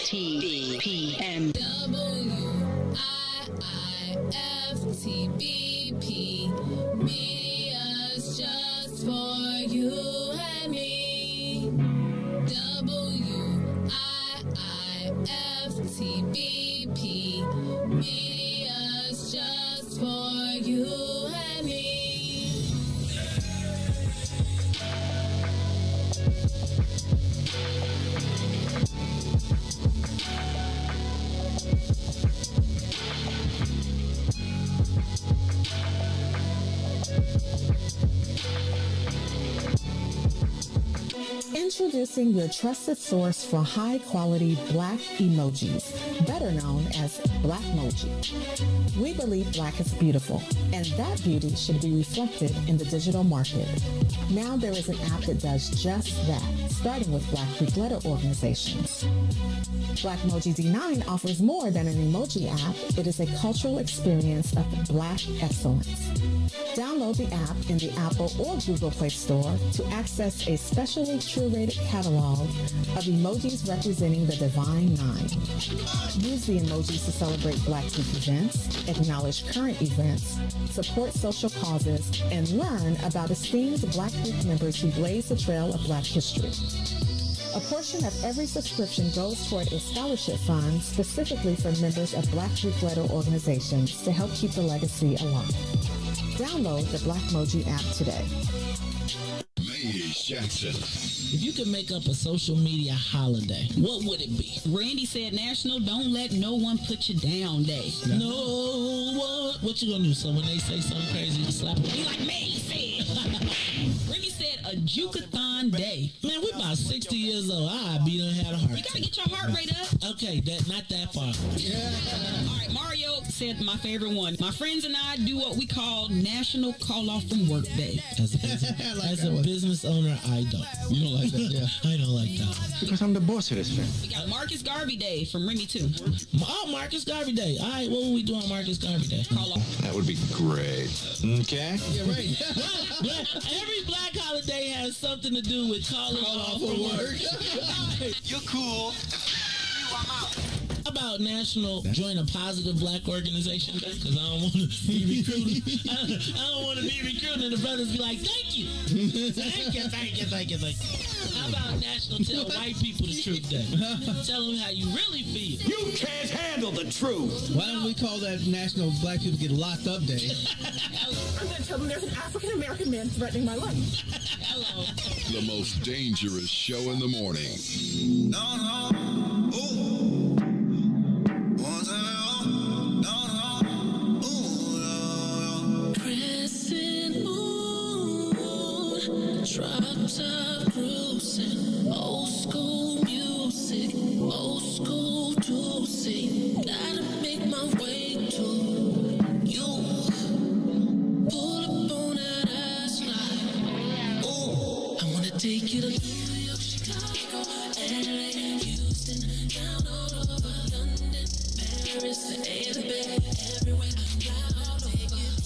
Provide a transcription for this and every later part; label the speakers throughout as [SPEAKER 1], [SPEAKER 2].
[SPEAKER 1] WIIFTBP.
[SPEAKER 2] WIIFTBP. Media's just for you and me. WIIFTBP. Media's just for you and me.
[SPEAKER 3] Introducing your trusted source for high-quality Black emojis, better known as Blackmoji. We believe Black is beautiful, and that beauty should be reflected in the digital market. Now there is an app that does just that, starting with Black Greek letter organizations. Blackmoji D9 offers more than an emoji app. It is a cultural experience of Black excellence. Download the app in the Apple or Google Play Store to access a specially curated catalog of emojis representing the Divine Nine. Use the emojis to celebrate Black Greek events, acknowledge current events, support social causes, and learn about esteemed Black Greek members who blaze the trail of Black history. A portion of every subscription goes toward a scholarship fund specifically for members of Black Greek letter organizations to help keep the legacy alive. Download the Blackmoji app today.
[SPEAKER 4] Jackson.
[SPEAKER 5] If you could make up a social media holiday, what would it be?
[SPEAKER 6] Randy said National Don't Let No One Put You Down Day.
[SPEAKER 5] No one. What you gonna do? So when they say something crazy, you slap them?
[SPEAKER 6] Be like me said. Remy said a Jukathon Day.
[SPEAKER 5] Man, we about 60 years old. I be done had a heart
[SPEAKER 6] You gotta get your heart rate up.
[SPEAKER 5] Okay, not that far.
[SPEAKER 6] All right, Mario said my favorite one. My friends and I do what we call National Call Off from Work Day.
[SPEAKER 5] As a business owner, I don't.
[SPEAKER 7] You don't like that? Yeah.
[SPEAKER 5] I don't like that one.
[SPEAKER 7] Because I'm the boss of this thing.
[SPEAKER 6] We got Marcus Garvey Day from Remy too.
[SPEAKER 5] Oh, Marcus Garvey Day. All right, what will we do on Marcus Garvey Day?
[SPEAKER 6] Call off.
[SPEAKER 7] That would be great. Okay?
[SPEAKER 5] Yeah, right. Every Black holiday has something to do with calling off from work.
[SPEAKER 4] You're cool. I'm out.
[SPEAKER 5] How about National Join a Positive Black Organization Day? Because I don't want to be recruited. I don't want to be recruited and the brothers be like, thank you. Thank you. How about National Tell White People the Truth Day? Tell them how you really feel.
[SPEAKER 4] You can't handle the truth.
[SPEAKER 8] Why don't we call that National Black People Get Locked Up Day?
[SPEAKER 9] I'm going to tell them there's an African-American man threatening my life.
[SPEAKER 6] Hello.
[SPEAKER 4] The most dangerous show in the morning. No. Ooh. One time. No. Ooh.
[SPEAKER 2] Paris to A to B, everywhere I fly, I'll take it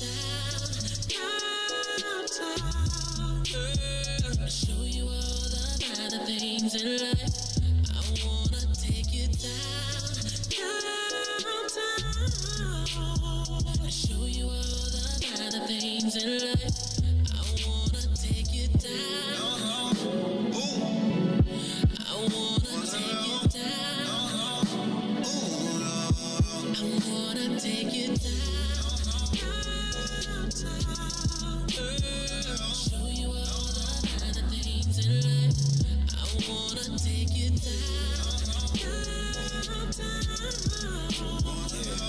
[SPEAKER 2] downtown. Show you all the finer things in life. I wanna take you downtown. Show you all the finer things in life. I wanna take you down. I wanna take you down. I wanna take you downtown. Show you all the finer things in life. I wanna take you downtown.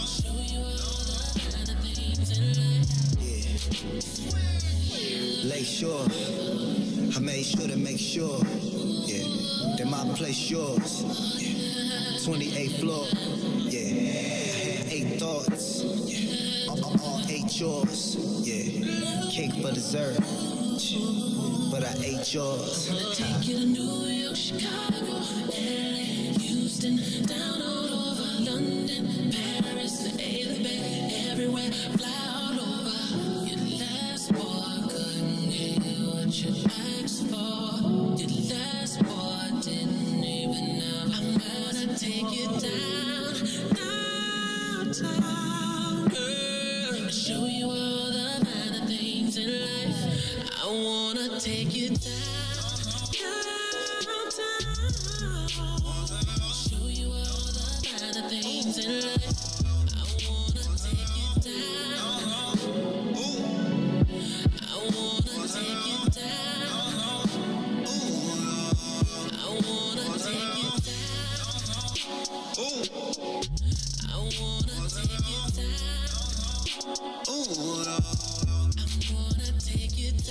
[SPEAKER 2] Show you all the finer things in life.
[SPEAKER 1] Lake Shore, I made sure to make sure, that my place yours, 28th floor, I had 8 thoughts, all 8 yours, cake for dessert, but I ate yours.
[SPEAKER 2] Take you to New York, Chicago, LA, Houston, down all over London, Paris, to A to B, everywhere, fly all over. Your last boy couldn't get what you asked for. Your last boy didn't even know. I'm gonna take you downtown, girl. Show you all the finer things in life. I wanna take you downtown. Show you all the finer things in life. I wanna take you down. I wanna take you down. I wanna take you down. I wanna take you down. I'm gonna take you downtown.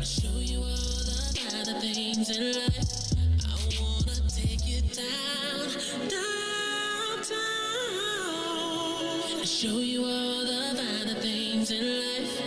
[SPEAKER 2] Show you all the finer things in life. I wanna take you downtown. Show you all the finer things in life.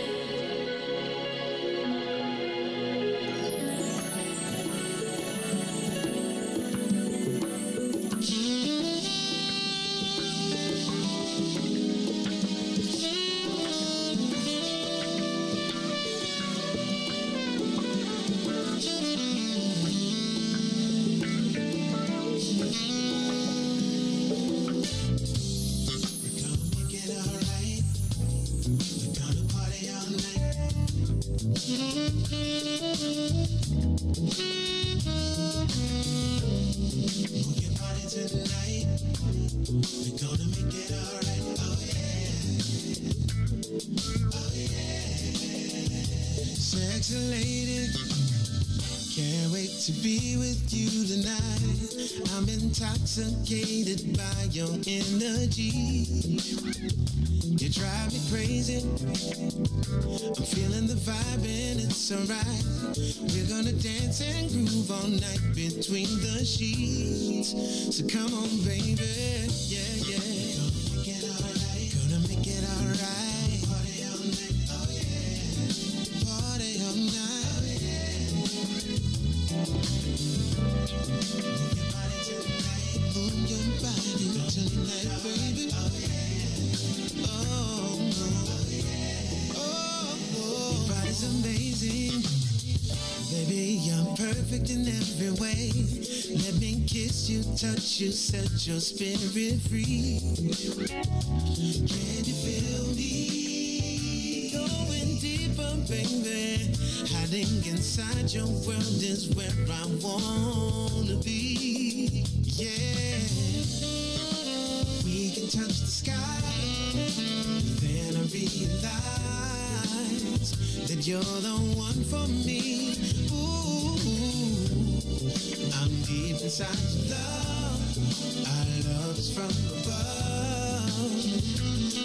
[SPEAKER 10] Sexy lady, can't wait to be with you tonight. I'm intoxicated by your energy. You drive me crazy. I'm feeling the vibe and it's alright. We're gonna dance and groove all night between the sheets. So come on, baby, yeah. Gonna make it alright. Party all night, oh yeah. Party all night, oh yeah. Move your body tonight, baby. Oh yeah. Your body's amazing. Baby, I'm perfect in every way. Let me kiss you, touch you, set your spirit free. Can you feel me? Going deeper, baby. Hiding inside your world is where I wanna be. Yeah. We can touch the sky. Then I realize that you're the one for me. Ooh, I'm deep inside your love. Our love is from above.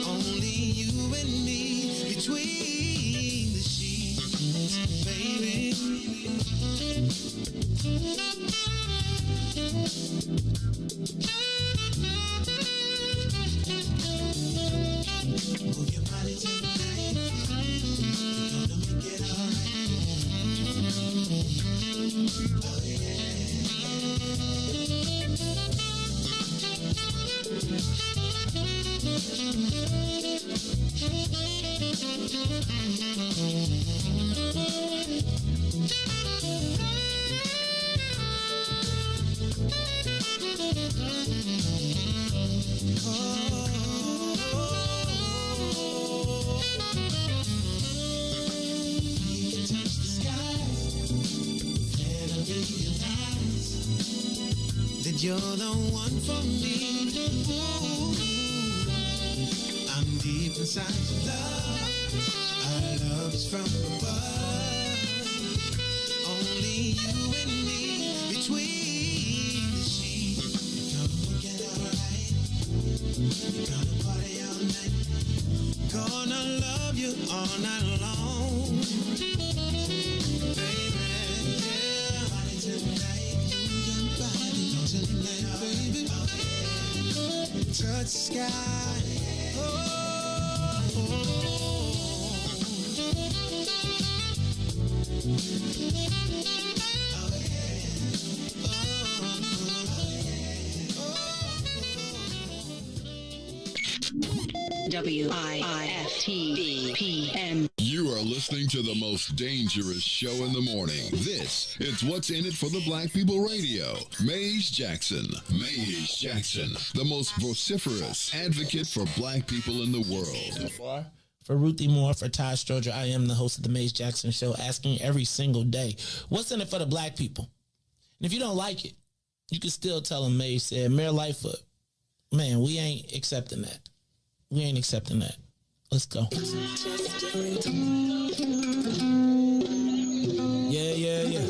[SPEAKER 10] Only you and me between the sheets, baby. Move your body tonight. We're gonna make it alright. Oh yeah. that you're the one for me. Ooh, I'm deep inside your love. Our love is from above. Only you and me between the sheets. Gonna get alright. Gonna party all night. Gonna love you all night long. Baby, yeah. Party tonight. Your body tonight, baby. Touch the sky.
[SPEAKER 2] WIIFTBP.
[SPEAKER 4] You are listening to the most dangerous show in the morning. This is What's in It for the Black People Radio. Maze Jackson. Maze Jackson, the most vociferous advocate for black people in the world.
[SPEAKER 5] For Ruthie Moore, for Todd Stroger, I am the host of the Maze Jackson Show, asking every single day, what's in it for the black people? And if you don't like it, you can still tell them Maze said, Mayor Lightfoot, man, we ain't accepting that. We ain't accepting that. Let's go. Yeah.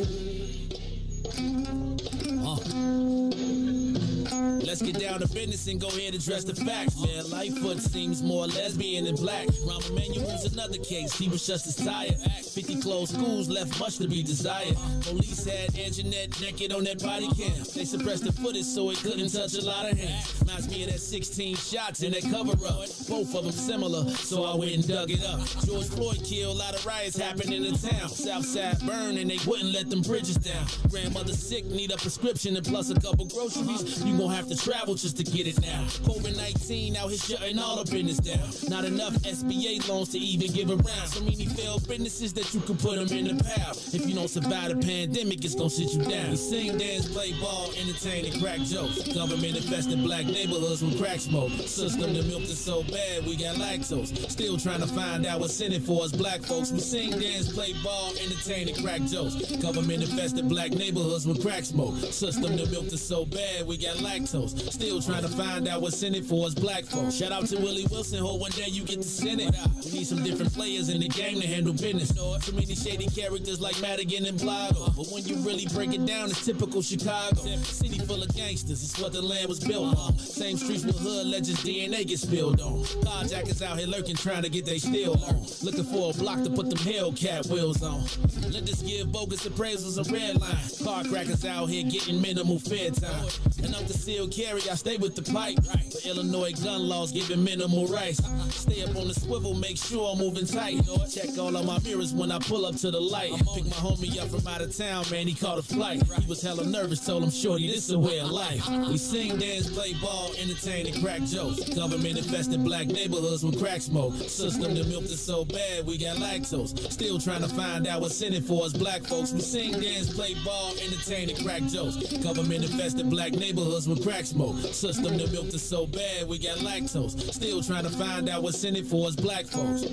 [SPEAKER 5] Let's get down to business and go ahead and address the facts, man. Lightfoot seems more lesbian than black. Rahm Emanuel's another case. He was just as tired. 50 closed schools left much to be desired. Police had Anjanette naked on that body cam. They suppressed the footage so it couldn't touch a lot of hands. Reminds me of that 16 shots in that cover-up. Both of them similar, so I went and dug it up. George Floyd killed, a lot of riots happened in the town. Southside burned and they wouldn't let them bridges down. Grandmother sick, need a prescription and plus a couple groceries. You gon' have to travel just to get it now. COVID-19 out here shutting all the business down. Not enough SBA loans to even give around. So many failed businesses that you can put them in the pile. If you don't survive the pandemic, it's gonna sit you down. We sing, dance, play ball, entertain, and crack jokes. Government infested black neighborhoods with crack smoke. System that milked us so bad, we got lactose. Still trying to find out what's in it for us black folks. We sing, dance, play ball, entertain, and crack jokes. Government infested black neighborhoods with crack smoke. System that milked us so bad, we got lactose. Still trying to find out what's in it for us black folks. Shout out to Willie Wilson, hope one day you get to send it. We need some different players in the game to handle business. Too many shady characters like Madigan and Blago. But when you really break it down, it's typical Chicago. City full of gangsters, it's what the land was built on. Same streets with hood legends, DNA get spilled on. Carjackers out here lurking, trying to get they steal on. Looking for a block to put them Hellcat wheels on. Let us give bogus appraisals a red line. Car crackers out here getting minimal fair time. Enough to seal carry, I stay with the pipe. But Illinois gun laws giving minimal rights. Stay up on the swivel, make sure I'm moving tight. Check all of my mirrors when I pull up to the light. Pick my homie up from out of town, man, he caught a flight. He was hella nervous, told him, shorty, this a way of life. We sing, dance, play ball, entertain, and crack jokes. Government infested black neighborhoods with crack smoke. System that milked us so bad, we got lactose. Still trying to find out what's in it for us black folks. We sing, dance, play ball, entertain, and crack jokes. Government infested black neighborhoods with crack smoke. System that milked us so bad, we got lactose. Still trying to find out what's in it for us black folks.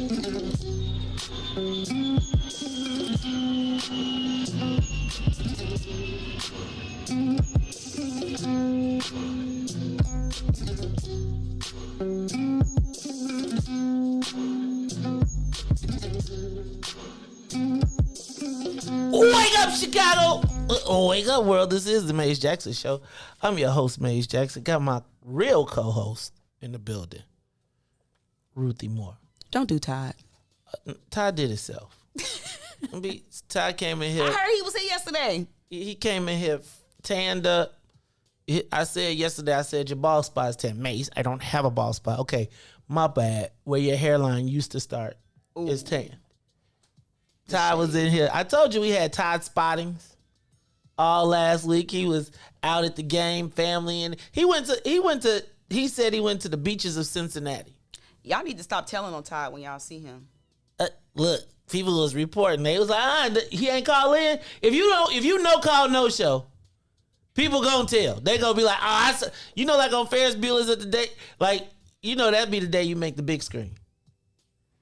[SPEAKER 5] Wake up, Chicago! Wake up, world. This is the Maze Jackson Show. I'm your host, Maze Jackson. Got my real co-host in the building, Ruthie Moore.
[SPEAKER 6] Don't do Todd.
[SPEAKER 5] Todd did himself. Todd came in here.
[SPEAKER 6] I heard he was here yesterday.
[SPEAKER 5] He came in here tanned up. I said yesterday, your bald spot is tan. Maze, I don't have a bald spot. Okay, my bad. Where your hairline used to start is tan. Todd was in here. I told you we had Todd spottings all last week. He was out at the game, family, and he said he went to the beaches of Cincinnati.
[SPEAKER 6] Y'all need to stop telling on Todd when y'all see him.
[SPEAKER 5] Look, people was reporting. They was like, he ain't call in. If you know call no show, people gonna tell. They gonna be like, like on Ferris Bueller's at the day, like, that'd be the day you make the big screen.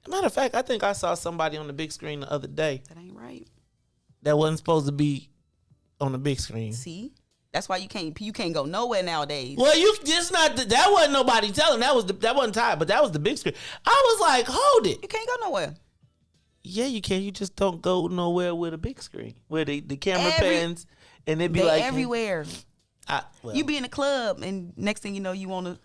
[SPEAKER 5] Matter of fact, I think I saw somebody on the big screen the other day.
[SPEAKER 6] That ain't right.
[SPEAKER 5] That wasn't supposed to be on the big screen.
[SPEAKER 6] See? That's why you can't go nowhere nowadays.
[SPEAKER 5] Well, that wasn't nobody telling. That wasn't Todd, but that was the big screen. I was like, hold it.
[SPEAKER 6] You can't go nowhere.
[SPEAKER 5] Yeah, you can. You just don't go nowhere with a big screen where the camera pans and it be like
[SPEAKER 6] everywhere. You be in a club and next thing you know you on the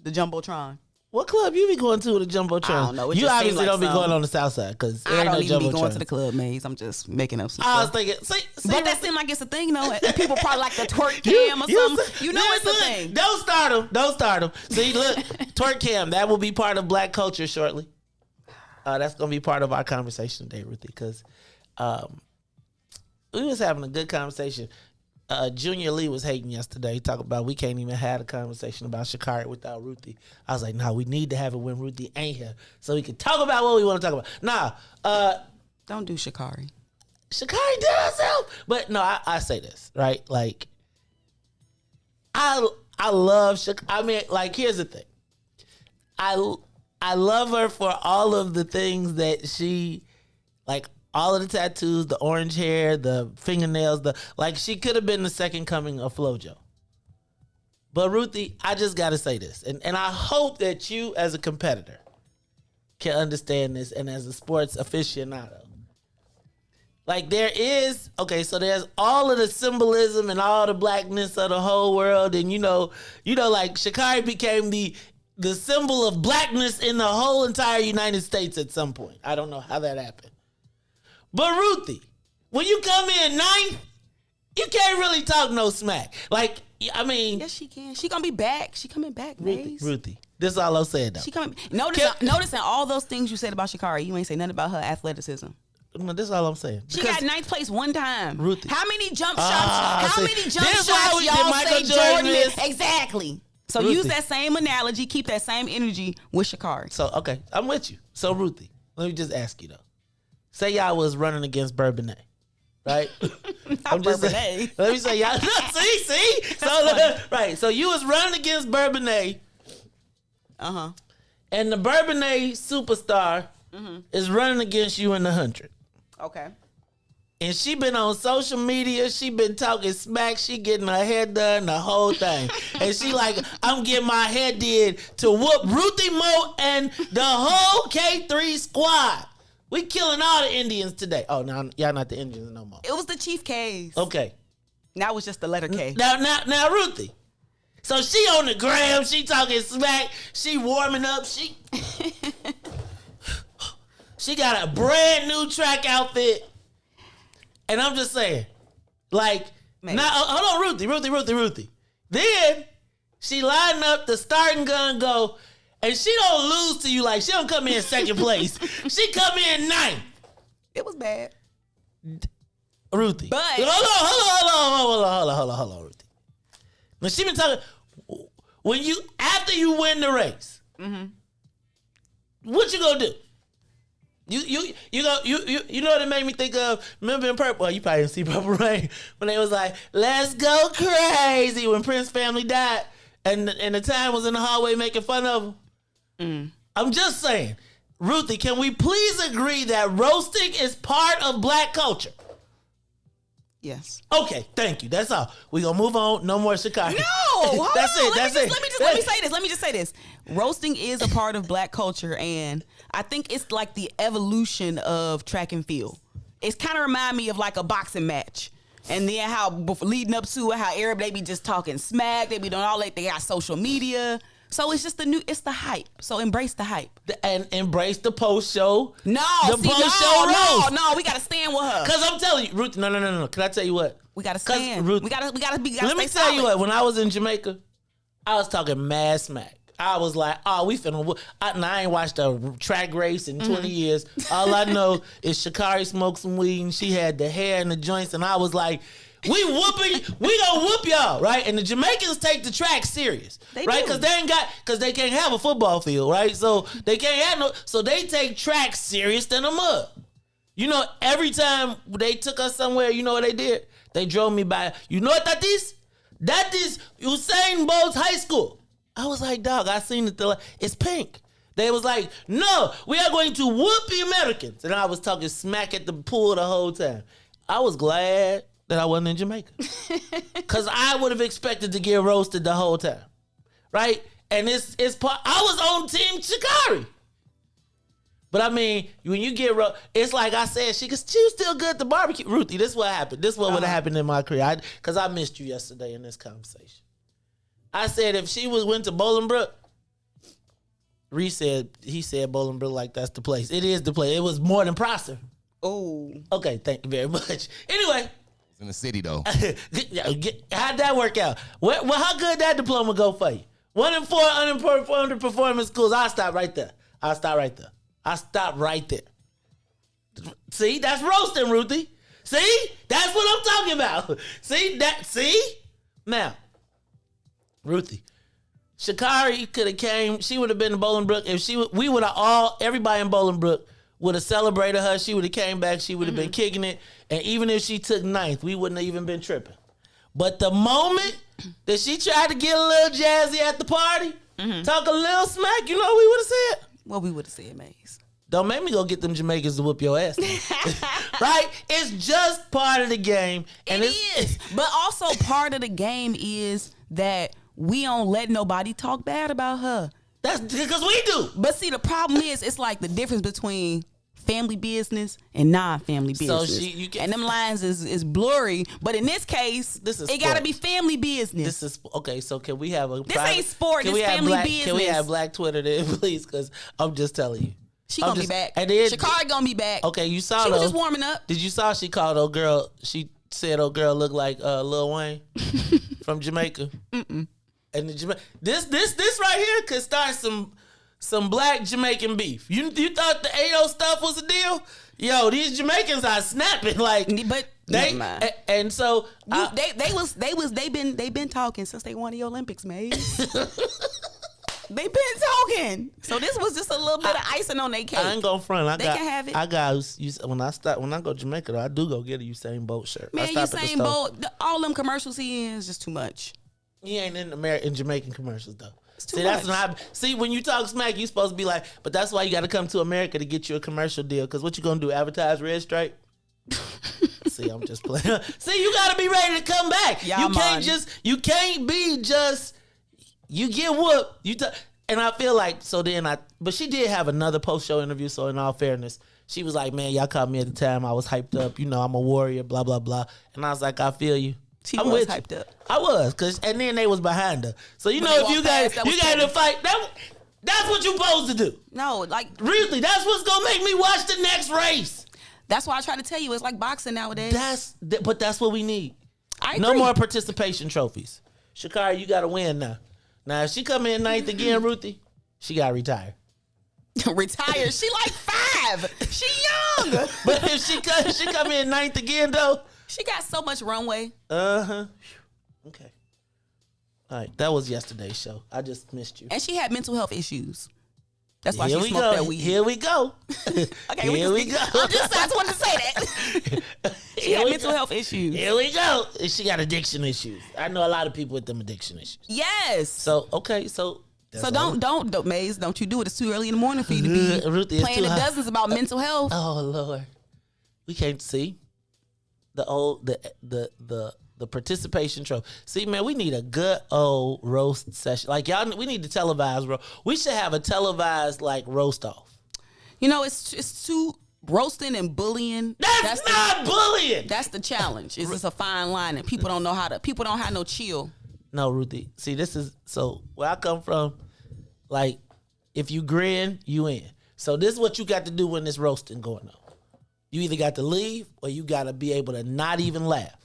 [SPEAKER 6] jumbotron.
[SPEAKER 5] What club you be going to with the jumbotron?
[SPEAKER 6] I don't know.
[SPEAKER 5] You obviously don't be going on the south side because
[SPEAKER 6] I don't even be going
[SPEAKER 5] jumbotron.
[SPEAKER 6] to the club, Maze. I'm just making up some
[SPEAKER 5] I was
[SPEAKER 6] stuff.
[SPEAKER 5] thinking,
[SPEAKER 6] but that seems like it's a thing, though. And people probably like the twerk cam or something. You know it's a thing.
[SPEAKER 5] Don't start them. See, look, twerk cam. That will be part of black culture shortly. That's going to be part of our conversation today, Ruthie, because we was having a good conversation. Junior Lee was hating yesterday. He talked about we can't even have a conversation about Sha'Carri without Ruthie. I was like, no, we need to have it when Ruthie ain't here so we can talk about what we want to talk about.
[SPEAKER 6] Don't do Sha'Carri.
[SPEAKER 5] Sha'Carri did herself. But no, I say this, right? Like, I love Sha'Carri. I mean, like, here's the thing. I love her for all of the things that she, like, all of the tattoos, the orange hair, the fingernails, she could have been the second coming of FloJo. But Ruthie, I just got to say this, and I hope that you as a competitor can understand this and as a sports aficionado. Like there's all of the symbolism and all the blackness of the whole world, and like Sha'Carri became the symbol of blackness in the whole entire United States at some point. I don't know how that happened. But Ruthie, when you come in ninth, you can't really talk no smack. Like, I mean,
[SPEAKER 6] yes, she can. She gonna be back. She coming back,
[SPEAKER 5] Ruthie. This is all I'm saying though.
[SPEAKER 6] She coming. Noticing all those things you said about Sha'Carri, you ain't say nothing about her athleticism.
[SPEAKER 5] No, this is all I'm saying.
[SPEAKER 6] She got ninth place one time.
[SPEAKER 5] Ruthie.
[SPEAKER 6] How many jump shots? How many jump shots y'all say Jordan is? Exactly. So
[SPEAKER 5] Ruthie.
[SPEAKER 6] Use that same analogy. Keep that same energy with Sha'Carri.
[SPEAKER 5] So okay, I'm with you. So Ruthie, let me just ask you though. Say y'all was running against Bourbonnais, right?
[SPEAKER 6] I'm just saying.
[SPEAKER 5] Let me say y'all. See. Right. So you was running against Bourbonnais. And the Bourbonnais superstar is running against you in the 100.
[SPEAKER 6] Okay.
[SPEAKER 5] And she been on social media. She been talking smack. She getting her hair done, the whole thing. And she like, I'm getting my hair did to whoop Ruthie Moe and the whole K3 squad. We killing all the Indians today. Oh, now y'all not the Indians no more.
[SPEAKER 6] It was the Chief K's.
[SPEAKER 5] Okay.
[SPEAKER 6] Now it's just the letter K.
[SPEAKER 5] Now, Ruthie. So she on the gram. She talking smack. She warming up. She got a brand new track outfit. And I'm just saying, like, now, hold on, Ruthie. Then she line up the starting gun go. And she don't lose to you, like she don't come in second place. She come in ninth.
[SPEAKER 6] It was bad.
[SPEAKER 5] Ruthie.
[SPEAKER 6] But
[SPEAKER 5] hold on, Ruthie. Now she been talking after you win the race. What you gonna do? You know what it made me think of? Remember in Purple? Well, you probably didn't see Purple Rain when they was like, "Let's go crazy" when Prince's family died, and the time was in the hallway making fun of him. I'm just saying, Ruthie, can we please agree that roasting is part of black culture?
[SPEAKER 6] Yes.
[SPEAKER 5] Okay, thank you. That's all. We gonna move on. No more Sha'Carri.
[SPEAKER 6] No,
[SPEAKER 5] That's it.
[SPEAKER 6] Let me just say this. Roasting is a part of black culture, and I think it's like the evolution of track and field. It's kind of remind me of like a boxing match. And then how leading up to it, how they be just talking smack. They be doing all that. They got social media. So it's just it's the hype. So embrace the hype.
[SPEAKER 5] And embrace the post show.
[SPEAKER 6] No,
[SPEAKER 5] show roast.
[SPEAKER 6] No, we gotta stand with her.
[SPEAKER 5] Cause I'm telling you, Ruth. No. Can I tell you what?
[SPEAKER 6] We gotta stand.
[SPEAKER 5] Ruth,
[SPEAKER 6] we gotta
[SPEAKER 5] let me tell you what. When I was in Jamaica, I was talking mad smack. I was like, oh, we finna. I ain't watched a track race in 20 years. All I know is Sha'Carri smoked some weed and she had the hair and the joints, and I was like, we gonna whoop y'all, right? And the Jamaicans take the track serious, right? Because they can't have a football field, right? So they can't have so they take track serious than a mug. You know, every time they took us somewhere, you know what they did? They drove me by. You know what that is? That is Usain Bolt's high school. I was like, dog, I seen it. It's pink. They was like, no, we are going to whoop the Americans. And I was talking smack at the pool the whole time. I was glad that I wasn't in Jamaica. Because I would have expected to get roasted the whole time. Right? And it's part. I was on Team Shikari. But I mean, when you get it's like I said, she was still good at the barbecue. Ruthie, this is what happened. This is what would have happened in my career. Because I missed you yesterday in this conversation. I said if she went to Bolingbrook, he said Bolingbrook like that's the place. It is the place. It was more than Prosser.
[SPEAKER 6] Oh.
[SPEAKER 5] Okay, thank you very much. Anyway.
[SPEAKER 11] It's in the city though.
[SPEAKER 5] How'd that work out? Well, how good that diploma go for you? 1 in 4 underperforming schools. I'll stop right there. See, that's roasting, Ruthie. See, that's what I'm talking about. See? Now, Ruthie, Shikari could have came. She would have been to Bolingbrook. We would have everybody in Bolingbrook would have celebrated her. She would have came back. She would have been kicking it. And even if she took 9th, we wouldn't have even been tripping. But the moment that she tried to get a little jazzy at the party, talk a little smack, you know what we would have said?
[SPEAKER 6] What we would have said, Maze.
[SPEAKER 5] Don't make me go get them Jamaicans to whoop your ass. Right? It's just part of the game. And
[SPEAKER 6] it is. But also part of the game is that we don't let nobody talk bad about her.
[SPEAKER 5] That's because we do.
[SPEAKER 6] But see, the problem is, it's like the difference between family business and non-family business. So and them lines is blurry. But in this case, it got to be family business.
[SPEAKER 5] This is okay. So can we have a?
[SPEAKER 6] This ain't sport. This family business.
[SPEAKER 5] Can we have Black Twitter then, please? Because I'm just telling you,
[SPEAKER 6] she gonna be back.
[SPEAKER 5] And then
[SPEAKER 6] Shikari gonna be back.
[SPEAKER 5] Okay, you saw.
[SPEAKER 6] She was just warming up.
[SPEAKER 5] Did you saw? She called old girl. She said old girl looked like Lil Wayne from Jamaica. And this right here could start some black Jamaican beef. You thought the AO stuff was a deal? Yo, these Jamaicans are snapping
[SPEAKER 6] but
[SPEAKER 5] and so
[SPEAKER 6] they've been talking since they won the Olympics, mate. They've been talking. So this was just a little bit of icing on their cake.
[SPEAKER 5] I ain't gonna front.
[SPEAKER 6] Can have it.
[SPEAKER 5] I got when I go to Jamaica though, I do go get a Usain Bolt shirt.
[SPEAKER 6] Man, Usain Bolt, all them commercials he in is just too much.
[SPEAKER 5] He ain't in Jamaican commercials though.
[SPEAKER 6] See, that's
[SPEAKER 5] not. See, when you talk smack, you supposed to be like, but that's why you got to come to America to get you a commercial deal. Because what you gonna do? Advertise Red Stripe? See, I'm just playing. See, you got to be ready to come back.
[SPEAKER 6] Yeah,
[SPEAKER 5] you can't be just. You get whooped. And I feel like but she did have another post show interview. So in all fairness, she was like, "Man, y'all caught me at the time. I was hyped up. You know, I'm a warrior. Blah blah blah." And I was like, "I feel you."
[SPEAKER 6] She was hyped up.
[SPEAKER 5] I was, and then they was behind her. So you know, if you got to fight, that's what you supposed to do.
[SPEAKER 6] No, like
[SPEAKER 5] really, that's what's gonna make me watch the next race.
[SPEAKER 6] That's why I try to tell you, it's like boxing nowadays.
[SPEAKER 5] But that's what we need.
[SPEAKER 6] No
[SPEAKER 5] more participation trophies. Shikari, you got to win now. Now if she come in 9th again, Ruthie, she got to retire.
[SPEAKER 6] Retire? She like 5. She young.
[SPEAKER 5] But if she come in 9th again though.
[SPEAKER 6] She got so much runway.
[SPEAKER 5] Okay. All right. That was yesterday's show. I just missed you.
[SPEAKER 6] And she had mental health issues. That's why she smoked that weed.
[SPEAKER 5] Here we go.
[SPEAKER 6] Okay, here we go. I just wanted to say that. She had mental health issues.
[SPEAKER 5] Here we go. She got addiction issues. I know a lot of people with them addiction issues.
[SPEAKER 6] Yes.
[SPEAKER 5] So, okay. So
[SPEAKER 6] don't, Maze, don't you do it. It's too early in the morning for you to be
[SPEAKER 5] Ruthie,
[SPEAKER 6] playing the dozens about mental health.
[SPEAKER 5] Oh, Lord. We can't see. The participation trophy. See, man, we need a good old roast session. Like y'all, we need to televise roast. We should have a televised like roast off.
[SPEAKER 6] You know, it's too roasting and bullying.
[SPEAKER 5] That's not bullying.
[SPEAKER 6] That's the challenge. It's just a fine line, and people don't have no chill.
[SPEAKER 5] No, Ruthie. See, this is so where I come from. Like, if you grin, you in. So this is what you got to do when this roasting going on. You either got to leave or you got to be able to not even laugh.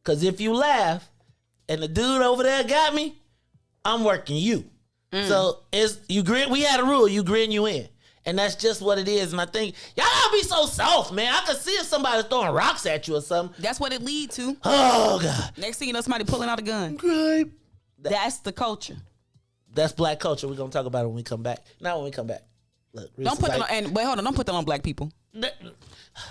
[SPEAKER 5] Because if you laugh and the dude over there got me, I'm working you. So you grin. We had a rule. You grin, you in. And that's just what it is. And I think, y'all gotta be so soft, man. I can see if somebody's throwing rocks at you or something.
[SPEAKER 6] That's what it lead to.
[SPEAKER 5] Oh, God.
[SPEAKER 6] Next thing you know, somebody pulling out a gun.
[SPEAKER 5] Great.
[SPEAKER 6] That's the culture.
[SPEAKER 5] That's black culture. We're going to talk about it when we come back. Not when we come back. Look,
[SPEAKER 6] don't put that on, hold on, don't put that on black people.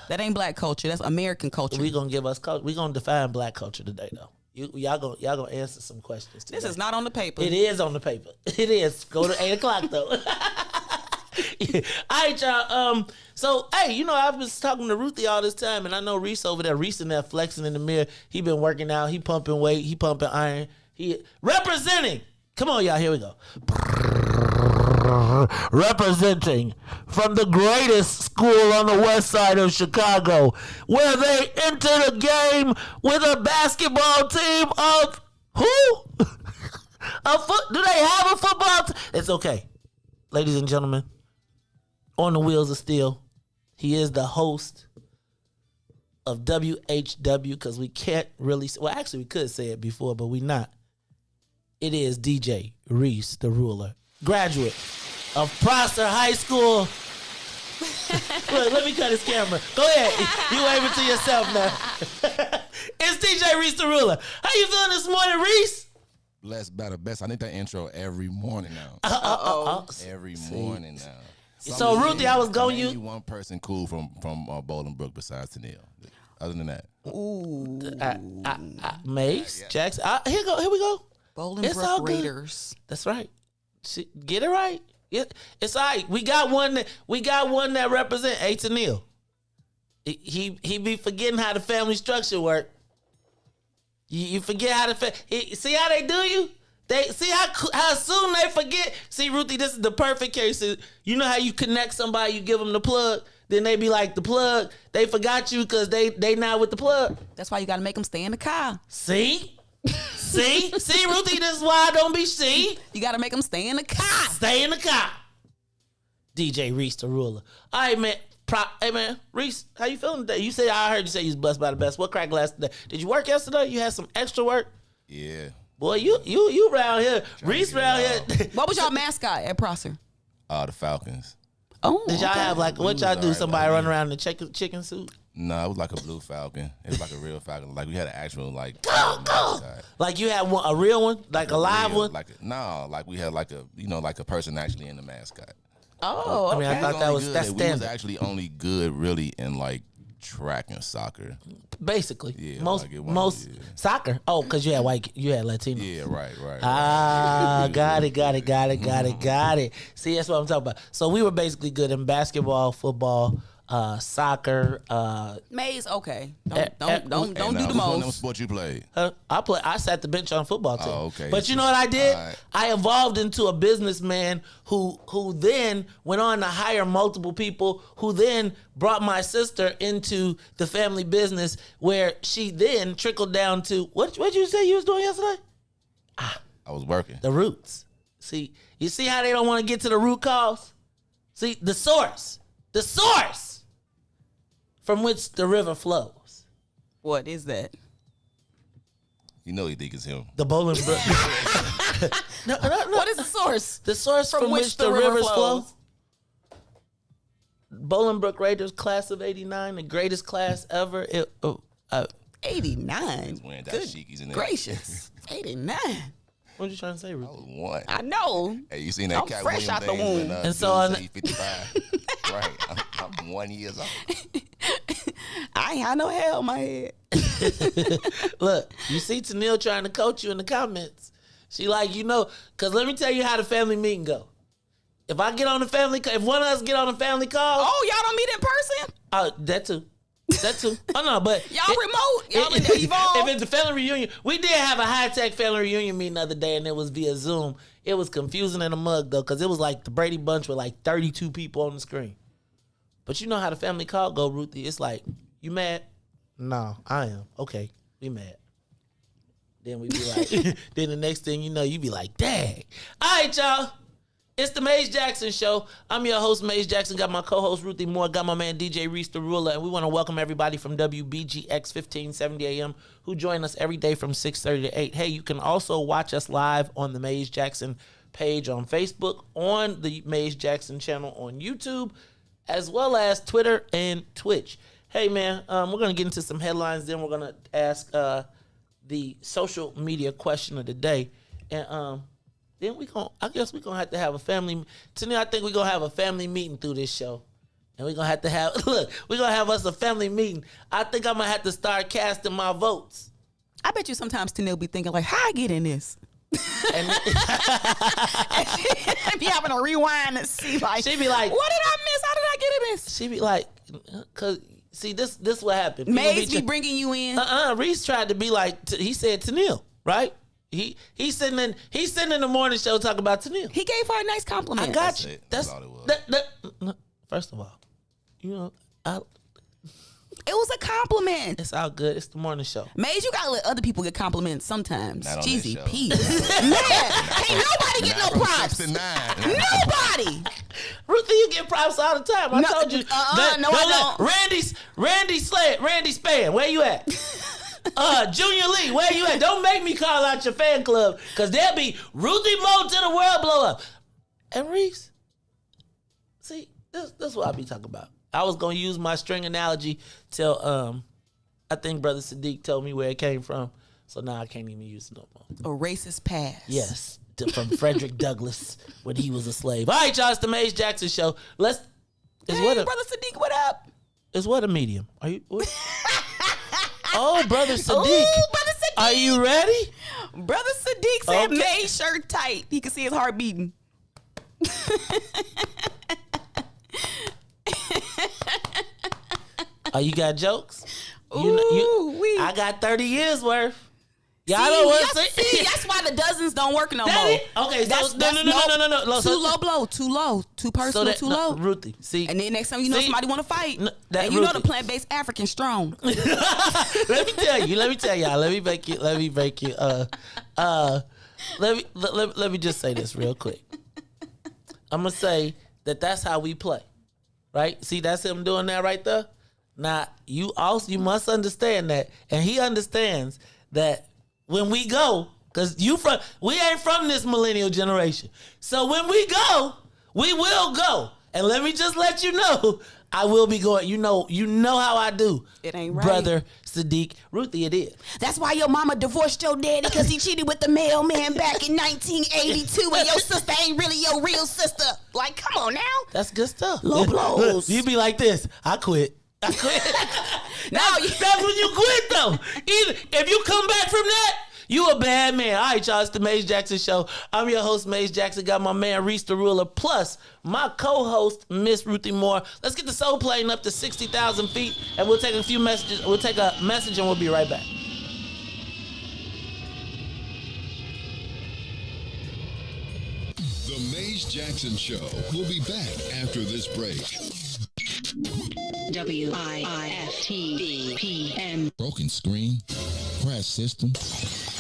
[SPEAKER 6] That ain't black culture. That's American culture.
[SPEAKER 5] We're gonna define black culture today, though. Y'all gonna answer some questions today.
[SPEAKER 6] This is not on the paper.
[SPEAKER 5] It is on the paper. It is. Go to 8:00 though. Yeah. All right, y'all. So, hey, you know, I've been talking to Ruthie all this time, and I know Reese over there, Reese in there flexing in the mirror. He been working out. He pumping weight. He pumping iron. He representing. Come on, y'all. Here we go. Representing from the greatest school on the west side of Chicago, where they enter the game with a basketball team of who? Do they have a football team? It's okay. Ladies and gentlemen, on the wheels of steel, he is the host of WHW, because we can't really, well, actually we could say it before, but we not. It is DJ Reese, the ruler, graduate of Prosser High School. Look, let me cut his camera. Go ahead. You waving to yourself now. It's DJ Reese, the ruler. How you feeling this morning, Reese?
[SPEAKER 11] Blessed by the best. I need that intro every morning now. Every morning now.
[SPEAKER 5] So Ruthie, I was going
[SPEAKER 11] you. One person cool from Bolingbrook besides Tennille. Other than that,
[SPEAKER 5] Mace Jackson. Here we go.
[SPEAKER 6] Bolingbrook Raiders.
[SPEAKER 5] That's right. Get it right. It's all right. We got one that represent Tennille. He be forgetting how the family structure work. You forget how to see how they do you. They see how soon they forget. See, Ruthie, this is the perfect case. You know how you connect somebody, you give them the plug, then they be like the plug. They forgot you because they not with the plug.
[SPEAKER 6] That's why you got to make them stay in the car.
[SPEAKER 5] See, Ruthie, this is why I don't be
[SPEAKER 6] You got to make them stay in the car.
[SPEAKER 5] Stay in the car. DJ Reese, the ruler. All right, man. Hey man, Reese, how you feeling today? You said I heard you say you was blessed by the best. What crack last today? Did you work yesterday? You had some extra work?
[SPEAKER 11] Yeah.
[SPEAKER 5] Boy, you around here. Reese around here.
[SPEAKER 6] What was y'all mascot at Prosser?
[SPEAKER 11] The Falcons.
[SPEAKER 6] Oh,
[SPEAKER 5] did y'all have like what y'all do? Somebody run around in a chicken suit?
[SPEAKER 11] No, it was like a blue falcon. It was like a real falcon. Like we had an actual like.
[SPEAKER 5] Like you had a real one, like a live one.
[SPEAKER 11] Like we had like a person actually in the mascot.
[SPEAKER 6] Oh,
[SPEAKER 5] I mean, I thought that's standard.
[SPEAKER 11] We was actually only good really in like track and soccer.
[SPEAKER 5] Basically,
[SPEAKER 11] yeah.
[SPEAKER 5] Most soccer. Oh, because you had Latino.
[SPEAKER 11] Yeah, right.
[SPEAKER 5] Got it. See, that's what I'm talking about. So we were basically good in basketball, football, soccer.
[SPEAKER 6] Maze, okay. Don't do the most.
[SPEAKER 11] What sport you played?
[SPEAKER 5] I sat the bench on football team.
[SPEAKER 11] Oh, okay.
[SPEAKER 5] But you know what I did? Right. I evolved into a businessman who then went on to hire multiple people, who then brought my sister into the family business, where she then trickled down to what you say you was doing yesterday?
[SPEAKER 11] I was working.
[SPEAKER 5] The roots. See, you see how they don't want to get to the root cause? See, the source from which the river flows.
[SPEAKER 6] What is that?
[SPEAKER 11] You know he think it's him.
[SPEAKER 5] The Bolingbrook. No.
[SPEAKER 6] What is the source?
[SPEAKER 5] The source from which the rivers flow. Bolingbrook Raiders, class of '89, the greatest class ever.
[SPEAKER 6] 89.
[SPEAKER 11] Good
[SPEAKER 6] gracious. 89.
[SPEAKER 5] What you trying to say, Ruth?
[SPEAKER 11] I was one.
[SPEAKER 6] I know.
[SPEAKER 11] Hey, you seen that Cat
[SPEAKER 6] fresh
[SPEAKER 11] Williams
[SPEAKER 6] out the womb.
[SPEAKER 5] And so
[SPEAKER 11] 55. Right. I'm 1 year old.
[SPEAKER 6] I ain't had no hair on my head.
[SPEAKER 5] Look, you see Tennille trying to coach you in the comments. She like, because let me tell you how the family meeting go. If one of us get on a family call.
[SPEAKER 6] Oh, y'all don't meet in person?
[SPEAKER 5] Oh, that too. Oh no, but
[SPEAKER 6] y'all remote. Y'all evolve.
[SPEAKER 5] If it's a family reunion, we did have a high-tech family reunion meeting the other day, and it was via Zoom. It was confusing in a mug though, because it was like the Brady Bunch with like 32 people on the screen. But you know how the family call go, Ruthie. It's like, you mad? No, I am. Okay, we mad. Then we be like, then the next thing you know, you be like, dang. All right, y'all. It's the Maze Jackson Show. I'm your host, Maze Jackson. Got my co-host, Ruthie Moore. Got my man, DJ Reese, the ruler. And we want to welcome everybody from WBGX 1570 AM who join us every day from 6:30 to 8. Hey, you can also watch us live on the Maze Jackson page on Facebook, on the Maze Jackson channel on YouTube, as well as Twitter and Twitch. Hey, man, we're going to get into some headlines. Then we're going to ask the social media question of the day. And then I guess we're going to have a family. Tonight, I think we're going to have a family meeting through this show. And we're going to have, we're going to have us a family meeting. I think I'm going to have to start casting my votes.
[SPEAKER 6] I bet you sometimes Tennille be thinking like, how I get in this?
[SPEAKER 5] And
[SPEAKER 6] be having to rewind and see, like,
[SPEAKER 5] she'd be like,
[SPEAKER 6] what did I miss? How did I get in this?
[SPEAKER 5] she'd be like, cause see this what happened.
[SPEAKER 6] Maze be bringing you in.
[SPEAKER 5] Reese tried to be like, he said Tennille, right? He's sitting in the morning show talking about Tennille.
[SPEAKER 6] He gave her a nice compliment.
[SPEAKER 5] I got you.
[SPEAKER 11] That's all it was.
[SPEAKER 5] First of all,
[SPEAKER 6] it was a compliment.
[SPEAKER 5] it's all good. It's the morning show.
[SPEAKER 6] Maze, you gotta let other people get compliments sometimes.
[SPEAKER 11] Not on
[SPEAKER 6] Jeezy
[SPEAKER 11] this show.
[SPEAKER 6] P. Man, can't nobody get no props. Nobody.
[SPEAKER 5] Ruthie, you get props all the time. I told you.
[SPEAKER 6] No, I don't.
[SPEAKER 5] Randy Span, where you at? Junior Lee, where you at? Don't make me call out your fan club, because there'll be Ruthie Mo to the world blow up. And Reese, see, this is what I be talking about. I was going to use my string analogy till I think Brother Sadiq told me where it came from. So now I can't even use it no more.
[SPEAKER 6] A racist past.
[SPEAKER 5] Yes, from Frederick Douglass when he was a slave. All right, y'all, it's the Maze Jackson Show.
[SPEAKER 6] Hey, Brother Sadiq, what up?
[SPEAKER 5] Is what a medium? Are you? What? Oh, Brother Sadiq.
[SPEAKER 6] Ooh, Brother Sadiq.
[SPEAKER 5] Are you ready?
[SPEAKER 6] Brother Sadiq said
[SPEAKER 5] Okay.
[SPEAKER 6] Maze shirt tight. He could see his heart beating.
[SPEAKER 5] Oh, you got jokes?
[SPEAKER 6] Ooh,
[SPEAKER 5] I got 30 years worth. Y'all
[SPEAKER 6] See,
[SPEAKER 5] don't want to see.
[SPEAKER 6] that's why the dozens don't work no more.
[SPEAKER 5] Okay, so no.
[SPEAKER 6] Too low blow, too low, too personal, too low.
[SPEAKER 5] Ruthie, see.
[SPEAKER 6] And then next time you know somebody want to fight, and you know the plant-based African strong.
[SPEAKER 5] Let me tell y'all. Let me break you. Let me just say this real quick. I'm gonna say that's how we play, right? See, that's him doing that right there. Now you must understand that, and he understands that when we go, because we ain't from this millennial generation. So when we go, we will go. And let me just let you know, I will be going. You know how I do.
[SPEAKER 6] It ain't right.
[SPEAKER 5] Brother Sadiq. Ruthie, it is.
[SPEAKER 6] That's why your mama divorced your daddy, because he cheated with the mailman back in 1982, and your sister ain't really your real sister. Like, come on now.
[SPEAKER 5] That's good stuff.
[SPEAKER 6] Low blows.
[SPEAKER 5] You be like this. I quit.
[SPEAKER 6] No,
[SPEAKER 5] That's when you quit, though. Either if you come back from that, you a bad man. All right, y'all, it's the Maze Jackson Show. I'm your host, Maze Jackson. Got my man, Reese the Ruler, plus my co-host, Miss Ruthie Moore. Let's get the soul plane up to 60,000 feet, and we'll take a few messages. We'll take a message, and we'll be right back.
[SPEAKER 4] The Maze Jackson Show will be back after this break.
[SPEAKER 12] WIIFTBP.
[SPEAKER 13] Broken screen? Crash system?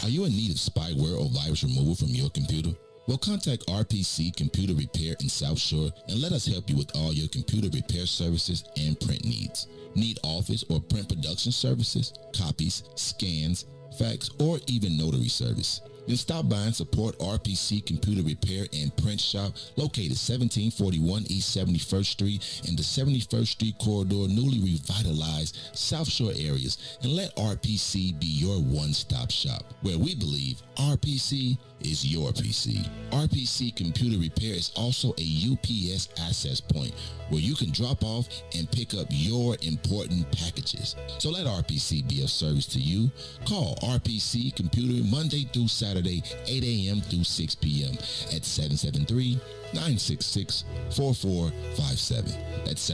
[SPEAKER 13] Are you in need of spyware or virus removal from your computer? Well, contact RPC Computer Repair in South Shore and let us help you with all your computer repair services and print needs. Need office or print production services, copies, scans, fax, or even notary service? Then stop by and support RPC Computer Repair and Print Shop, located 1741 East 71st Street in the 71st Street corridor, newly revitalized South Shore areas, and let RPC be your one-stop shop, where we believe RPC is your PC. RPC Computer Repair is also a UPS access point where you can drop off and pick up your important packages. So let RPC be of service to you. Call RPC Computer Monday through Saturday, 8 a.m. through 6 p.m. at 773-966-4457. That's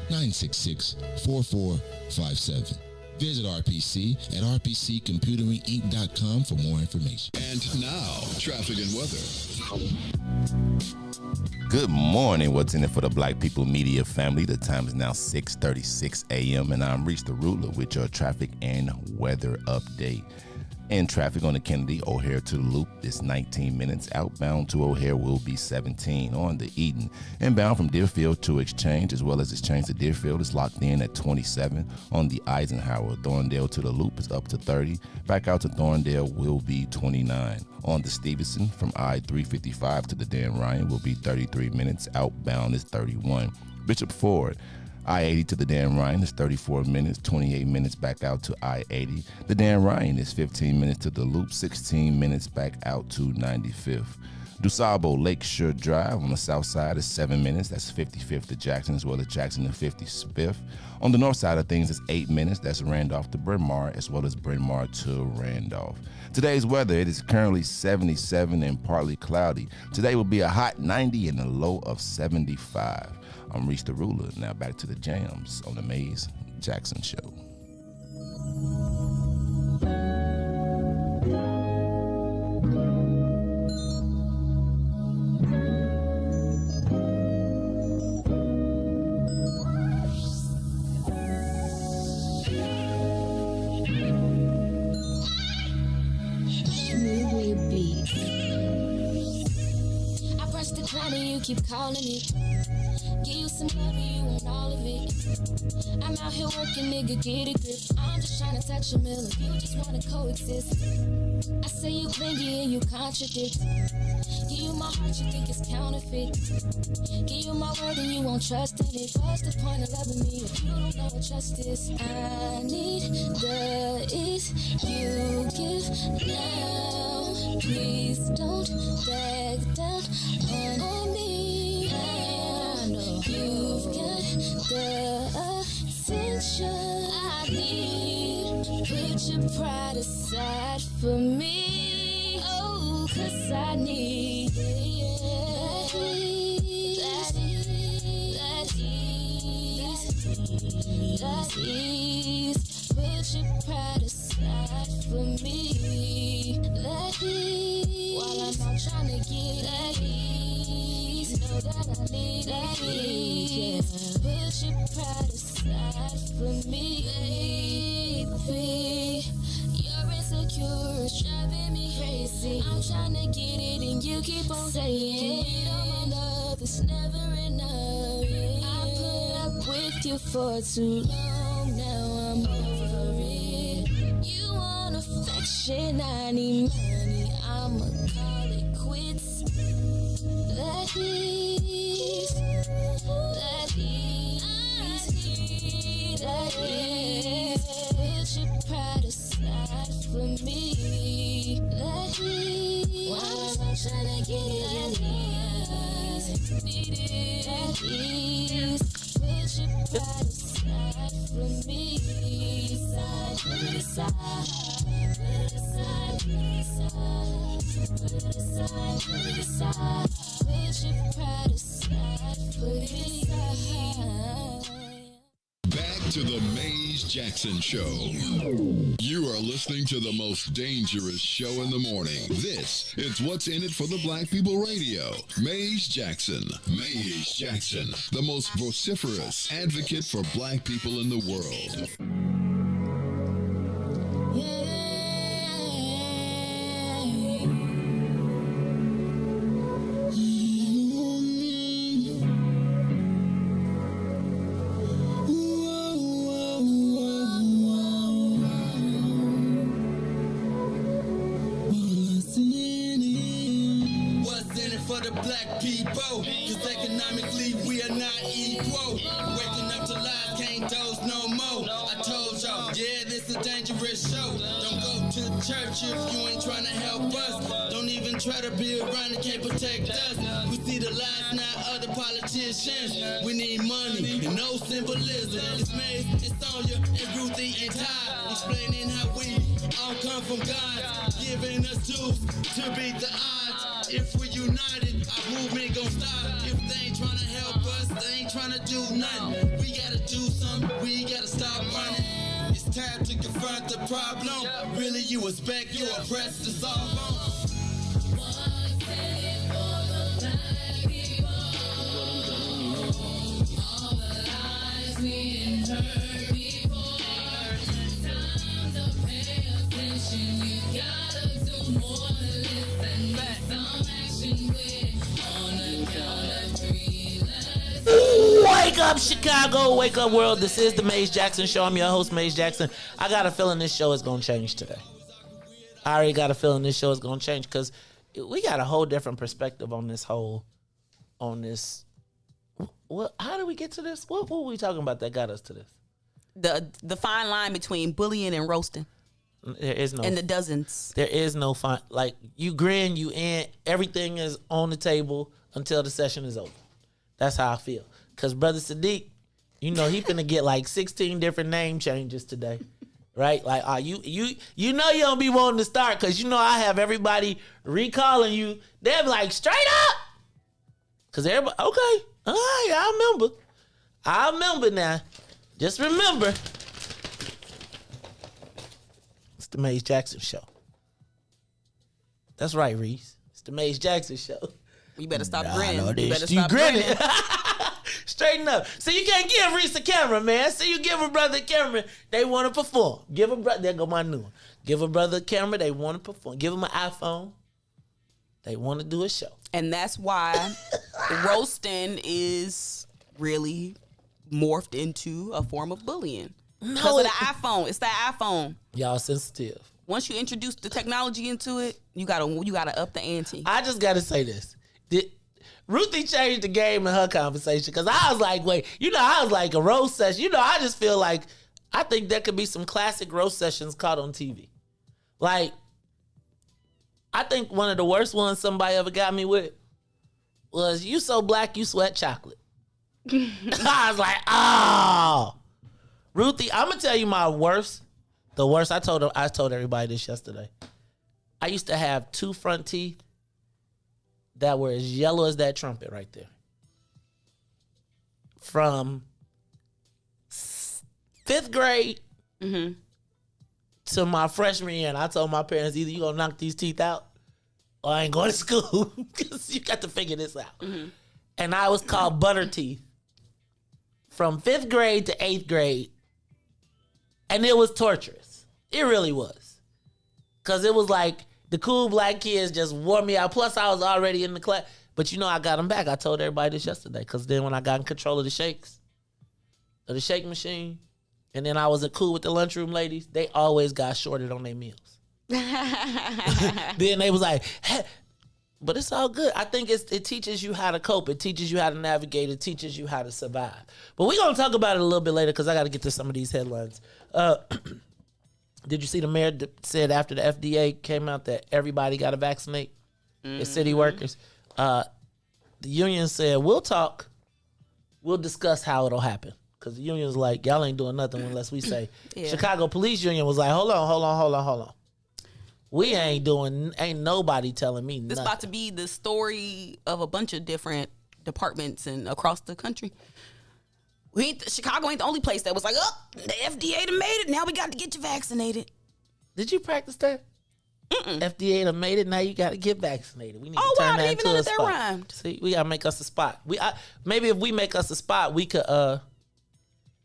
[SPEAKER 13] 773-966-4457. Visit RPC at rpccomputeringinc.com for more information.
[SPEAKER 4] And now, traffic and weather.
[SPEAKER 11] Good morning. What's in it for the Black People Media family? The time is now 6:36 a.m. and I'm Reese the Ruler with your traffic and weather update. In traffic on the Kennedy O'Hare to the Loop is 19 minutes. Outbound to O'Hare will be 17. On the Eden, inbound from Deerfield to Exchange, as well as Exchange to Deerfield, is locked in at 27. On the Eisenhower, Thorndale to the Loop is up to 30. Back out to Thorndale will be 29. On the Stevenson, from I-355 to the Dan Ryan will be 33 minutes. Outbound is 31. Bishop Ford, I-80 to the Dan Ryan is 34 minutes, 28 minutes back out to I-80. The Dan Ryan is 15 minutes to the Loop, 16 minutes back out to 95th. DuSable Lakeshore Drive on the south side is 7 minutes. That's 55th to Jackson, as well as Jackson to 55th. On the north side of things, it's 8 minutes. That's Randolph to Bryn Mawr, as well as Bryn Mawr to Randolph. Today's weather, it is currently 77 and partly cloudy. Today will be a hot 90 and a low of 75. I'm Reese the Ruler. Now back to the jams on the Maze Jackson Show.
[SPEAKER 2] You keep calling me, give you some love, you want all of it. I'm out here working, nigga, get a grip. I'm just trying to touch a million, you just wanna coexist. I say you clingy and you contradict. Give you my heart, you think it's counterfeit. Give you my word and you won't trust in it. What's the point of loving me if you don't know what trust is? I need the ease you give now. Please don't back down on me. I know you've got the attention I need. Put your pride aside for me. Oh, 'cause I need that ease. Put your pride aside for me. That ease. While I'm out trying to get that ease. Know that I need that ease. Put your pride aside for me, baby. You're insecure, it's driving me crazy. I'm trying to get it and you keep on saying all my love is never enough. I put up with you for too long, now I'm over it. You want affection, I need money, I'ma call it quits. That is, that is. Put your pride aside for me. That is. While I'm trying to get it, need it. That is. Put your pride aside for me. Put it aside, put it aside, put it aside, put it aside, put it aside. Put your pride aside, put it aside.
[SPEAKER 4] Back to the Maze Jackson Show. You are listening to the most dangerous show in the morning. This is What's in It for the Black People Radio. Maze Jackson. Maze Jackson, the most vociferous advocate for black people in the world.
[SPEAKER 12] For the black people, cause economically we are not equal. Waking up to lies, can't doze no more. I told y'all, yeah, this a dangerous show. Don't go to church if you ain't trying to help us. Don't even try to be around and can't protect us. We see the lies, not other politicians. We need money and no symbolism. It's Maze, it's Sonia, and Ruthie, and Todd, explaining how we all come from God, giving us tools to beat the odds. If we're united, our movement gon' stop. If they ain't tryna help us, they ain't tryna do nothing. We gotta do something, we gotta stop running. It's time to confront the problem. Really, you expect your oppressed to solve on.
[SPEAKER 5] Wake up, Chicago. Wake up, world. This is the Maze Jackson Show. I'm your host, Maze Jackson. I got a feeling this show is going to change today. I already got a feeling this show is going to change because we got a whole different perspective on this What? How did we get to this? What were we talking about that got us to this?
[SPEAKER 6] The fine line between bullying and roasting.
[SPEAKER 5] There is no.
[SPEAKER 6] In the dozens.
[SPEAKER 5] There is no fun. Like, you grin, you in. Everything is on the table until the session is over. That's how I feel. Because Brother Sadiq, you know, he finna get like 16 different name changes today. Right? Like, you know you don't be wanting to start because you know I have everybody recalling you. They'll be like, straight up. Because everybody, okay. All right, I remember now. Just remember. It's the Maze Jackson Show. That's right, Reese. It's the Maze Jackson Show.
[SPEAKER 6] You better stop grinning. You better
[SPEAKER 5] You
[SPEAKER 6] stop
[SPEAKER 5] grinning.
[SPEAKER 6] grinning.
[SPEAKER 5] Straighten up. See, you can't give Reese the camera, man. See, you give a brother a camera, they want to perform. Give a brother, there go my new one. Give a brother a camera, they want to perform. Give them an iPhone, they want to do a show.
[SPEAKER 6] And that's why roasting is really morphed into a form of bullying. Because of the iPhone. It's that iPhone.
[SPEAKER 5] Y'all sensitive.
[SPEAKER 6] Once you introduce the technology into it, you gotta up the ante.
[SPEAKER 5] I just gotta say this. Ruthie changed the game in her conversation because I was like, wait, you know, I was like a roast session. You know, I just feel like I think there could be some classic roast sessions caught on TV. Like, I think one of the worst ones somebody ever got me with was, you so black you sweat chocolate. I was like, oh. Ruthie, I'm gonna tell you my worst. The worst, I told everybody this yesterday. I used to have 2 front teeth that were as yellow as that trumpet right there. From 5th grade to my freshman year, and I told my parents, either you gonna knock these teeth out or I ain't going to school because you got to figure this out. And I was called butter teeth from 5th grade to 8th grade. And it was torturous. It really was. Because it was like, the cool black kids just wore me out. Plus, I was already in the class. But you know, I got them back. I told everybody this yesterday. Because then when I got in control of the shakes, of the shake machine, and then I was cool with the lunchroom ladies, they always got shorted on their meals. Then they was like, hey, but it's all good. I think it teaches you how to cope. It teaches you how to navigate. It teaches you how to survive. But we're going to talk about it a little bit later because I got to get to some of these headlines. Did you see the mayor said after the FDA came out that everybody got to vaccinate? The city workers. The union said, we'll talk. We'll discuss how it'll happen. Because the union's like, y'all ain't doing nothing unless we say. Yeah. Chicago Police Union was like, hold on. We ain't nobody telling me nothing.
[SPEAKER 6] This about to be the story of a bunch of different departments and across the country. Chicago ain't the only place that was like, oh, the FDA done made it. Now we got to get you vaccinated.
[SPEAKER 5] Did you practice that? FDA done made it. Now you got to get vaccinated. We need to turn that into a spot. Rhymed. See, we got to make us a spot. Maybe if we make us a spot, we could.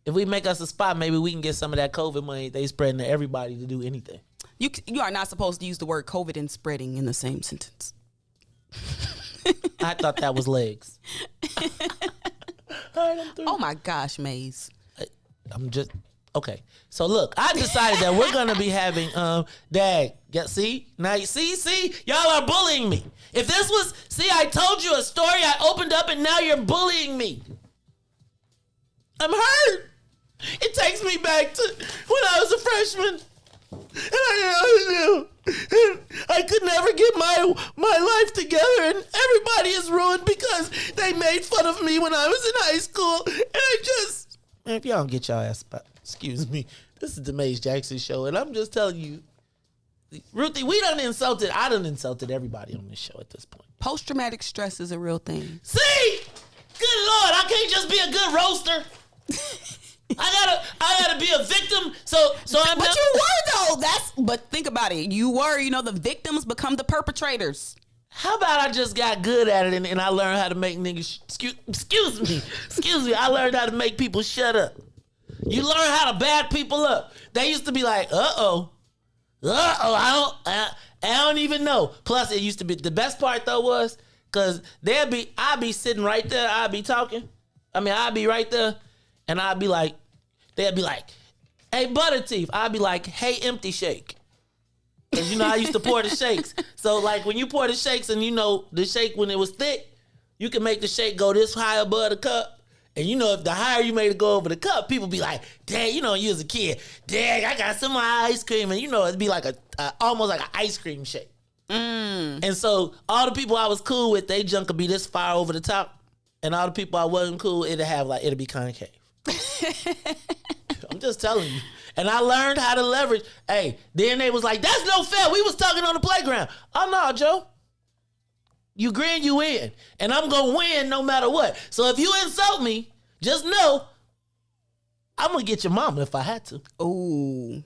[SPEAKER 5] If we make us a spot, maybe we can get some of that COVID money they spreading to everybody to do anything.
[SPEAKER 6] You are not supposed to use the word COVID and spreading in the same sentence.
[SPEAKER 5] I thought that was legs.
[SPEAKER 6] Oh my gosh, Maze.
[SPEAKER 5] I'm just okay. So look, I decided that we're gonna be having Dad. See now, see, y'all are bullying me. If this was, I told you a story. I opened up, and now you're bullying me. I'm hurt. It takes me back to when I was a freshman. And I could never get my life together, and everybody is ruined because they made fun of me when I was in high school. And man, if y'all don't get y'all ass back, excuse me, this is the Maze Jackson Show, and I'm just telling you, Ruthie, I done insulted everybody on this show at this point.
[SPEAKER 6] Post-traumatic stress is a real thing.
[SPEAKER 5] See? Good Lord, I can't just be a good roaster. I gotta be a victim. So I'm.
[SPEAKER 6] But you were though. But think about it. You were. The victims become the perpetrators.
[SPEAKER 5] How about I just got good at it and I learned how to make niggas. Excuse me. I learned how to make people shut up. You learn how to bad people up. They used to be like, I don't even know. Plus, it used to be the best part though was because I'd be sitting right there. I'd be talking. I'd be right there. And I'd be like, they'd be like, hey, butter teeth. I'd be like, hey, empty shake. Because, I used to pour the shakes. So, like, when you pour the shakes and, the shake, when it was thick, you can make the shake go this high above the cup. And you know, if the higher you made it go over the cup, people be like, dang, you know, you was a kid. Dang, I got some ice cream. And you know, it'd be like almost like an ice cream shake. And so all the people I was cool with, they junk would be this far over the top. And all the people I wasn't cool, it'd be concave. I'm just telling you. And I learned how to leverage. Hey, then they was like, that's no fair. We was talking on the playground. Oh, no, Joe. You grin, you win. And I'm going to win no matter what. So if you insult me, just know I'm going to get your mama if I had to.
[SPEAKER 6] Ooh.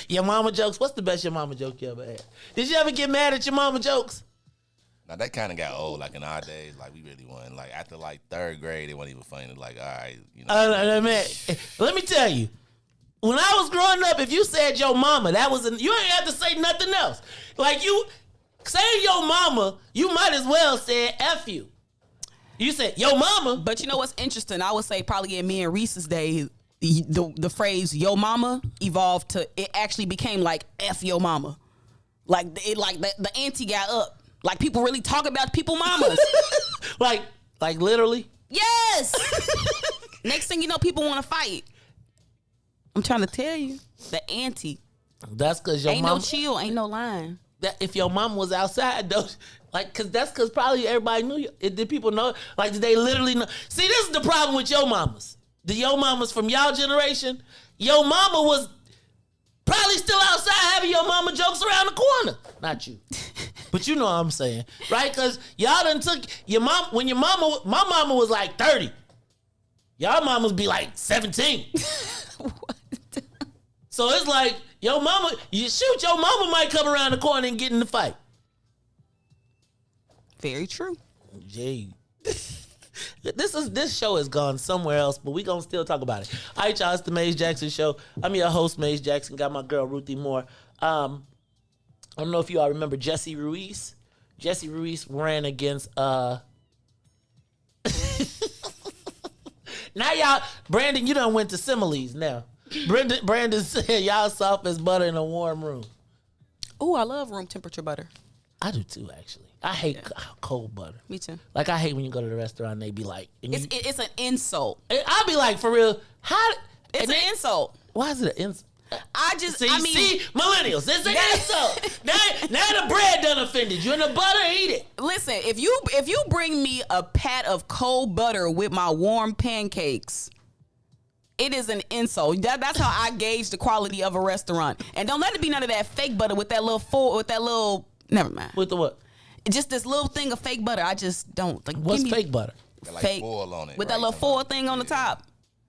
[SPEAKER 5] Your mama jokes. What's the best your mama joke you ever had? Did you ever get mad at your mama jokes?
[SPEAKER 11] Now that kind of got old. Like in our days, like we really wasn't. Like after like third grade, it wasn't even funny. Like, all right, you know.
[SPEAKER 5] Man, let me tell you. When I was growing up, if you said your mama, you ain't have to say nothing else. Like you saying your mama, you might as well say F you. You said your mama.
[SPEAKER 6] But you know what's interesting? I would say probably in me and Reese's day, the phrase yo mama evolved to, it actually became like F your mama. Like the ante got up. Like people really talk about people mamas.
[SPEAKER 5] like literally?
[SPEAKER 6] Yes. Next thing you know, people want to fight. I'm trying to tell you, the ante.
[SPEAKER 5] That's because your
[SPEAKER 6] ain't
[SPEAKER 5] mama,
[SPEAKER 6] no chill, ain't no line.
[SPEAKER 5] That if your mom was outside though, like, cause probably everybody knew you. Did people know? Like, did they literally know? See, this is the problem with your mamas. The yo mamas from y'all generation. Your mama was probably still outside having your mama jokes around the corner. Not you. But you know what I'm saying, right? Cause y'all done took your mom, when my mama was like 30. Y'all mamas be like 17. So it's like, your mama might come around the corner and get in the fight.
[SPEAKER 6] Very true.
[SPEAKER 5] Jay. This show has gone somewhere else, but we gonna still talk about it. All right, y'all, it's the Maze Jackson Show. I'm your host, Maze Jackson. Got my girl, Ruthie Moore. I don't know if you all remember Jesse Ruiz. Jesse Ruiz ran against, now y'all, Brandon, you done went to similes now. Brandon said y'all soft as butter in a warm room.
[SPEAKER 6] Oh, I love room temperature butter.
[SPEAKER 5] I do too, actually. I hate cold butter.
[SPEAKER 6] Me too.
[SPEAKER 5] Like, I hate when you go to the restaurant and they be like...
[SPEAKER 6] It's an insult.
[SPEAKER 5] I'll be like, for real,
[SPEAKER 6] it's an insult.
[SPEAKER 5] Why is it an insult?
[SPEAKER 6] See,
[SPEAKER 5] millennials, it's an insult. Now the bread done offended you and the butter, eat it.
[SPEAKER 6] Listen, if you bring me a pat of cold butter with my warm pancakes... It is an insult. That's how I gauge the quality of a restaurant. And don't let it be none of that fake butter with that little. Never mind.
[SPEAKER 5] With the what?
[SPEAKER 6] Just this little thing of fake butter. I just don't. Like,
[SPEAKER 5] what's fake butter?
[SPEAKER 6] Fake
[SPEAKER 11] foil on it,
[SPEAKER 6] with that little foil thing on the top.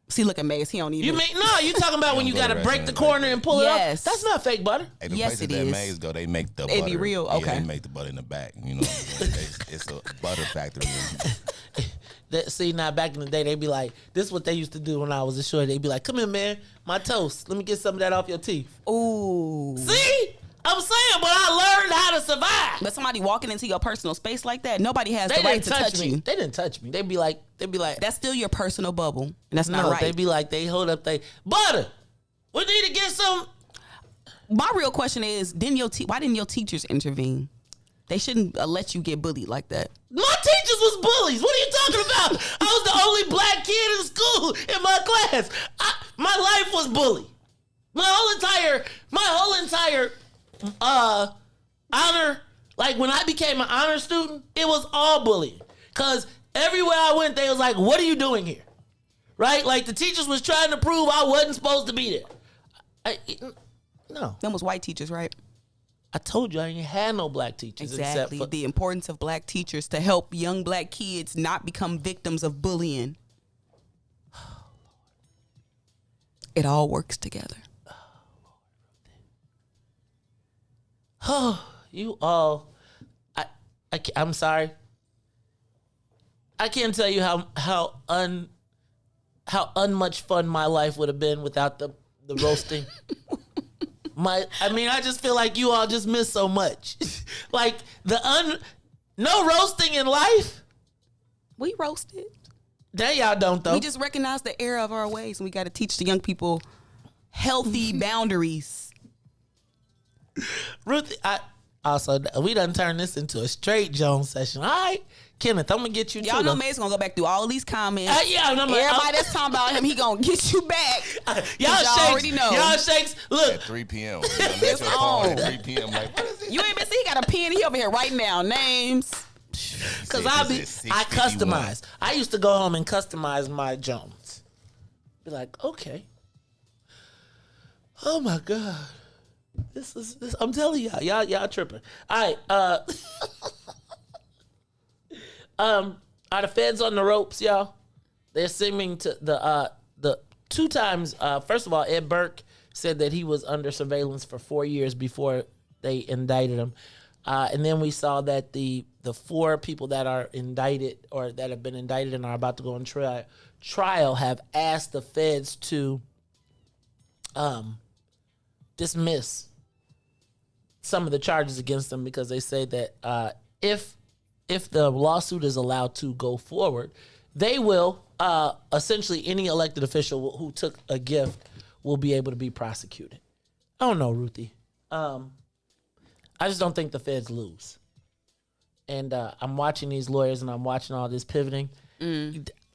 [SPEAKER 6] See, look at Maze. He don't even.
[SPEAKER 5] You talking about when you gotta break the corner and pull it up? That's not fake butter.
[SPEAKER 11] Hey, the
[SPEAKER 6] yes,
[SPEAKER 11] places
[SPEAKER 6] it
[SPEAKER 11] that
[SPEAKER 6] is.
[SPEAKER 11] Maze go, they make the butter.
[SPEAKER 6] It be real. Okay.
[SPEAKER 11] Yeah, they make the butter in the back. You know what I'm saying? It's a butter factory.
[SPEAKER 5] See, now back in the day, they be like, this is what they used to do when I was a short. They be like, come here, man, my toast. Let me get some of that off your teeth.
[SPEAKER 6] Ooh.
[SPEAKER 5] See? I'm saying, but I learned how to survive.
[SPEAKER 6] But somebody walking into your personal space like that, nobody has the right to touch you.
[SPEAKER 5] They didn't touch me. They be like,
[SPEAKER 6] that's still your personal bubble. And that's not right.
[SPEAKER 5] They be like, they hold up, butter. We need to get some.
[SPEAKER 6] My real question is, why didn't your teachers intervene? They shouldn't let you get bullied like that.
[SPEAKER 5] My teachers was bullies. What are you talking about? I was the only black kid in school in my class. My life was bullied. My whole entire honor, like when I became an honor student, it was all bullying. Cause everywhere I went, they was like, "What are you doing here?" Right? Like the teachers was trying to prove I wasn't supposed to be there. No,
[SPEAKER 6] them was white teachers, right?
[SPEAKER 5] I told you I ain't had no black teachers.
[SPEAKER 6] Exactly.
[SPEAKER 5] Except for
[SPEAKER 6] the importance of black teachers to help young black kids not become victims of bullying. It all works together.
[SPEAKER 5] Oh, you all. I'm sorry. I can't tell you how unmuch fun my life would have been without the roasting. I just feel like you all just miss so much. Like no roasting in life.
[SPEAKER 6] We roasted.
[SPEAKER 5] That y'all don't though.
[SPEAKER 6] We just recognize the error of our ways, and we got to teach the young people healthy boundaries.
[SPEAKER 5] Ruthie, Also, we done turned this into a straight Jones session. All right, Kenneth, I'm gonna get you.
[SPEAKER 6] Y'all know May's gonna go back through all of these comments.
[SPEAKER 5] Yeah,
[SPEAKER 6] everybody that's talking about him, he gonna get you back.
[SPEAKER 5] Y'all
[SPEAKER 6] already know.
[SPEAKER 5] Y'all shakes. Look,
[SPEAKER 11] at 3 p.m.
[SPEAKER 6] It's on.
[SPEAKER 11] At 3 p.m. Like, what is it?
[SPEAKER 6] You ain't been see. He got a pen. He over here writing down names.
[SPEAKER 5] Cause I customize. I used to go home and customize my Jones. Be like, okay. Oh my God. This is I'm telling y'all tripping. All right, are the feds on the ropes, y'all? They're seeming to the 2 times. First of all, Ed Burke said that he was under surveillance for 4 years before they indicted him, and then we saw that the 4 people that are indicted or that have been indicted and are about to go on trial have asked the feds to dismiss some of the charges against them because they say that if the lawsuit is allowed to go forward, they will essentially any elected official who took a gift will be able to be prosecuted. I don't know, Ruthie. I just don't think the feds lose. And I'm watching these lawyers and I'm watching all this pivoting.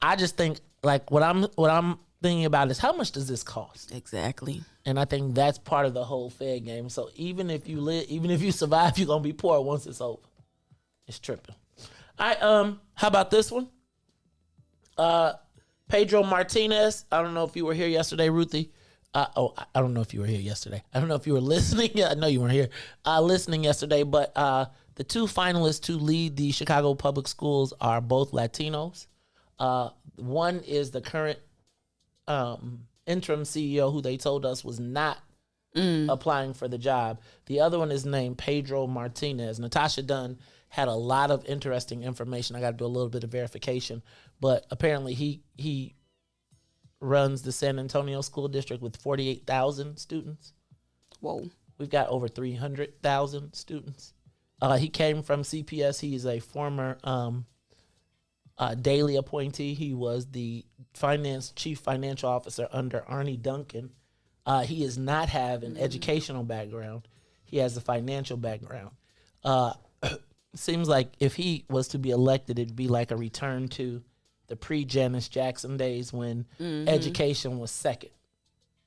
[SPEAKER 5] I just think like what I'm thinking about is how much does this cost?
[SPEAKER 6] Exactly.
[SPEAKER 5] And I think that's part of the whole Fed game. So even if you survive, you're gonna be poor once it's over. It's tripping. All right, how about this one? Pedro Martinez. I don't know if you were here yesterday, Ruthie. I don't know if you were here yesterday. I don't know if you were listening. I know you weren't here listening yesterday, but the 2 finalists to lead the Chicago Public Schools are both Latinos. One is the current interim CEO who they told us was not applying for the job. The other one is named Pedro Martinez. Natasha Dunn had a lot of interesting information. I got to do a little bit of verification, but apparently he runs the San Antonio School District with 48,000 students.
[SPEAKER 6] Whoa.
[SPEAKER 5] We've got over 300,000 students. He came from CPS. He is a former daily appointee. He was the chief financial officer under Arnie Duncan. He does not have an educational background. He has a financial background. Seems like if he was to be elected, it'd be like a return to the pre-Janice Jackson days when education was second,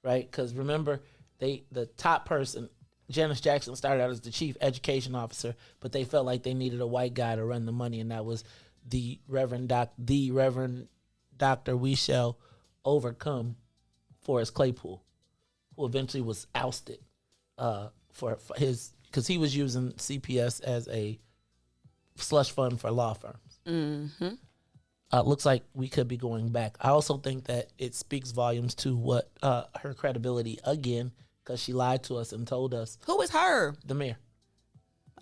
[SPEAKER 5] right? Because remember, the top person, Janice Jackson, started out as the chief education officer, but they felt like they needed a white guy to run the money, and that was the Reverend Dr. We Shall Overcome Forrest Claypool, who eventually was ousted for his, because he was using CPS as a slush fund for law firms. Looks like we could be going back. I also think that it speaks volumes to what her credibility again, because she lied to us and told us.
[SPEAKER 6] Who is her?
[SPEAKER 5] The mayor.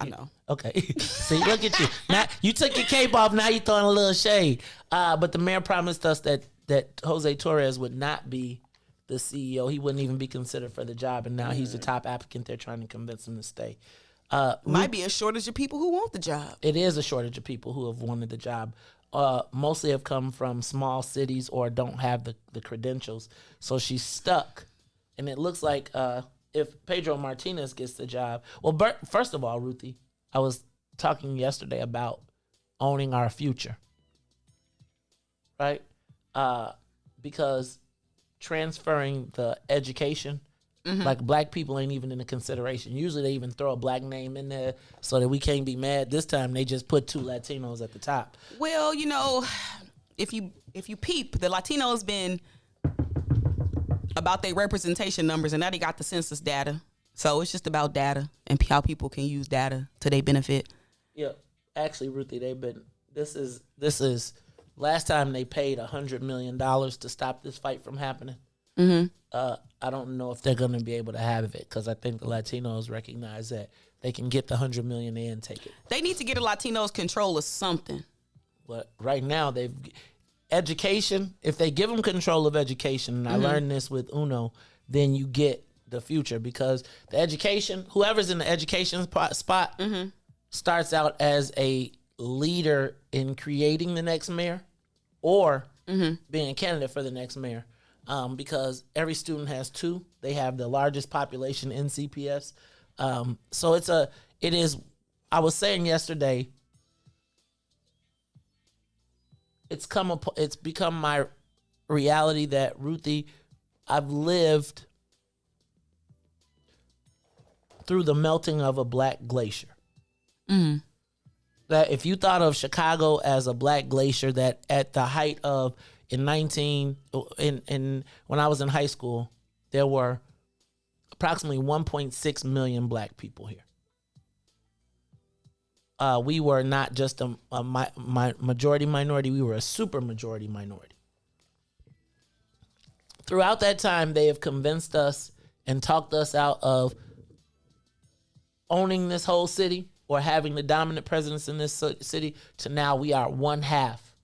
[SPEAKER 6] I know.
[SPEAKER 5] Okay. See, look at you. Now you took your cape off. Now you're throwing a little shade. But the mayor promised us that Jose Torres would not be the CEO. He wouldn't even be considered for the job. And now he's the top applicant. They're trying to convince him to stay.
[SPEAKER 6] Might be a shortage of people who want the job.
[SPEAKER 5] It is a shortage of people who have wanted the job. Mostly have come from small cities or don't have the credentials. So she's stuck. And it looks like if Pedro Martinez gets the job. Well, first of all, Ruthie, I was talking yesterday about owning our future. Right? Because transferring the education, like black people ain't even in the consideration. Usually they even throw a black name in there so that we can't be mad. This time they just put 2 Latinos at the top.
[SPEAKER 6] Well, you know, if you peep, the Latinos been about their representation numbers, and now they got the census data. So it's just about data and how people can use data to their benefit.
[SPEAKER 5] Yeah, actually, Ruthie, this is last time they paid $100 million to stop this fight from happening. I don't know if they're going to be able to have it because I think the Latinos recognize that they can get the $100 million and take it.
[SPEAKER 6] They need to get the Latinos control of something.
[SPEAKER 5] But right now, education, if they give them control of education, and I learned this with Uno, then you get the future, because the education, whoever's in the education spot starts out as a leader in creating the next mayor or being a candidate for the next mayor. Because every student has 2. They have the largest population in CPS. So it is. I was saying yesterday. It's become my reality that Ruthie, I've lived through the melting of a black glacier.
[SPEAKER 6] Mm.
[SPEAKER 5] That if you thought of Chicago as a black glacier, that at the height of when I was in high school, there were approximately 1.6 million black people here. We were not just a majority minority, we were a super majority minority. Throughout that time, they have convinced us and talked us out of owning this whole city or having the dominant presence in this city to now we are one half.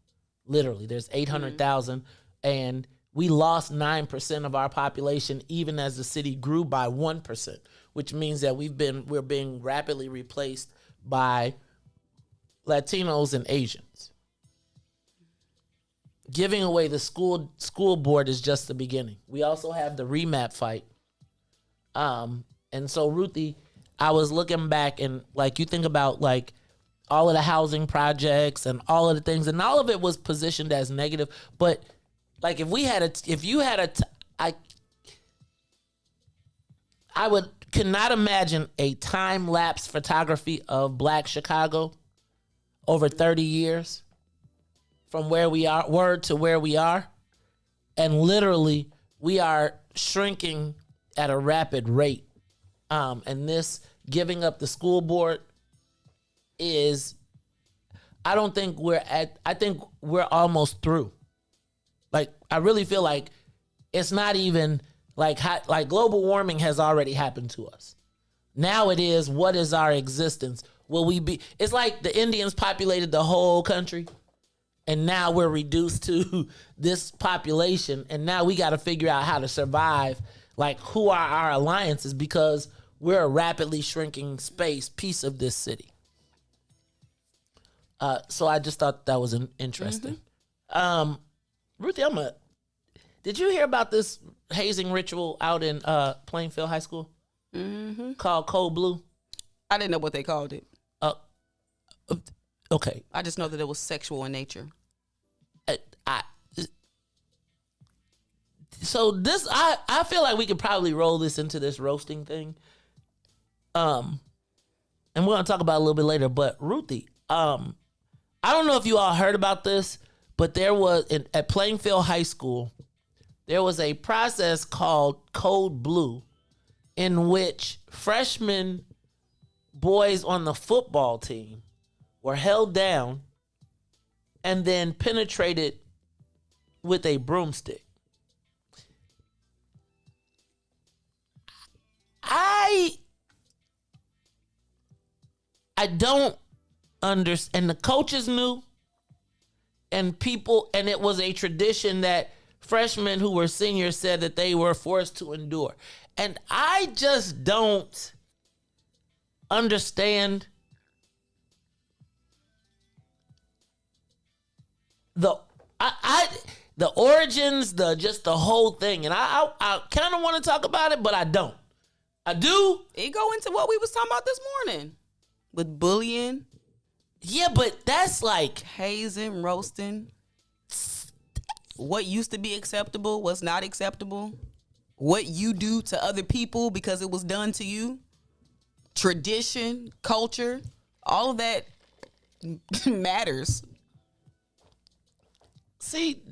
[SPEAKER 5] Literally, there's 800,000 and we lost 9% of our population even as the city grew by 1%, which means that we're being rapidly replaced by Latinos and Asians. Giving away the school board is just the beginning. We also have the remap fight. And so Ruthie, I was looking back and like you think about like all of the housing projects and all of the things and all of it was positioned as negative. But like I cannot imagine a time lapse photography of Black Chicago over 30 years from where we were to where we are. And literally we are shrinking at a rapid rate. And this giving up the school board is, I think we're almost through. Like, I really feel like it's not even like global warming has already happened to us. Now it is, what is our existence? Will we be, it's like the Indians populated the whole country and now we're reduced to this population and now we got to figure out how to survive. Like, who are our alliances? Because we're a rapidly shrinking piece of this city. So I just thought that was interesting. Mm-hmm. Ruthie, did you hear about this hazing ritual out in Plainfield High School? Mm-hmm. Called Cold Blue?
[SPEAKER 6] I didn't know what they called it.
[SPEAKER 5] Okay.
[SPEAKER 6] I just know that it was sexual in nature.
[SPEAKER 5] So this, I feel like we could probably roll this into this roasting thing. And we're going to talk about it a little bit later. But Ruthie, I don't know if you all heard about this, but there was, at Plainfield High School, there was a process called Code Blue in which freshman boys on the football team were held down and then penetrated with a broomstick. I don't understand. And the coaches knew, and it was a tradition that freshmen who were seniors said that they were forced to endure. And I just don't understand the origins, the whole thing. And I kind of want to talk about it, but I don't. I do.
[SPEAKER 6] It go into what we was talking about this morning with bullying.
[SPEAKER 5] Yeah, but that's like
[SPEAKER 6] hazing, roasting. What used to be acceptable, what's not acceptable. What you do to other people because it was done to you. Tradition, culture, all of that matters.
[SPEAKER 5] See,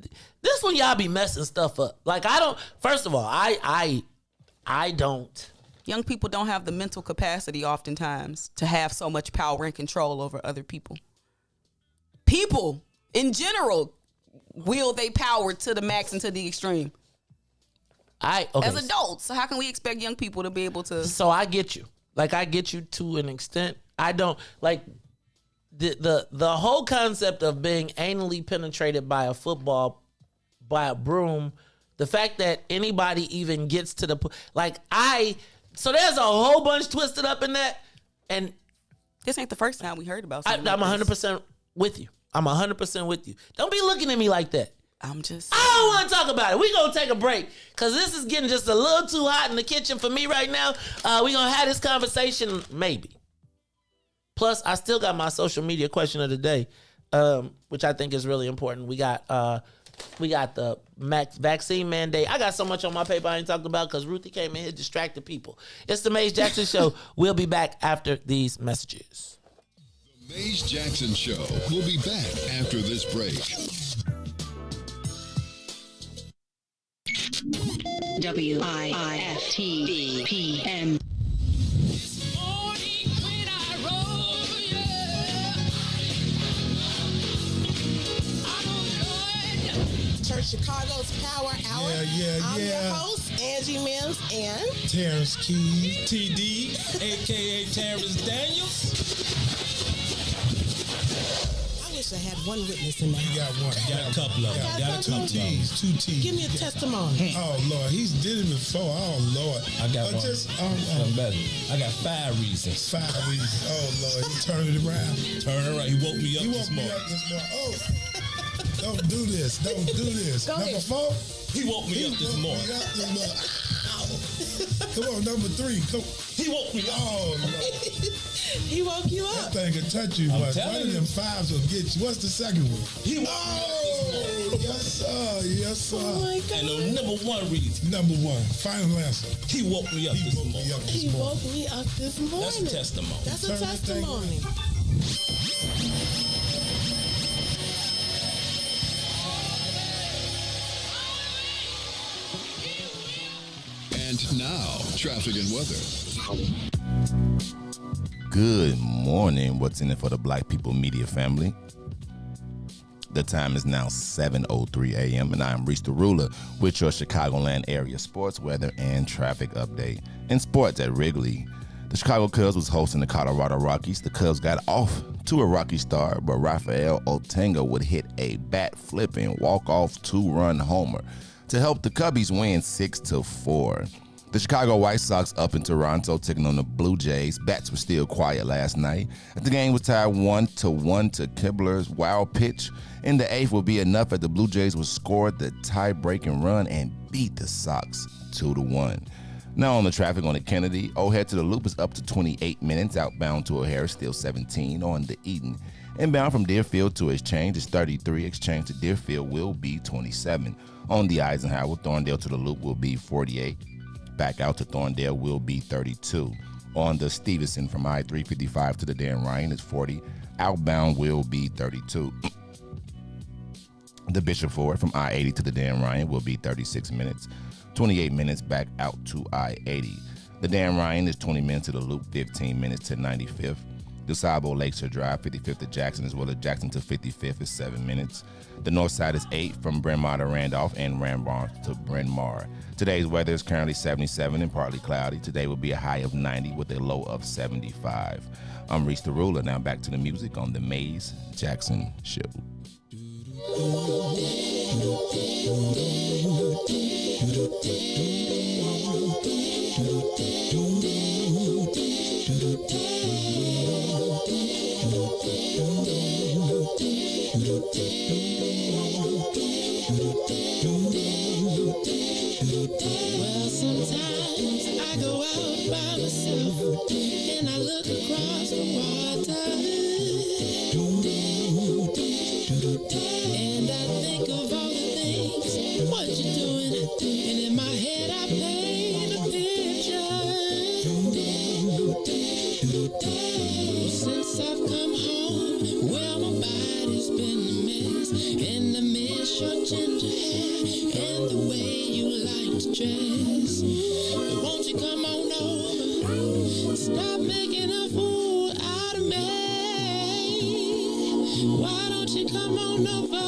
[SPEAKER 5] this one y'all be messing stuff up. Like, I don't, first of all, I don't.
[SPEAKER 6] Young people don't have the mental capacity oftentimes to have so much power and control over other people. People, in general, wield they power to the max and to the extreme. As adults, so how can we expect young people to be able to?
[SPEAKER 5] So I get you. Like, I get you to an extent. I don't, like, the whole concept of being anally penetrated by a broom, the fact that anybody even gets to so there's a whole bunch twisted up in that, and
[SPEAKER 6] this ain't the first time we heard about something.
[SPEAKER 5] I'm 100% with you. I'm 100% with you. Don't be looking at me like that. I don't want to talk about it. We're going to take a break because this is getting just a little too hot in the kitchen for me right now. We're going to have this conversation maybe Plus, I still got my social media question of the day, which I think is really important. We got the vaccine mandate. I got so much on my paper I ain't talked about because Ruthie came in here, distracted people. It's the Maze Jackson Show. We'll be back after these messages.
[SPEAKER 4] The Maze Jackson Show. We'll be back after this break.
[SPEAKER 14] WIIFTBP.
[SPEAKER 15] Church Chicago's Power Hour. I'm your host, Angie Mims, and
[SPEAKER 12] Terrence Keys, TD, a.k.a. Terrence Daniels.
[SPEAKER 15] I wish I had one witness in the house.
[SPEAKER 12] You got one. You got a couple of them. Got two T's.
[SPEAKER 15] Give me a testimony.
[SPEAKER 12] Oh, Lord. He's did it before. Oh, Lord.
[SPEAKER 16] I got one. Something better. I got 5 reasons.
[SPEAKER 12] 5 reasons. Oh, Lord. He turned it around.
[SPEAKER 16] Turn it around. He woke me up this morning.
[SPEAKER 12] Oh. Don't do this. Don't do this.
[SPEAKER 15] Go
[SPEAKER 12] number
[SPEAKER 15] ahead.
[SPEAKER 12] 4.
[SPEAKER 16] He woke me up this morning.
[SPEAKER 12] Come on, number 3. Come.
[SPEAKER 16] He woke me up.
[SPEAKER 12] Oh, Lord.
[SPEAKER 15] He woke you up.
[SPEAKER 12] That thing can touch you.
[SPEAKER 16] I'm
[SPEAKER 12] One
[SPEAKER 16] telling
[SPEAKER 12] of
[SPEAKER 16] you.
[SPEAKER 12] them 5s will get you. What's the second one?
[SPEAKER 16] He woke
[SPEAKER 12] yes, sir. Yes, sir.
[SPEAKER 15] Oh my God.
[SPEAKER 16] And the number 1 reason.
[SPEAKER 12] Number 1. Final answer.
[SPEAKER 16] He woke me up this morning.
[SPEAKER 15] He woke me up this morning.
[SPEAKER 16] That's a testimony.
[SPEAKER 15] That's a testimony.
[SPEAKER 4] And now, traffic and weather.
[SPEAKER 11] Good morning. What's in it for the Black People Media family? The time is now 7:03 a.m. and I am Reese the Ruler with your Chicagoland area sports, weather, and traffic update. In sports at Wrigley, the Chicago Cubs was hosting the Colorado Rockies. The Cubs got off to a rocky start, but Rafael Otanga would hit a bat-flipping walk-off 2-run homer to help the Cubbies win 6-4. The Chicago White Sox up in Toronto taking on the Blue Jays. Bats were still quiet last night. The game was tied 1-1 to Kibler's wild pitch. In the 8th will be enough as the Blue Jays would score the tie-breaking run and beat the Sox 2-1. Now on the traffic on the Kennedy, O'Hare to the Loop is up to 28 minutes. Outbound to O'Hare is still 17 on the Eden. Inbound from Deerfield to Exchange is 33. Exchange to Deerfield will be 27. On the Eisenhower, Thorndale to the Loop will be 48. Back out to Thorndale will be 32. On the Stevenson from I-355 to the Dan Ryan is 40. Outbound will be 32. The Bishop Ford from I-80 to the Dan Ryan will be 36 minutes. 28 minutes back out to I-80. The Dan Ryan is 20 minutes to the Loop, 15 minutes to 95th. The Sabo Lakeshore Drive, 55th to Jackson, as well as Jackson to 55th is 7 minutes. The north side is 8 from Bryn Mawr to Randolph and Randolph to Bryn Mawr. Today's weather is currently 77 and partly cloudy. Today will be a high of 90 with a low of 75. I'm Reese the Ruler. Now back to the music on the Maze Jackson Show.
[SPEAKER 2] Well, sometimes I go out by myself and I look across the water and I think of all the things what you're doing, and in my head I paint a picture. Since I've come home, well, my body's been a mess, and I miss your ginger hair and the way you like to dress. But won't you come on over? Stop making a fool out of me. Why don't you come on over,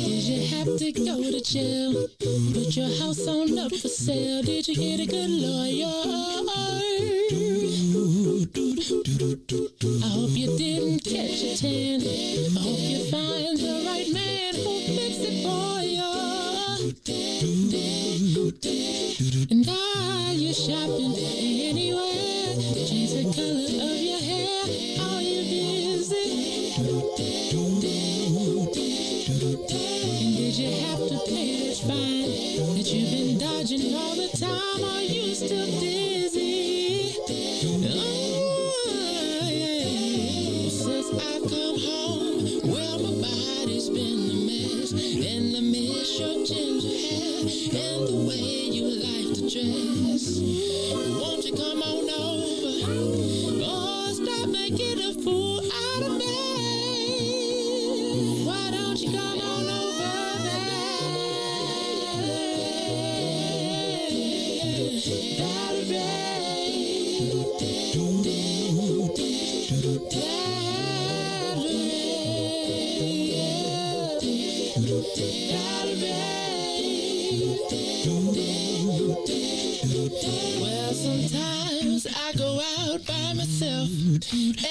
[SPEAKER 2] Did you have to go to jail? Put your house on up for sale. Did you get a good lawyer? I hope you didn't catch a tan. I hope you find the right man who'll fix it for you. And I shopping anywhere. Change the color of your hair. Are you busy? And did you have to pay this fine that you've been dodging all the time? Are you still dizzy? Since I've come home, well, my body's been a mess, and I miss your ginger hair and the way you like to dress. Won't you come on over? Oh, stop making a fool out of me. Why don't you come on over Well, sometimes I go out by myself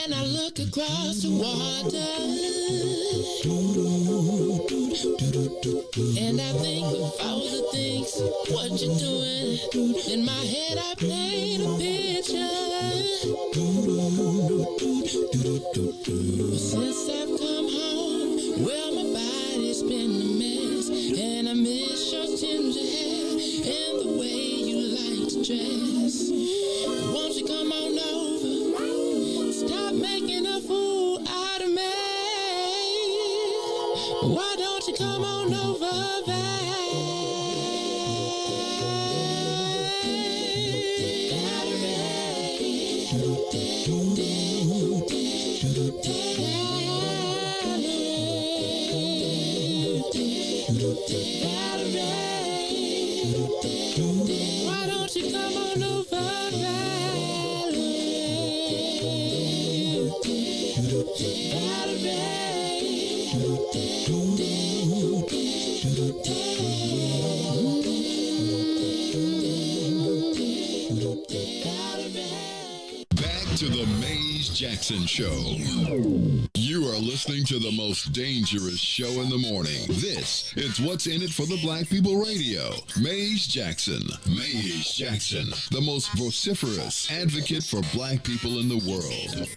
[SPEAKER 2] and I look across the water, and I think of all the things what you're doing. In my head I paint a picture. Since I've come home, well, my body's been a mess, and I miss your ginger hair and the way you like to dress. Won't you come on over? Stop making a fool out of me. Why don't you come on over, why don't you come on over,
[SPEAKER 4] Back to the Maze Jackson Show. You are listening to the most dangerous show in the morning. This is What's in It for the Black People Radio. Maze Jackson. Maze Jackson, the most vociferous advocate for black people in the world.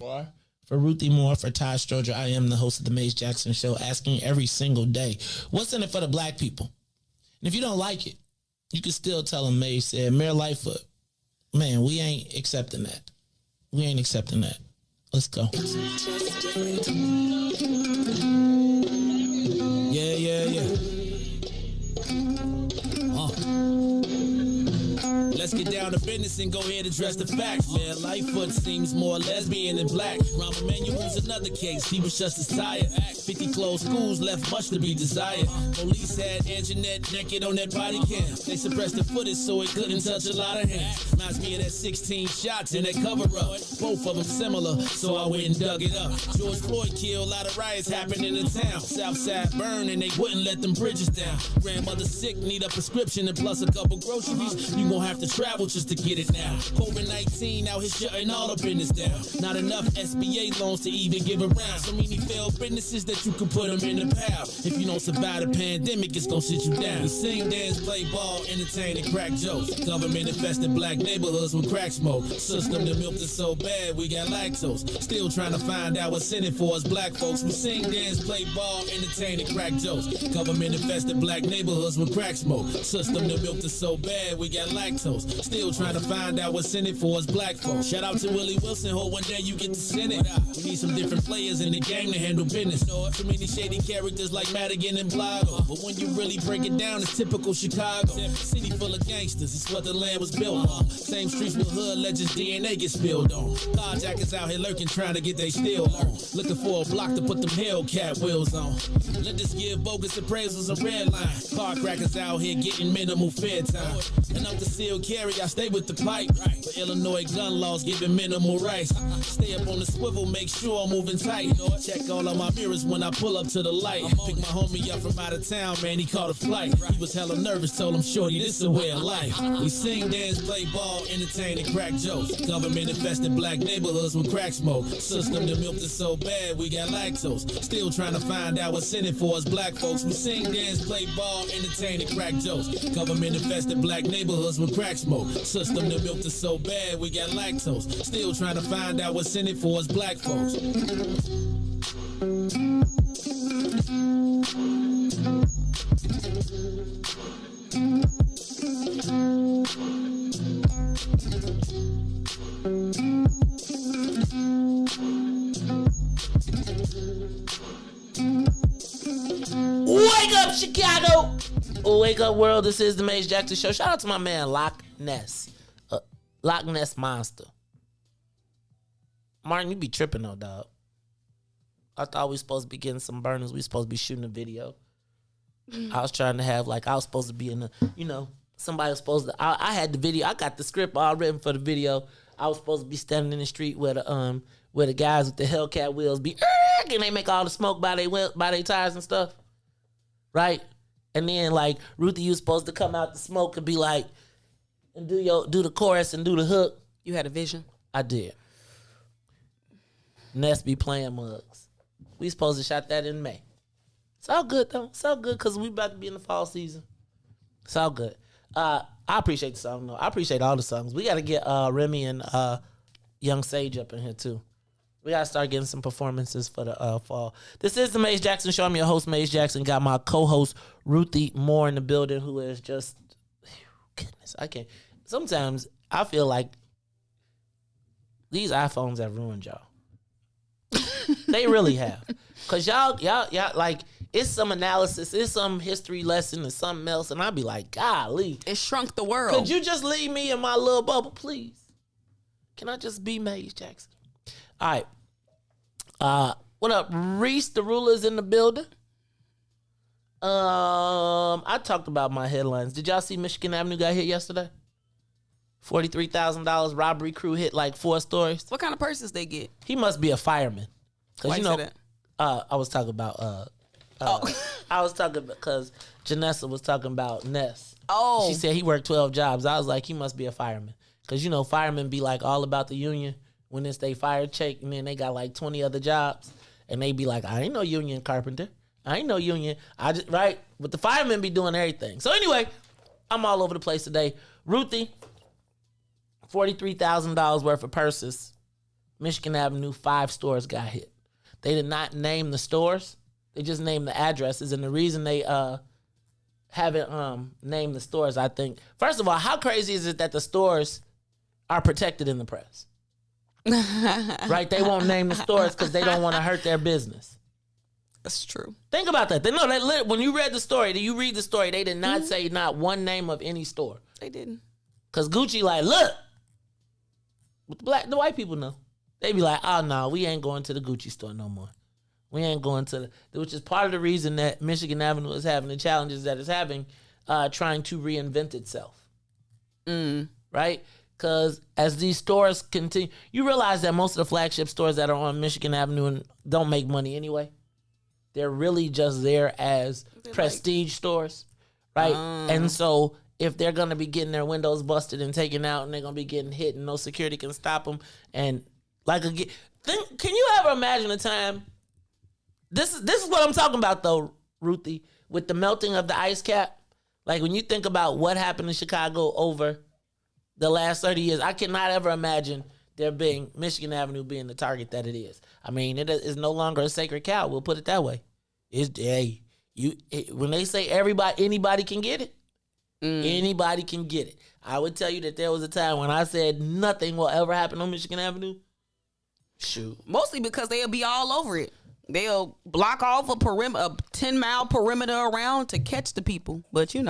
[SPEAKER 5] For Ruthie Moore, for Todd Stroger, I am the host of the Maze Jackson Show, asking every single day, what's in it for the black people? And if you don't like it, you can still tell them Maze said, Mayor Lightfoot, man, we ain't accepting that. We ain't accepting that. Let's go. Yeah.
[SPEAKER 16] Let's get down to business and go ahead and address the facts. Man, Lightfoot seems more lesbian than black. Rahm Emanuel's another case. He was just as tired. 50 closed schools left much to be desired. Police had Anjanette naked on that body cam. They suppressed the footage so it couldn't touch a lot of hands. Reminds me of that 16 shots in that cover-up. Both of them similar, so I went and dug it up. George Floyd killed, a lot of riots happened in the town. Southside burned and they wouldn't let them bridges down. Grandmother sick, need a prescription and plus a couple groceries. You gon' have to travel just to get it now. COVID-19 out here shutting all the business down. Not enough SBA loans to even give around. So many failed businesses that you could put them in the pile. If you don't survive the pandemic, it's gon' sit you down. We sing, dance, play ball, entertain, and crack jokes. Government infested black neighborhoods with crack smoke. System that milked us so bad we got lactose. Still trying to find out what's in it for us black folks. We sing, dance, play ball, entertain, and crack jokes. Government infested black neighborhoods with crack smoke. System that milked us so bad we got lactose. Still trying to find out what's in it for us black folks. Shout out to Willie Wilson, hope one day you get to send it. We need some different players in the game to handle business. Too many shady characters like Madigan and Blago. But when you really break it down, it's typical Chicago. City full of gangsters, it's what the land was built on. Same streets with hood legends, DNA get spilled on. Carjackers out here lurking, trying to get they steal on. Looking for a block to put them Hellcat wheels on. Let us give bogus appraisals a red line. Car crackers out here getting minimal fair time. And I'm concealed carry, I stay with the pipe. But Illinois gun laws giving minimal rights. Stay up on the swivel, make sure I'm moving tight. Check all of my mirrors when I pull up to the light. Pick my homie up from out of town, man, he caught a flight. He was hella nervous, told him, shorty, this a way of life. We sing, dance, play ball, entertain, and crack jokes. Government infested black neighborhoods with crack smoke. System that milked us so bad, we got lactose. Still trying to find out what's in it for us black folks. We sing, dance, play ball, entertain, and crack jokes. Government infested black neighborhoods with crack black smoke. System that built us so bad we got lactose. Still trying to find out what's in it for us black folks.
[SPEAKER 5] Wake up, Chicago! Wake up, world. This is the Maze Jackson Show. Shout out to my man, Loch Ness. Loch Ness Monster. Martin, you be tripping though, dog. I thought we was supposed to be getting some burners. We supposed to be shooting a video. I was trying to have, like, I was supposed to be in the, somebody was supposed to, I had the video. I got the script all written for the video. I was supposed to be standing in the street where the guys with the Hellcat wheels be, and they make all the smoke by their tires and stuff. Right? And then, like, Ruthie, you was supposed to come out the smoke and be like, and do the chorus and do the hook.
[SPEAKER 6] You had a vision?
[SPEAKER 5] I did. Ness be playing mugs. We supposed to shot that in May. It's all good, though. It's all good because we about to be in the fall season. It's all good. I appreciate the song, though. I appreciate all the songs. We got to get Remy and Young Sage up in here, too. We got to start getting some performances for the fall. This is the Maze Jackson Show. I'm your host, Maze Jackson. Got my co-host, Ruthie Moore, in the building, who is just, goodness, I can't. Sometimes I feel like these iPhones have ruined y'all. They really have. Because y'all, like, it's some analysis, it's some history lesson and something else, and I'll be like, golly.
[SPEAKER 6] It shrunk the world.
[SPEAKER 5] Could you just leave me in my little bubble, please? Can I just be Maze Jackson? All right. What up? Reese the Ruler's in the building. I talked about my headlines. Did y'all see Michigan Avenue got hit yesterday? $43,000 robbery crew hit like 4 stores.
[SPEAKER 6] What kind of purses they get?
[SPEAKER 5] He must be a fireman.
[SPEAKER 6] Why you say that?
[SPEAKER 5] I was talking about I was talking because Janessa was talking about Ness.
[SPEAKER 6] Oh.
[SPEAKER 5] She said he worked 12 jobs. I was like, he must be a fireman. Because, firemen be like all about the union when it's they fire check, and then they got like 20 other jobs. And they be like, I ain't no union carpenter. I ain't no union. Right? But the firemen be doing everything. So anyway, I'm all over the place today. Ruthie, $43,000 worth of purses. Michigan Avenue, 5 stores got hit. They did not name the stores. They just named the addresses. And the reason they haven't named the stores, I think, first of all, how crazy is it that the stores are protected in the press? Right? They won't name the stores because they don't want to hurt their business.
[SPEAKER 6] That's true.
[SPEAKER 5] Think about that. When you read the story, they did not say not one name of any store.
[SPEAKER 6] They didn't.
[SPEAKER 5] Because Gucci like, look, the white people know. They be like, oh, no, we ain't going to the Gucci store no more. We ain't going to which is part of the reason that Michigan Avenue is having the challenges that it's having, trying to reinvent itself. Right? Because as these stores continue, you realize that most of the flagship stores that are on Michigan Avenue don't make money anyway. They're really just there as prestige stores, right? And so if they're going to be getting their windows busted and taken out and they're going to be getting hit and no security can stop them, and can you ever imagine a time? This is what I'm talking about though, Ruthie, with the melting of the ice cap. Like when you think about what happened in Chicago over the last 30 years, I cannot ever imagine there being Michigan Avenue being the target that it is. I mean, it is no longer a sacred cow. We'll put it that way. When they say anybody can get it, anybody can get it. I would tell you that there was a time when I said nothing will ever happen on Michigan Avenue. Shoot.
[SPEAKER 6] Mostly because they'll be all over it. They'll block off a 10-mile perimeter around to catch the people. But
[SPEAKER 5] I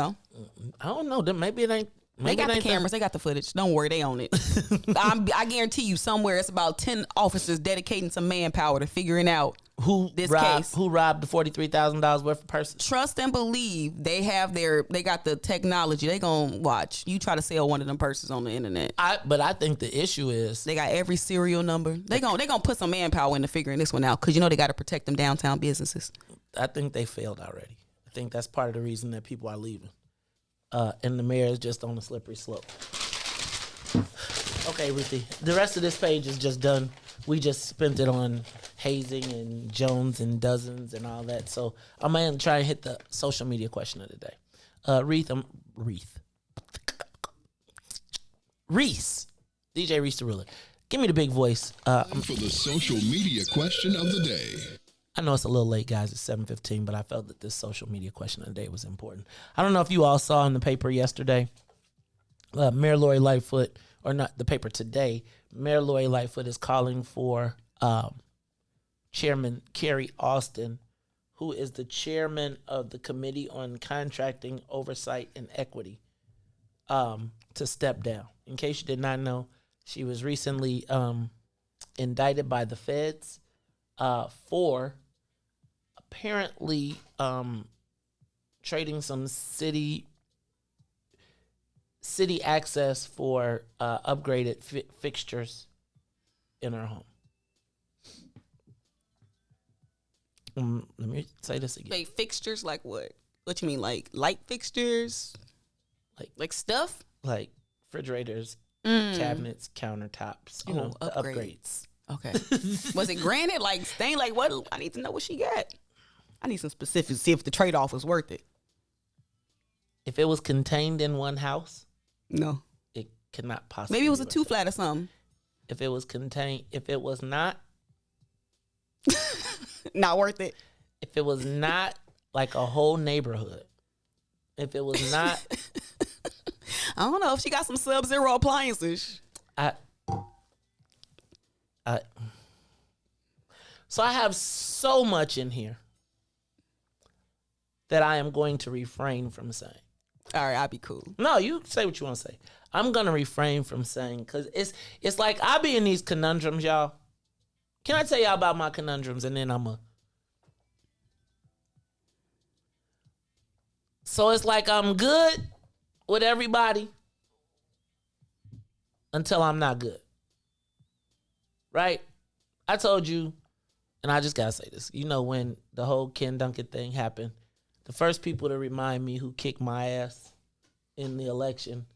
[SPEAKER 5] don't know. Maybe it ain't.
[SPEAKER 6] They got the cameras. They got the footage. Don't worry, they own it. I guarantee you somewhere it's about 10 officers dedicating some manpower to figuring out
[SPEAKER 5] who robbed the $43,000 worth of purses.
[SPEAKER 6] Trust and believe they got the technology. They gonna watch you try to sell one of them purses on the internet.
[SPEAKER 5] But I think the issue is
[SPEAKER 6] they got every serial number. They gonna put some manpower into figuring this one out because they got to protect them downtown businesses.
[SPEAKER 5] I think they failed already. I think that's part of the reason that people are leaving. And the mayor is just on a slippery slope. Okay, Ruthie. The rest of this page is just done. We just spent it on hazing and Jones and dozens and all that. So I'm going to try and hit the social media question of the day. Reith. Reese, DJ Reese the Ruler. Give me the big voice.
[SPEAKER 4] For the social media question of the day.
[SPEAKER 5] I know it's a little late, guys. It's 7:15, but I felt that this social media question of the day was important. I don't know if you all saw in the paper yesterday, Mayor Lori Lightfoot, or not the paper today, Mayor Lori Lightfoot is calling for Chairman Kerry Austin, who is the chairman of the Committee on Contracting, Oversight, and Equity, to step down. In case you did not know, she was recently indicted by the feds for apparently trading some city access for upgraded fixtures in her home. Let me say this again.
[SPEAKER 6] Wait, fixtures like what? What you mean, like light fixtures? Like stuff?
[SPEAKER 5] Like refrigerators, cabinets, countertops, you know, the upgrades.
[SPEAKER 6] Okay. Was it granted? Like stained? Like what? I need to know what she got. I need some specifics. See if the trade-off was worth it.
[SPEAKER 5] If it was contained in one house,
[SPEAKER 6] no,
[SPEAKER 5] it could not possibly.
[SPEAKER 6] Maybe it was a 2-flat or something.
[SPEAKER 5] If it was not,
[SPEAKER 6] not worth it.
[SPEAKER 5] If it was not like a whole neighborhood, if it was not,
[SPEAKER 6] I don't know if she got some Sub-Zero appliances.
[SPEAKER 5] So I have so much in here that I am going to refrain from saying.
[SPEAKER 6] All right, I'll be cool.
[SPEAKER 5] No, you say what you want to say. I'm going to refrain from saying, because it's like I be in these conundrums, y'all. Can I tell y'all about my conundrums, and then So it's like I'm good with everybody until I'm not good. Right? I told you, and I just got to say this. You know, when the whole Ken Duncan thing happened, the first people to remind me who kicked my ass in the election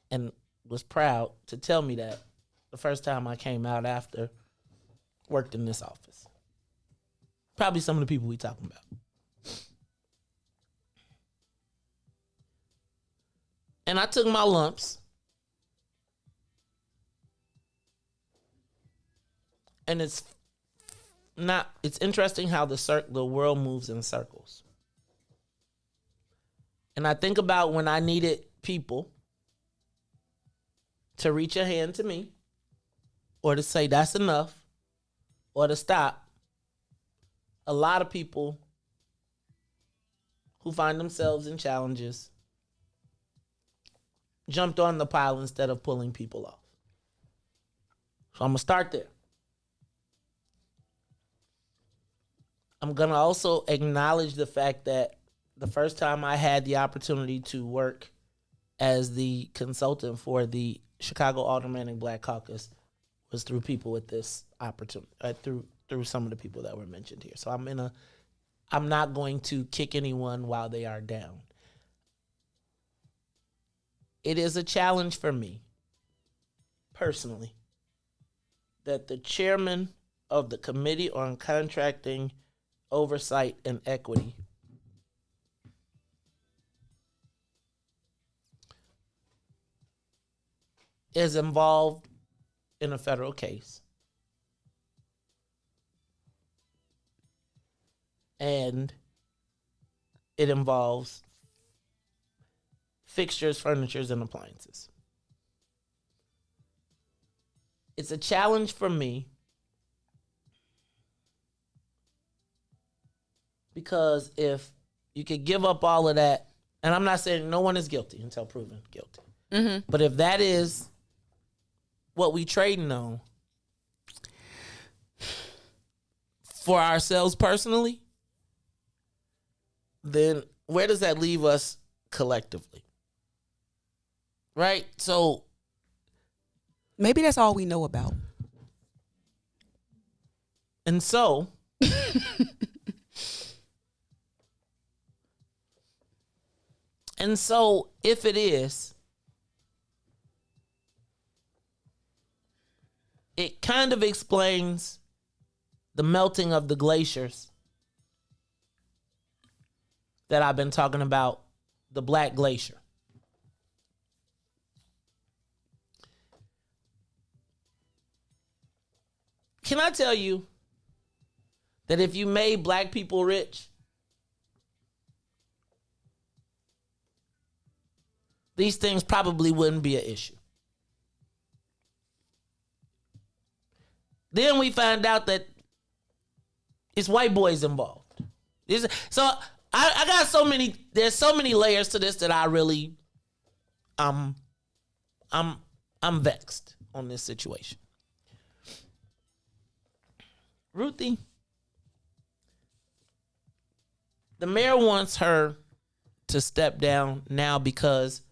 [SPEAKER 5] and was proud to tell me that the first time I came out after worked in this office. Probably some of the people we talking about. And I took my lumps. And it's interesting how the world moves in circles. And I think about when I needed people to reach a hand to me, or to say that's enough, or to stop. A lot of people who find themselves in challenges jumped on the pile instead of pulling people off. So I'm going to start there. I'm going to also acknowledge the fact that the first time I had the opportunity to work as the consultant for the Chicago Aldermanic Black Caucus was through people with this opportunity, through some of the people that were mentioned here. So I'm not going to kick anyone while they are down. It is a challenge for me, personally, that the chairman of the Committee on Contracting, Oversight, and Equity is involved in a federal case. And it involves fixtures, furnitures, and appliances. It's a challenge for me because if you could give up all of that, and I'm not saying no one is guilty until proven guilty, but if that is what we trading on for ourselves personally, then where does that leave us collectively? Right? So
[SPEAKER 6] maybe that's all we know about.
[SPEAKER 5] And so if it is, it kind of explains the melting of the glaciers that I've been talking about, the Black Glacier. can I tell you that if you made black people rich, these things probably wouldn't be an issue. Then we find out that it's white boys involved. So I got so many. There's so many layers to this that I really, I'm vexed on this situation. Ruthie, the mayor wants her to step down now because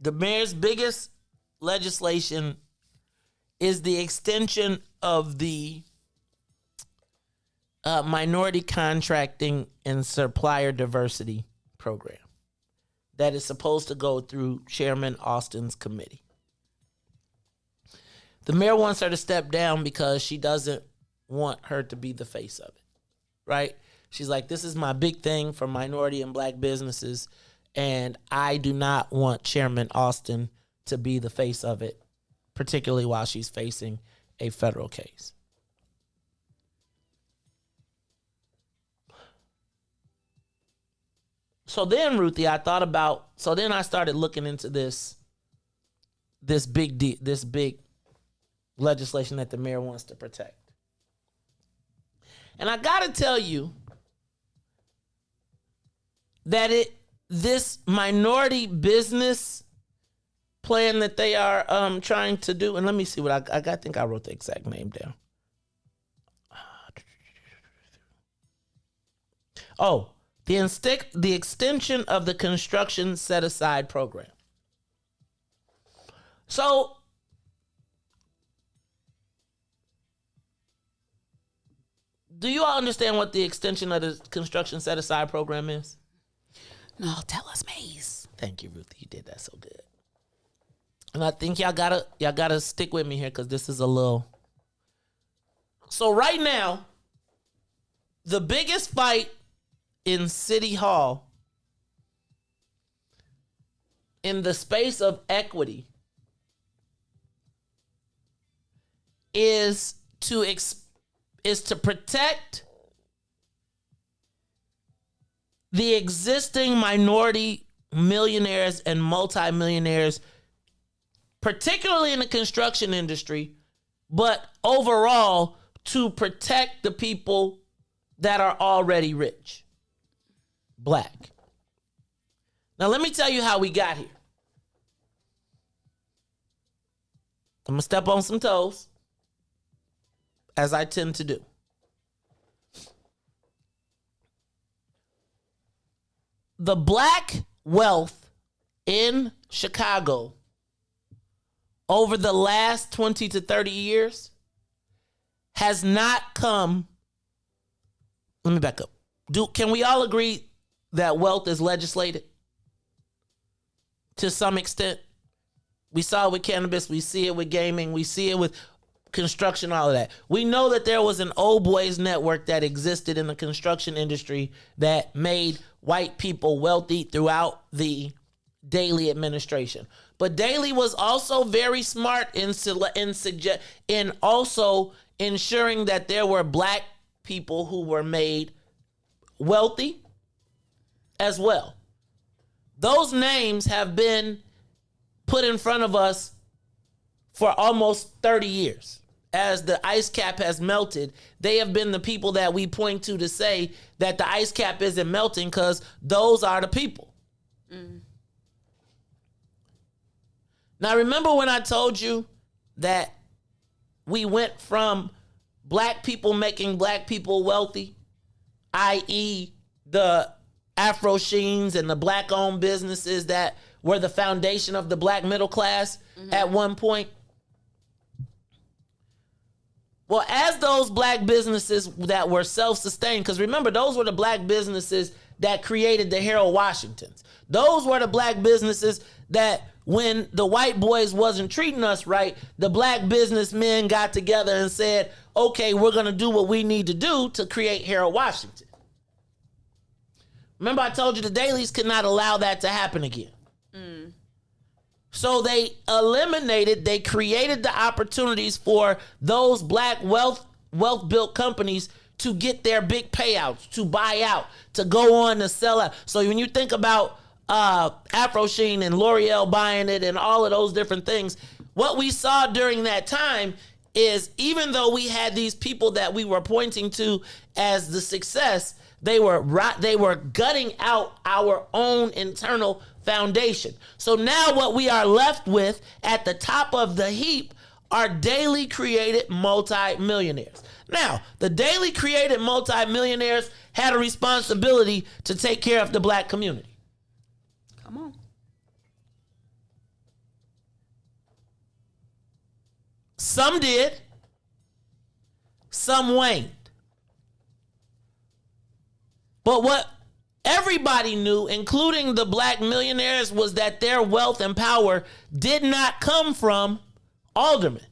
[SPEAKER 5] the mayor's biggest legislation is the extension of the minority contracting and supplier diversity program that is supposed to go through Chairman Austin's committee. The mayor wants her to step down because she doesn't want her to be the face of it, right? She's like, this is my big thing for minority and black businesses, and I do not want Chairman Austin to be the face of it, particularly while she's facing a federal case. So then, Ruthie, I started looking into this big legislation that the mayor wants to protect. And I gotta tell you that this minority business plan that they are trying to do, and let me see what I think I wrote the exact name down. Oh, the extension of the construction set-aside program. So, do you all understand what the extension of the construction set-aside program is?
[SPEAKER 6] No, tell us, Maze.
[SPEAKER 5] Thank you, Ruthie. You did that so good. And I think y'all gotta stick with me here because this is a little. So right now, the biggest fight in City Hall in the space of equity is to protect the existing minority millionaires and multimillionaires, particularly in the construction industry, but overall to protect the people that are already rich, black. Now, let me tell you how we got here. I'm going to step on some toes, as I tend to do. The black wealth in Chicago over the last 20 to 30 years has not come. Let me back up. Can we all agree that wealth is legislated to some extent? We saw it with cannabis. We see it with gaming. We see it with construction, all of that. We know that there was an old boys network that existed in the construction industry that made white people wealthy throughout the Daley administration. But Daley was also very smart in also ensuring that there were black people who were made wealthy as well. Those names have been put in front of us for almost 30 years. As the ice cap has melted, they have been the people that we point to say that the ice cap isn't melting because those are the people. Mm. Now, remember when I told you that we went from black people making black people wealthy, i.e. the Afro Sheens and the black-owned businesses that were the foundation of the black middle class at one point? Well, as those black businesses that were self-sustained, because remember, those were the black businesses that created the Harold Washingtons. Those were the black businesses that when the white boys wasn't treating us right, the black businessmen got together and said, okay, we're going to do what we need to do to create Harold Washington. Remember I told you the Dailies could not allow that to happen again. Mm. So they created the opportunities for those black wealth-built companies to get their big payouts, to buy out, to go on to sell out. So when you think about Afro Sheen and L'Oreal buying it and all of those different things, what we saw during that time is even though we had these people that we were pointing to as the success, they were gutting out our own internal foundation. So now what we are left with at the top of the heap are daily created multi-millionaires. Now, the daily created multi-millionaires had a responsibility to take care of the black community.
[SPEAKER 6] Come on.
[SPEAKER 5] Some did, some waned. But what everybody knew, including the black millionaires, was that their wealth and power did not come from aldermen.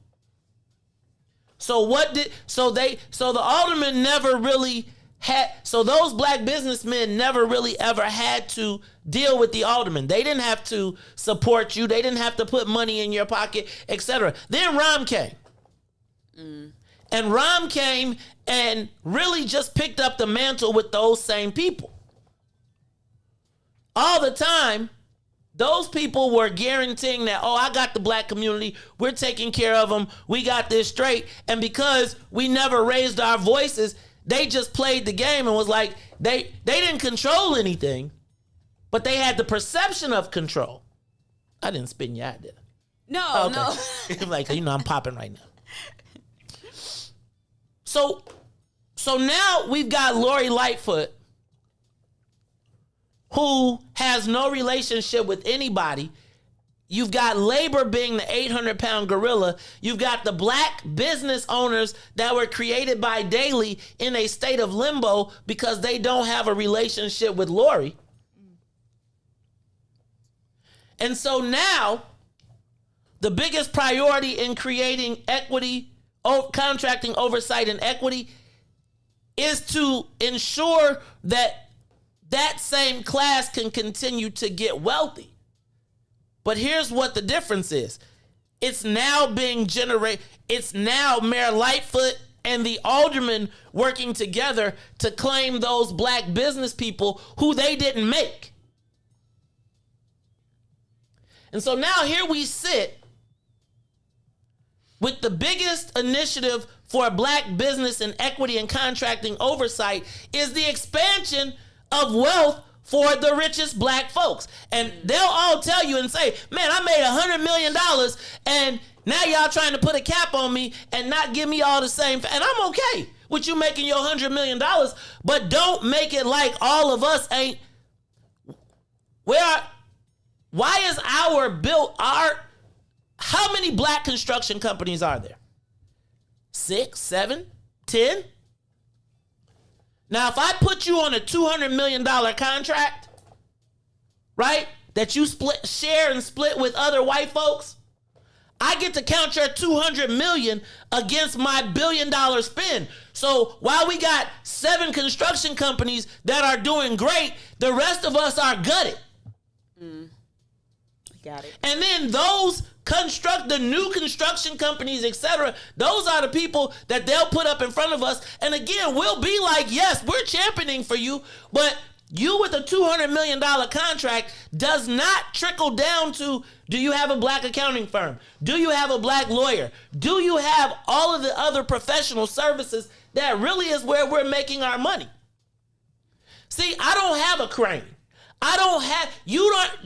[SPEAKER 5] So the aldermen never really had, so those black businessmen never really ever had to deal with the aldermen. They didn't have to support you. They didn't have to put money in your pocket, etc. Then Rahm came. And Rahm came and really just picked up the mantle with those same people. All the time, those people were guaranteeing that, oh, I got the black community. We're taking care of them. We got this straight. And because we never raised our voices, they just played the game and was like, they didn't control anything, but they had the perception of control. I didn't spin your eye, did I?
[SPEAKER 6] No,
[SPEAKER 5] okay. No. Like, I'm popping right now. So now we've got Lori Lightfoot, who has no relationship with anybody. You've got labor being the 800-pound gorilla. You've got the black business owners that were created by Daley in a state of limbo because they don't have a relationship with Lori. And so now, the biggest priority in creating equity, contracting oversight and equity, is to ensure that that same class can continue to get wealthy. But here's what the difference is. It's now being generated. It's now Mayor Lightfoot and the aldermen working together to claim those black business people who they didn't make. And so now here we sit with the biggest initiative for black business and equity and contracting oversight is the expansion of wealth for the richest black folks. And they'll all tell you and say, man, I made $100 million and now y'all trying to put a cap on me and not give me all the same. And I'm okay with you making your $100 million, but don't make it like all of us ain't. Why is how many black construction companies are there? 6, 7, 10? Now, if I put you on a $200 million contract, right, that you share and split with other white folks, I get to count your $200 million against my $1 billion spend. So while we got 7 construction companies that are doing great, the rest of us are gutted.
[SPEAKER 6] Got it.
[SPEAKER 5] And then the new construction companies, etc., those are the people that they'll put up in front of us. And again, we'll be like, yes, we're championing for you, but you with a $200 million contract does not trickle down to, do you have a black accounting firm? Do you have a black lawyer? Do you have all of the other professional services that really is where we're making our money? See, I don't have a crane.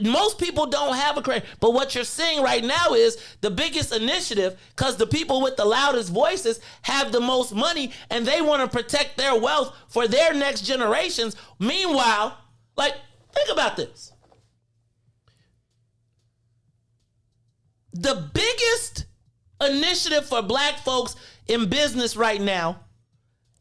[SPEAKER 5] Most people don't have a crane. But what you're seeing right now is the biggest initiative, because the people with the loudest voices have the most money and they want to protect their wealth for their next generations. Meanwhile, think about this. The biggest initiative for black folks in business right now,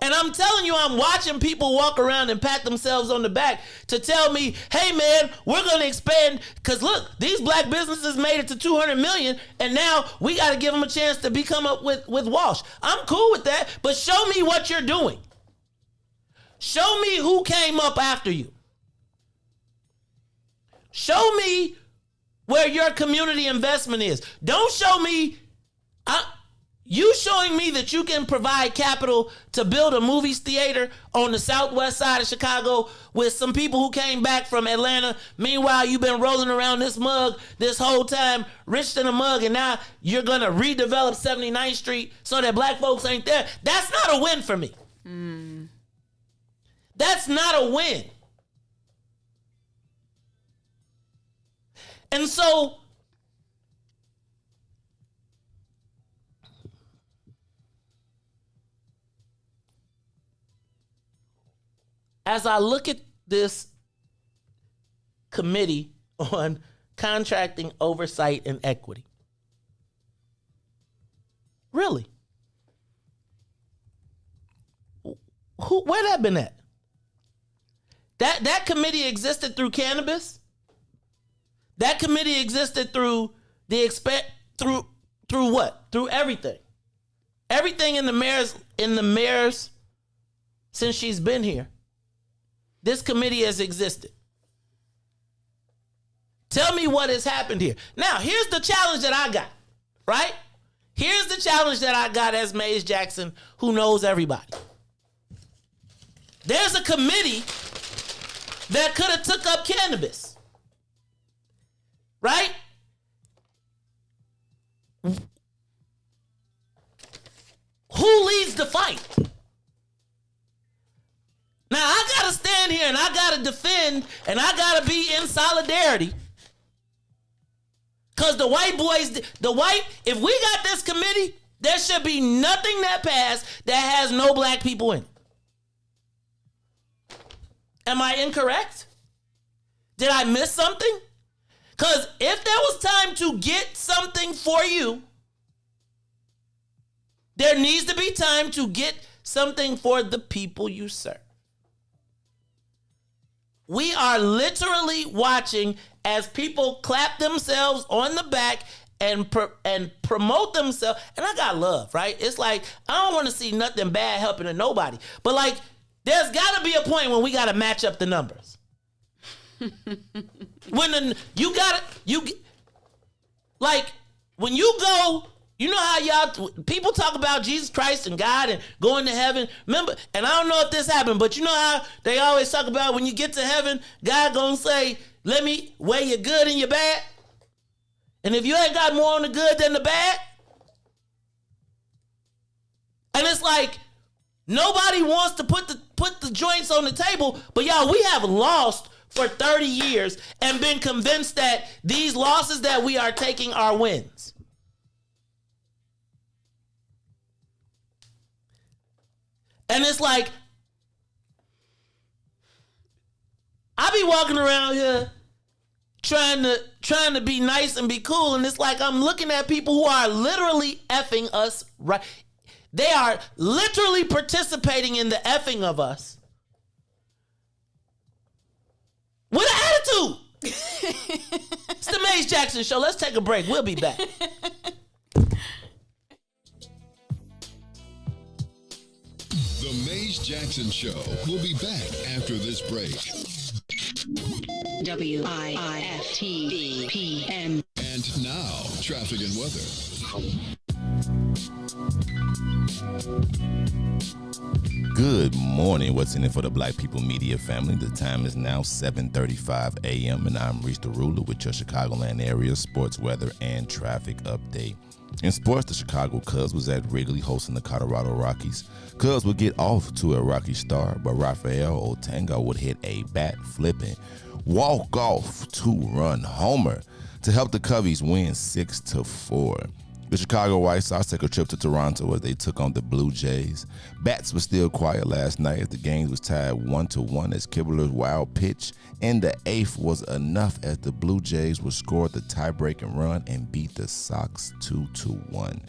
[SPEAKER 5] and I'm telling you, I'm watching people walk around and pat themselves on the back to tell me, hey man, we're going to expand because look, these black businesses made it to 200 million and now we got to give them a chance to come up with Walsh. I'm cool with that, but show me what you're doing. Show me who came up after you. Show me where your community investment is. Don't show me, you showing me that you can provide capital to build a movie theater on the southwest side of Chicago with some people who came back from Atlanta. Meanwhile, you've been rolling around this mug this whole time, rich than a mug, and now you're going to redevelop 79th Street so that black folks ain't there. That's not a win for me. That's not a win. And so, as I look at this committee on contracting oversight and equity, really, where that been at? That committee existed through cannabis. That committee existed through through what? Through everything. Everything in the mayor's since she's been here. This committee has existed. Tell me what has happened here. Now, here's the challenge that I got, right? Here's the challenge that I got as Maze Jackson, who knows everybody. There's a committee that could have took up cannabis. Right? Who leads the fight? Now, I got to stand here and I got to defend and I got to be in solidarity. Because the white boys, if we got this committee, there should be nothing that passed that has no black people in it. Am I incorrect? Did I miss something? Because if there was time to get something for you, there needs to be time to get something for the people you serve. We are literally watching as people clap themselves on the back and promote themselves. And I got love, right? It's like, I don't want to see nothing bad happening to nobody. But like, there's got to be a point when we got to match up the numbers. When when you go, you know how people talk about Jesus Christ and God and going to heaven. Remember, and I don't know if this happened, but you know how they always talk about when you get to heaven, God gonna say, let me weigh your good and your bad. And if you ain't got more on the good than the bad, and it's like, nobody wants to put the joints on the table, but y'all, we have lost for 30 years and been convinced that these losses that we are taking are wins. And it's like, I be walking around here trying to be nice and be cool, and it's like I'm looking at people who are literally effing us right. They are literally participating in the effing of us. With an attitude. It's the Maze Jackson Show. Let's take a break. We'll be back.
[SPEAKER 4] The Maze Jackson Show will be back after this break.
[SPEAKER 14] WIIFTBP.
[SPEAKER 4] And now, traffic and weather.
[SPEAKER 11] Good morning. What's in it for the Black People Media family? The time is now 7:35 a.m. and I'm Reese the Ruler with your Chicagoland area sports weather and traffic update. In sports, the Chicago Cubs was at Wrigley hosting the Colorado Rockies. Cubs would get off to a rocky start, but Rafael Otango would hit a bat-flipping walk-off two-run homer to help the Cubbies win 6-4. The Chicago White Sox take a trip to Toronto as they took on the Blue Jays. Bats were still quiet last night as the game was tied 1-1 as Kibler's wild pitch in the eighth was enough as the Blue Jays would score the tie-breaking run and beat the Sox 2-1.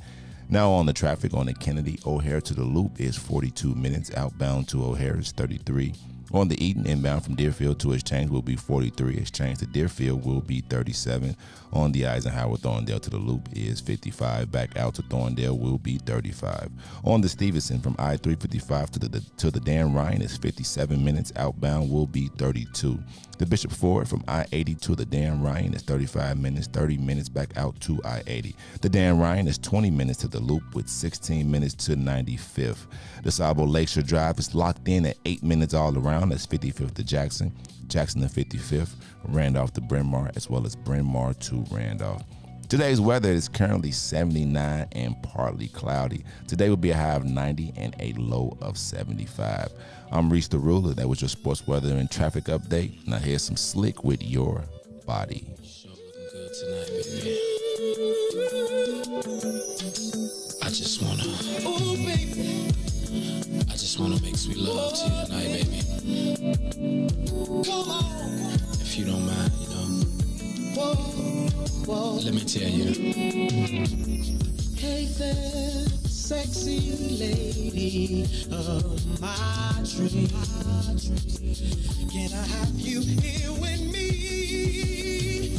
[SPEAKER 11] Now on the traffic on the Kennedy O'Hare to the Loop is 42 minutes. Outbound to O'Hare is 33. On the Eaton, inbound from Deerfield to Exchange will be 43. Exchange to Deerfield will be 37. On the Eisenhower, Thorndale to the Loop is 55. Back out to Thorndale will be 35. On the Stevenson from I-355 to the Dan Ryan is 57 minutes. Outbound will be 32. The Bishop Ford from I-80 to the Dan Ryan is 35 minutes, 30 minutes back out to I-80. The Dan Ryan is 20 minutes to the Loop with 16 minutes to 95th. The Sabo Lakeshore Drive is locked in at 8 minutes all around. That's 55th to Jackson, Jackson to 55th, Randolph to Bryn Mawr, as well as Bryn Mawr to Randolph. Today's weather is currently 79 and partly cloudy. Today will be a high of 90 and a low of 75. I'm Reese the Ruler. That was your sports weather and traffic update. Now here's some Slick with Your Body.
[SPEAKER 16] I just wanna make sweet love to you tonight, baby. Come on. If you don't mind, let me tell you.
[SPEAKER 10] Hey there, sexy lady of my dreams. Can I have you here with me?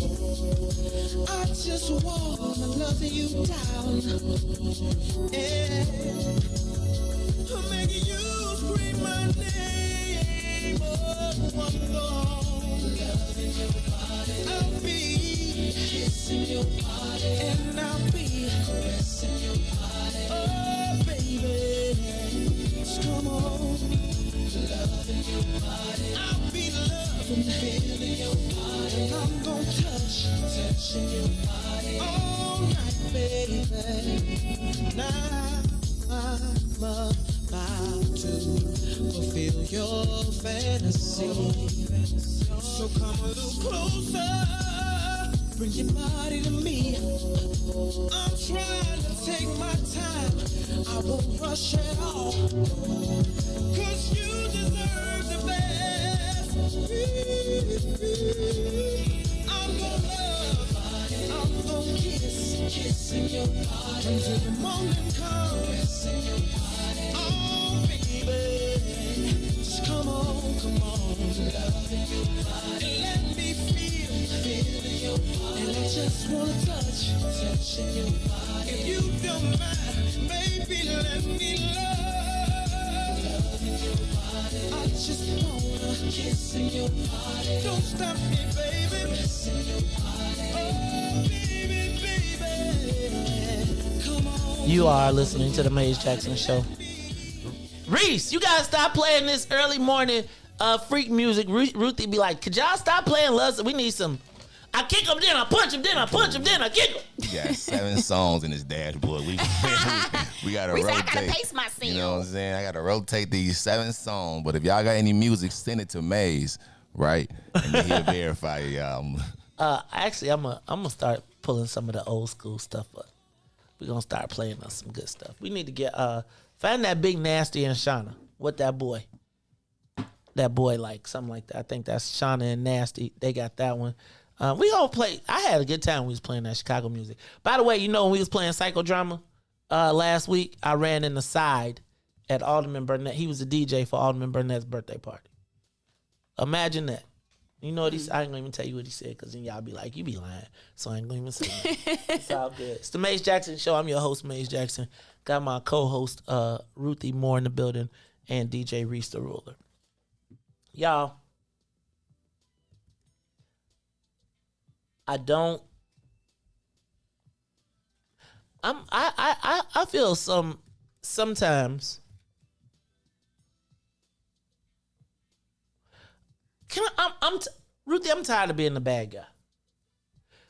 [SPEAKER 10] I just wanna love you down. Yeah. Making you scream my name. Loving your body. I'll be kissing your body. And I'll be caressing your body. Oh, baby. Just come on. Loving your body. I'll be loving, feeling your body. And I'm gonna touching your body all night, baby. Now I'm about to fulfill your fantasy. So come a little closer, bring your body to me. I'm trying to take my time, I won't rush at all, 'cause you deserve the best. I'm gonna love, I'm gonna kissing your body until the morning comes. Oh, baby, just come on. Loving your body. And let me feel your body. And I just wanna touching your body. If you don't mind, baby, let me love. Loving your body. I just wanna kissing your body. Don't stop me, baby. Kissing your body. Oh, baby, come on.
[SPEAKER 5] You are listening to the Maze Jackson Show. Reese, you gotta stop playing this early morning freak music. Ruthie be like, could y'all stop playing Lust? We need some. I kick him, then I punch him, then I punch him, then I kick him.
[SPEAKER 11] He got 7 songs in his dashboard. We gotta rotate.
[SPEAKER 6] I gotta pace myself.
[SPEAKER 11] You know what I'm saying? I gotta rotate these 7 songs. But if y'all got any music, send it to Maze, right? And then he'll verify y'all.
[SPEAKER 5] Actually, I'm gonna start pulling some of the old school stuff up. We're gonna start playing us some good stuff. We need to get find that Big Nasty and Shauna. What that boy? That boy like something like that. I think that's Shauna and Nasty. They got that one. We gonna play. I had a good time when we was playing that Chicago music. By the way, you know when we was playing Psychodrama last week, I ran in the side at Alderman Burnett. He was a DJ for Alderman Burnett's birthday party. Imagine that. You know what he said? I ain't gonna even tell you what he said, because then y'all be like, you be lying. So I ain't gonna even say it. It's all good. It's the Maze Jackson Show. I'm your host, Maze Jackson. Got my co-host, Ruthie Moore in the building, and DJ Reese the Ruler. Y'all, I feel sometimes. Ruthie, I'm tired of being the bad guy.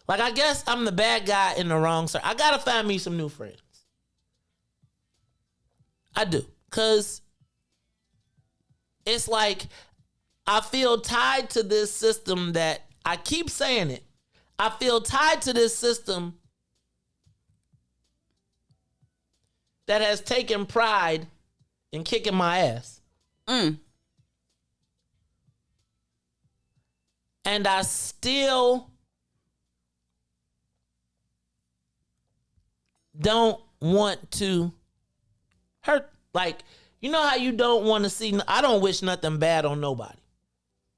[SPEAKER 5] Like, I guess I'm the bad guy in the wrong circle. I gotta find me some new friends. I do. 'Cause it's like I feel tied to this system that I keep saying it. I feel tied to this system that has taken pride in kicking my ass. And I still don't want to hurt. Like, You know how you don't want to see, I don't wish nothing bad on nobody.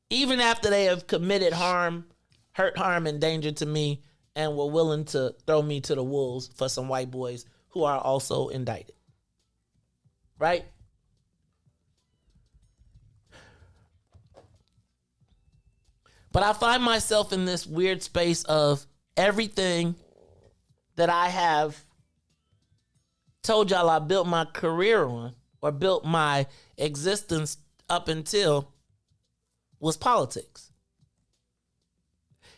[SPEAKER 5] Even after they have committed harm, hurt, harm, and danger to me and were willing to throw me to the wolves for some white boys who are also indicted. Right? But I find myself in this weird space of everything that I have told y'all I built my career on or built my existence up until was politics.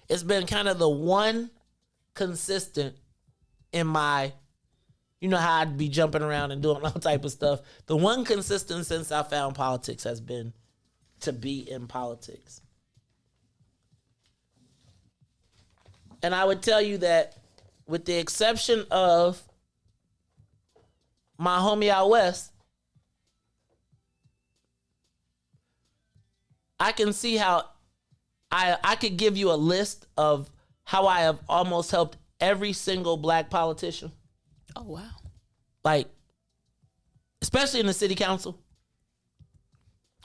[SPEAKER 5] It's been kind of the one consistent in my, you know how I'd be jumping around and doing all type of stuff. The one consistent since I found politics has been to be in politics. And I would tell you that with the exception of my homie out west, I can see how I could give you a list of how I have almost helped every single black politician.
[SPEAKER 6] Oh, wow.
[SPEAKER 5] Like, especially in the city council.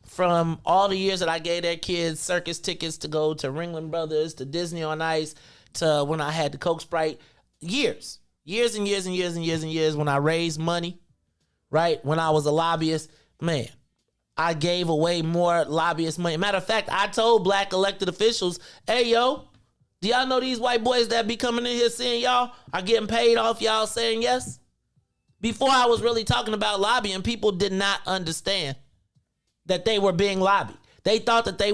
[SPEAKER 5] From all the years that I gave their kids circus tickets to go to Ringling Brothers, to Disney on Ice, to when I had the Coke Sprite. Years and years when I raised money, right? When I was a lobbyist, man, I gave away more lobbyist money. Matter of fact, I told black elected officials, hey, yo, do y'all know these white boys that be coming in here saying y'all are getting paid off y'all saying yes? Before I was really talking about lobbying, people did not understand that they were being lobbied. They thought that they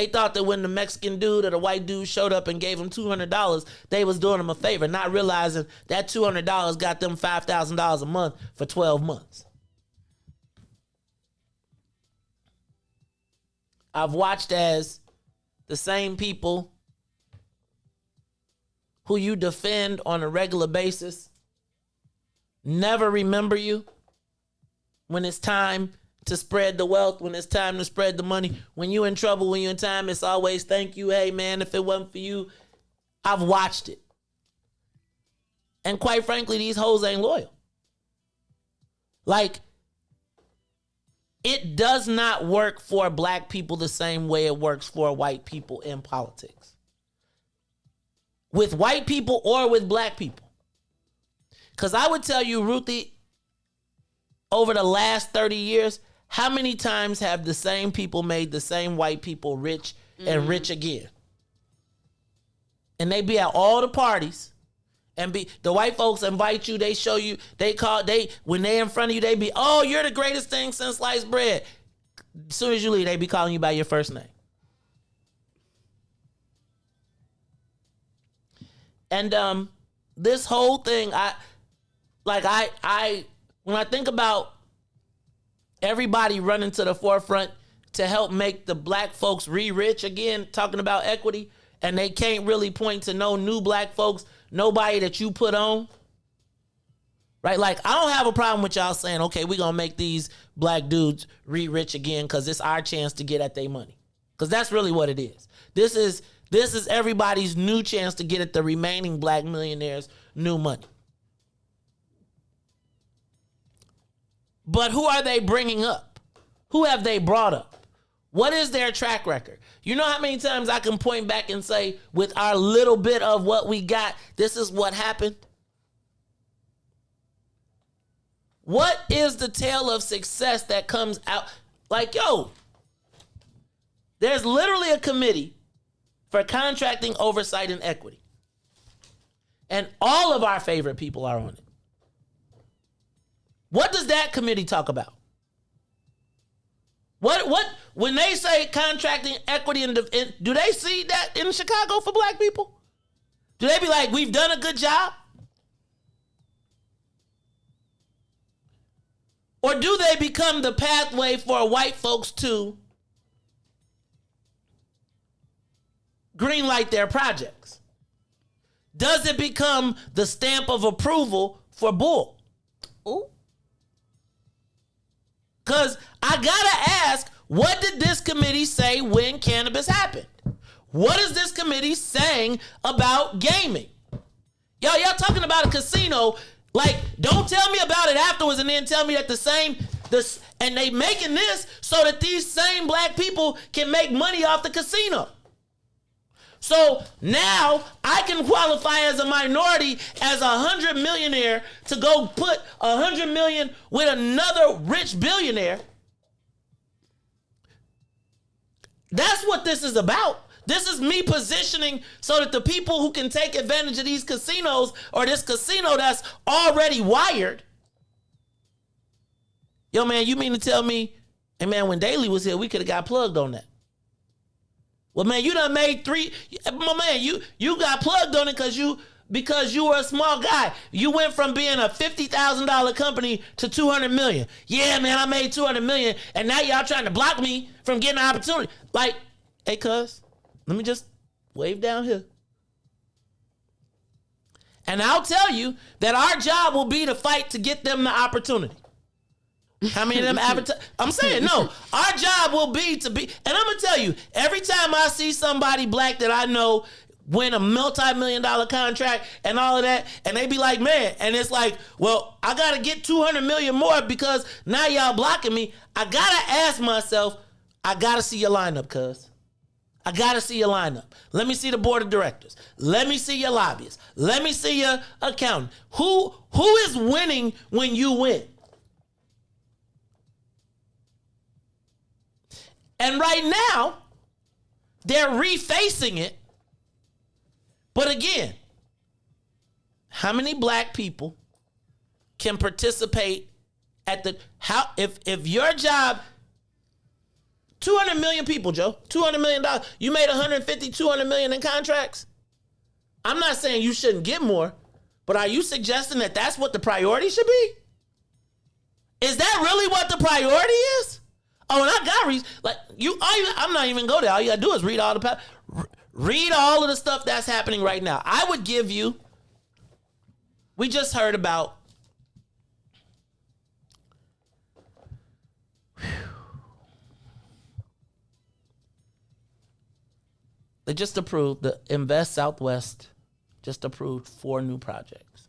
[SPEAKER 5] thought that when the Mexican dude or the white dude showed up and gave them $200, they was doing them a favor, not realizing that $200 got them $5,000 a month for 12 months. I've watched as the same people who you defend on a regular basis never remember you when it's time to spread the wealth, when it's time to spread the money. When you in trouble, when you in time, it's always thank you. Hey, man, if it wasn't for you, I've watched it. And quite frankly, these hoes ain't loyal. Like, it does not work for black people the same way it works for white people in politics. With white people or with black people. Because I would tell you, Ruthie, over the last 30 years, how many times have the same people made the same white people rich and rich again? And they be at all the parties and be the white folks invite you, they show you, when they in front of you, they be, oh, you're the greatest thing since sliced bread. As soon as you leave, they be calling you by your first name. And this whole thing, when I think about everybody running to the forefront to help make the black folks re-rich again, talking about equity, and they can't really point to no new black folks, nobody that you put on, right? Like, I don't have a problem with y'all saying, okay, we're going to make these black dudes re-rich again because it's our chance to get at their money. Because that's really what it is. This is everybody's new chance to get at the remaining black millionaires' new money. But who are they bringing up? Who have they brought up? What is their track record? You know how many times I can point back and say, with our little bit of what we got, this is what happened? What is the tale of success that comes out? Like, yo, there's literally a committee for contracting, oversight, and equity. And all of our favorite people are on it. What does that committee talk about? What when they say contracting, equity, and do they see that in Chicago for black people? Do they be like, we've done a good job? Or do they become the pathway for white folks to greenlight their projects? Does it become the stamp of approval for bull? Ooh. Because I gotta ask, what did this committee say when cannabis happened? What is this committee saying about gaming? Y'all talking about a casino, like, don't tell me about it afterwards and then tell me that the same this, and they making this so that these same black people can make money off the casino. So now I can qualify as a minority as $100 millionaire to go put $100 million with another rich billionaire. That's what this is about. This is me positioning so that the people who can take advantage of these casinos or this casino that's already wired. Yo, man, you mean to tell me, hey, man, when Daly was here, we could have got plugged on that. Well, man, you done made my man, you got plugged on it because you were a small guy. You went from being a $50,000 company to $200 million. Yeah, man, I made $200 million, and now y'all trying to block me from getting an opportunity. Like, hey, cuz, let me just wave down here. And I'll tell you that our job will be to fight to get them the opportunity. How many of them advertise? I'm saying, no, our job will be to be, and I'm going to tell you, every time I see somebody black that I know win a multi-million-dollar contract and all of that, and they be like, man, and it's like, well, I got to get 200 million more because now y'all blocking me. I got to ask myself, I got to see your lineup, cuz. I got to see your lineup. Let me see the board of directors. Let me see your lobbyists. Let me see your accountant. Who is winning when you win? And right now, they're refacing it. But again, how many black people can participate at the, if your job, 200 million people, Joe, $200 million, you made 150, 200 million in contracts? I'm not saying you shouldn't get more, but are you suggesting that that's what the priority should be? Is that really what the priority is? Oh, and I got like I'm not even go there. All you gotta do is read all all of the stuff that's happening right now. I would give you. We just heard about. They just approved the Invest Southwest. Just approved 4 new projects.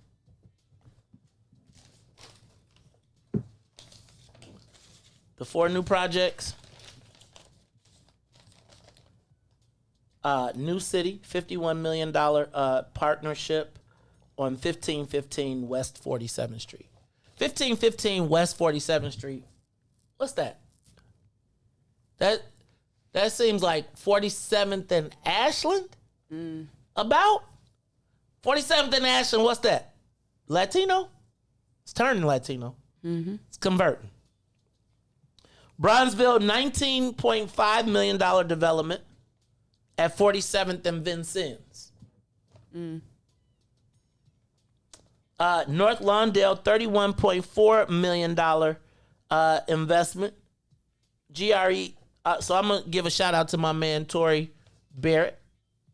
[SPEAKER 5] The 4 new projects. New City, $51 million partnership on 1515 West 47th Street. 1515 West 47th Street. What's that? That seems like 47th and Ashland? About? 47th and Ashland, what's that? Latino? It's turning Latino. It's converting. Bronzeville, $19.5 million development at 47th and Vincennes. North Lawndale, $31.4 million investment. GRE. So I'm going to give a shout out to my man, Tory Barrett,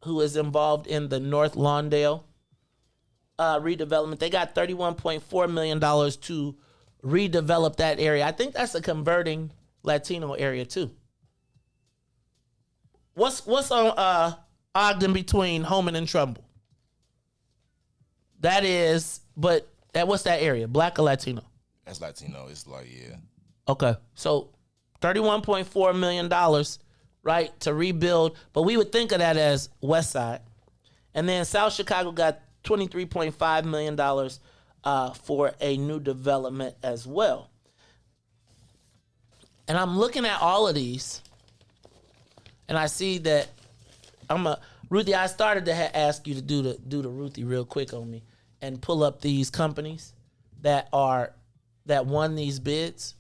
[SPEAKER 5] who is involved in the North Lawndale redevelopment. They got $31.4 million to redevelop that area. I think that's a converting Latino area too. What's on Ogden between Holman and Trumbull? That is, but what's that area? Black or Latino?
[SPEAKER 11] That's Latino. It's like, yeah.
[SPEAKER 5] Okay, so $31.4 million, right, to rebuild. But we would think of that as West Side. And then South Chicago got $23.5 million for a new development as well. And I'm looking at all of these, and I see that Ruthie, I started to ask you to do the Ruthie real quick on me and pull up these companies that won these bids.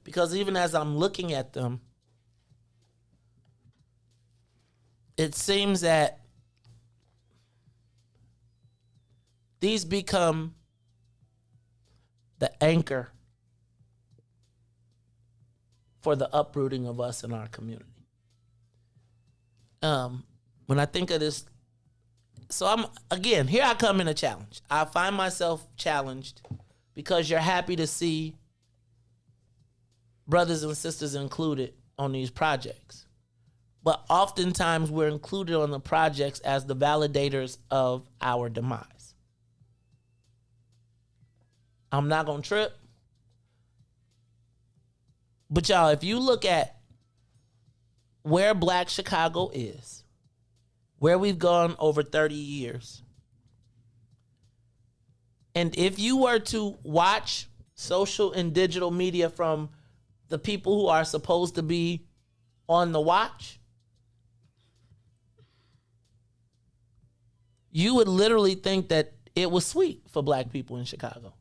[SPEAKER 5] Because even as I'm looking at them, it seems that these become the anchor for the uprooting of us in our community. When I think of this, so here I come in a challenge. I find myself challenged because you're happy to see brothers and sisters included on these projects. But oftentimes we're included on the projects as the validators of our demise. I'm not going to trip. But y'all, if you look at where Black Chicago is, where we've gone over 30 years, and if you were to watch social and digital media from the people who are supposed to be on the watch, you would literally think that it was sweet for Black people in Chicago.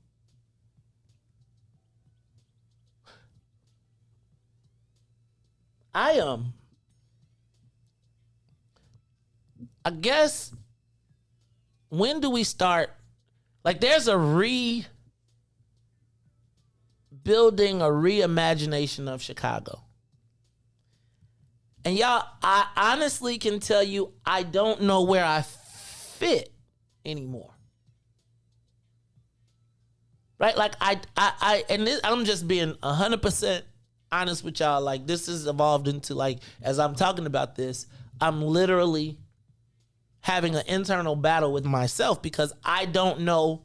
[SPEAKER 5] I guess, when do we start? Like, there's a rebuilding, a reimagination of Chicago. And y'all, I honestly can tell you, I don't know where I fit anymore. Right? Like, I'm just being 100% honest with y'all. Like, this has evolved into, like, as I'm talking about this, I'm literally having an internal battle with myself because I don't know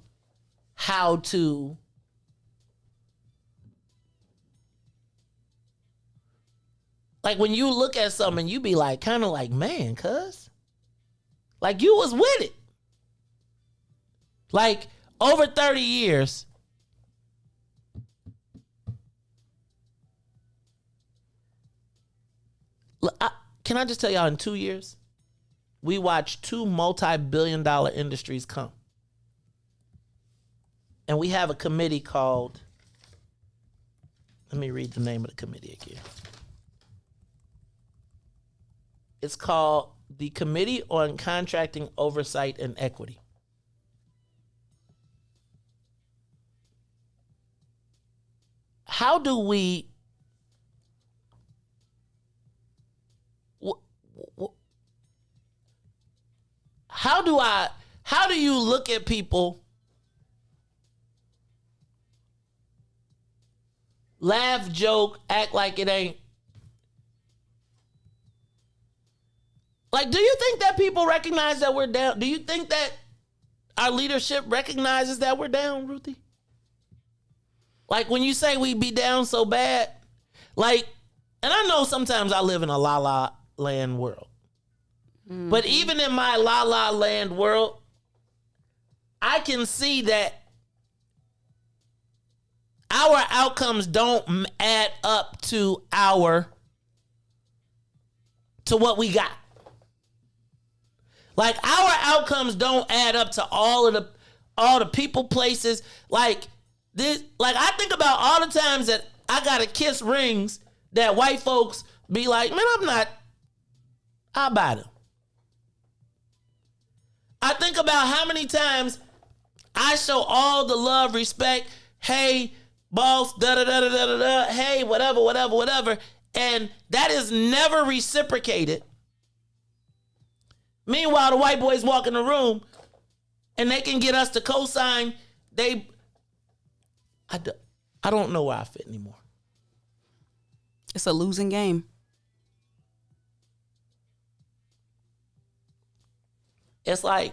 [SPEAKER 5] how to like, when you look at something, you be like, kind of like, man, cuz, like, you was with it. Like, over 30 years, can I just tell y'all, in 2 years, we watched 2 multi-billion-dollar industries come. And we have a committee called, let me read the name of the committee again. It's called the Committee on Contracting Oversight and Equity. How do we how do you look at people, laugh, joke, act like it ain't? Like, do you think that people recognize that we're down? Do you think that our leadership recognizes that we're down, Ruthie? Like, when you say we be down so bad, like, and I know sometimes I live in a la-la land world. Mm-hmm. But even in my la-la land world, I can see that our outcomes don't add up to what we got. Like, our outcomes don't add up to all the people, places. Like this, like, I think about all the times that I gotta kiss rings that white folks be like, man, I'll buy them. I think about how many times I show all the love, respect, hey, boss, da-da-da-da-da-da, hey, whatever, and that is never reciprocated. Meanwhile, the white boys walk in the room and they can get us to co-sign. I don't know where I fit anymore.
[SPEAKER 6] It's a losing game.
[SPEAKER 5] It's like,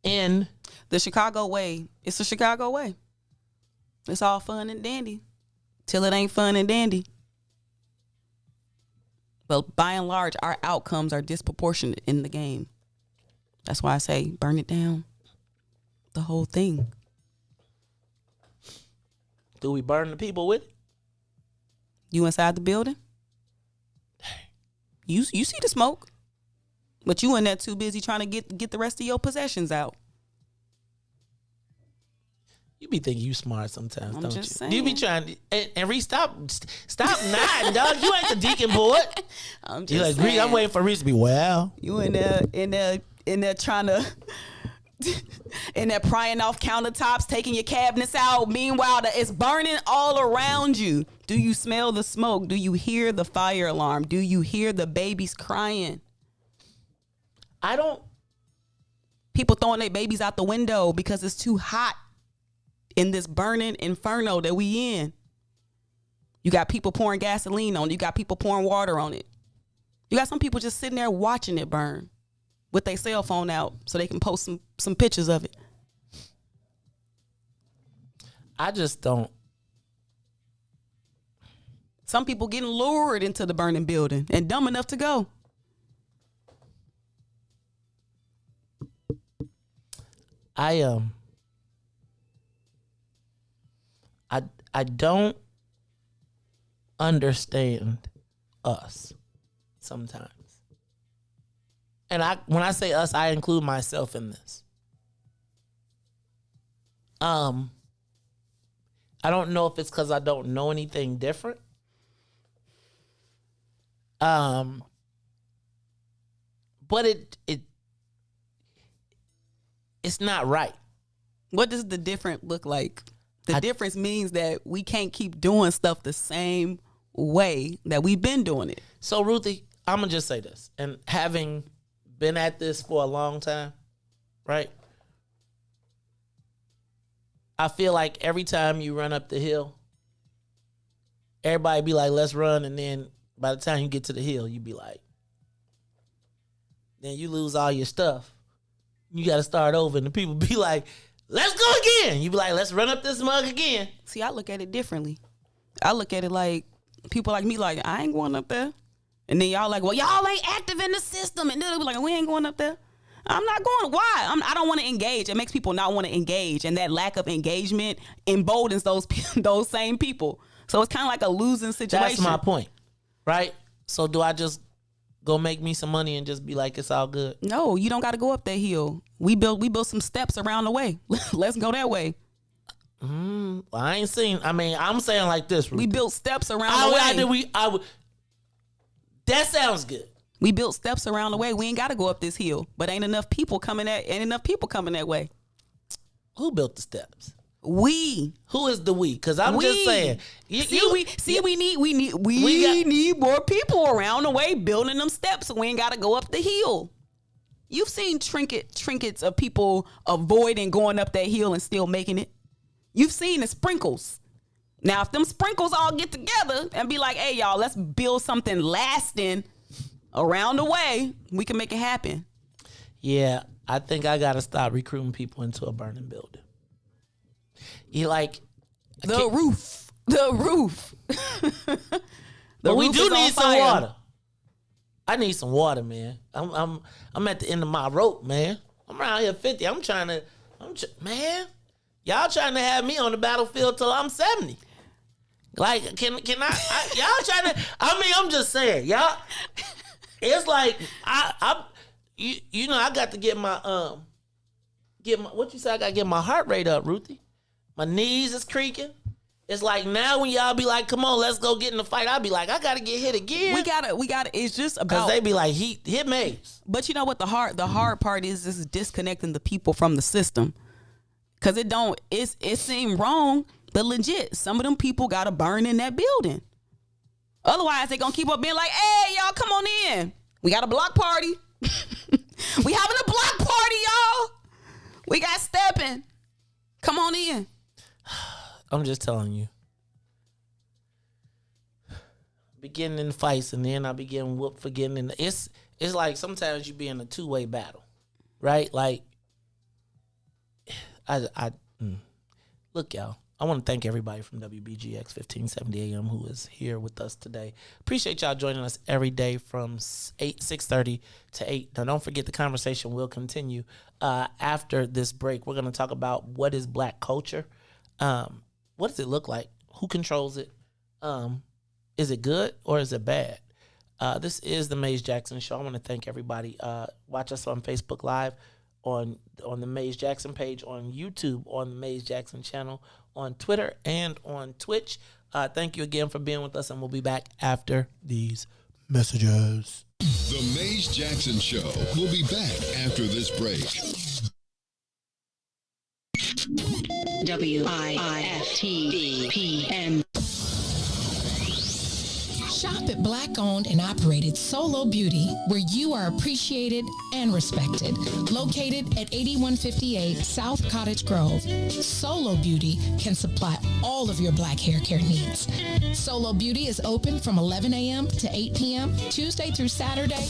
[SPEAKER 5] in
[SPEAKER 6] the Chicago way, it's the Chicago way. It's all fun and dandy till it ain't fun and dandy. But by and large, our outcomes are disproportionate in the game. That's why I say burn it down. The whole thing.
[SPEAKER 5] Do we burn the people with it?
[SPEAKER 6] You inside the building? You see the smoke, but you in there too busy trying to get the rest of your possessions out.
[SPEAKER 5] You be thinking you smart sometimes,
[SPEAKER 6] I'm
[SPEAKER 5] don't
[SPEAKER 6] just
[SPEAKER 5] you?
[SPEAKER 6] saying.
[SPEAKER 5] You be trying to, and Reese, stop nodding, dog. You ain't the deacon board.
[SPEAKER 6] I'm just
[SPEAKER 5] You're like,
[SPEAKER 6] saying.
[SPEAKER 5] Reese, I'm waiting for Reese to be, well.
[SPEAKER 6] You in there trying to, in there prying off countertops, taking your cabinets out. Meanwhile, it's burning all around you. Do you smell the smoke? Do you hear the fire alarm? Do you hear the babies crying? People throwing their babies out the window because it's too hot in this burning inferno that we in. You got people pouring gasoline on it. You got people pouring water on it. You got some people just sitting there watching it burn with their cell phone out so they can post some pictures of it.
[SPEAKER 5] I just don't.
[SPEAKER 6] Some people getting lured into the burning building and dumb enough to go.
[SPEAKER 5] I don't understand us sometimes. And when I say us, I include myself in this. I don't know if it's because I don't know anything different. But it's not right.
[SPEAKER 6] What does the different look like? The difference means that we can't keep doing stuff the same way that we've been doing it.
[SPEAKER 5] So, Ruthie, I'm going to just say this. And having been at this for a long time, right? I feel like every time you run up the hill, everybody be like, let's run. And then by the time you get to the hill, you be like, then you lose all your stuff. You got to start over. And the people be like, let's go again. You be like, let's run up this mug again.
[SPEAKER 6] See, I look at it differently. I look at it like people like me, like, I ain't going up there. And then y'all like, well, y'all ain't active in the system. And they'll be like, we ain't going up there. I'm not going. Why? I don't want to engage. It makes people not want to engage. And that lack of engagement emboldens those same people. So it's kind of like a losing situation.
[SPEAKER 5] That's my point, right? So do I just go make me some money and just be like, it's all good?
[SPEAKER 6] No, you don't got to go up that hill. We built some steps around the way. Let's go that way.
[SPEAKER 5] Well, I ain't seen. I mean, I'm saying like this. Ruthie.
[SPEAKER 6] We built steps around the way.
[SPEAKER 5] That sounds good.
[SPEAKER 6] We built steps around the way. We ain't got to go up this hill, but ain't enough people coming that way.
[SPEAKER 5] Who built the steps?
[SPEAKER 6] We.
[SPEAKER 5] Who is the we? Because I'm just saying.
[SPEAKER 6] We need more people around the way building them steps, so we ain't got to go up the hill. You've seen trinkets of people avoiding going up that hill and still making it. You've seen the sprinkles. Now, if them sprinkles all get together and be like, hey, y'all, let's build something lasting around the way, we can make it happen.
[SPEAKER 5] Yeah, I think I got to stop recruiting people into a burning building. You like...
[SPEAKER 6] The roof.
[SPEAKER 5] But we do need some water. I need some water, man. I'm at the end of my rope, man. I'm around here 50. Man, y'all trying to have me on the battlefield till I'm 70. Like, can I y'all trying to, I'm just saying, y'all, it's like, I got to get my, what you say? I got to get my heart rate up, Ruthie. My knees is creaking. It's like now when y'all be like, come on, let's go get in the fight. I'll be like, I got to get hit again.
[SPEAKER 6] We gotta, it's just about.
[SPEAKER 5] Because they be like, hit maze.
[SPEAKER 6] But you know what the hard part is disconnecting the people from the system. Because it seemed wrong, but legit, some of them people got to burn in that building. Otherwise, they going to keep up being like, hey, y'all, come on in. We got a block party. We having a block party, y'all. We got stepping. Come on in.
[SPEAKER 5] I'm just telling you. Be getting in fights and then I be getting whooped for getting in. It's like sometimes you be in a two-way battle, right? Like, look, y'all. I want to thank everybody from WBGX 1570 AM who is here with us today. Appreciate y'all joining us every day from 6:30 to 8. Now, don't forget the conversation will continue after this break. We're going to talk about what is black culture. What does it look like? Who controls it? Is it good or is it bad? This is the Maze Jackson Show. I want to thank everybody. Watch us on Facebook Live, on the Maze Jackson page, on YouTube, on the Maze Jackson channel, on Twitter, and on Twitch. Thank you again for being with us, and we'll be back after these messages.
[SPEAKER 4] The Maze Jackson Show will be back after this break.
[SPEAKER 14] WIIFTBP.
[SPEAKER 17] Shop at Black-owned and operated Solo Beauty, where you are appreciated and respected. Located at 8158 South Cottage Grove, Solo Beauty can supply all of your black hair care needs. Solo Beauty is open from 11 a.m. to 8 p.m., Tuesday through Saturday.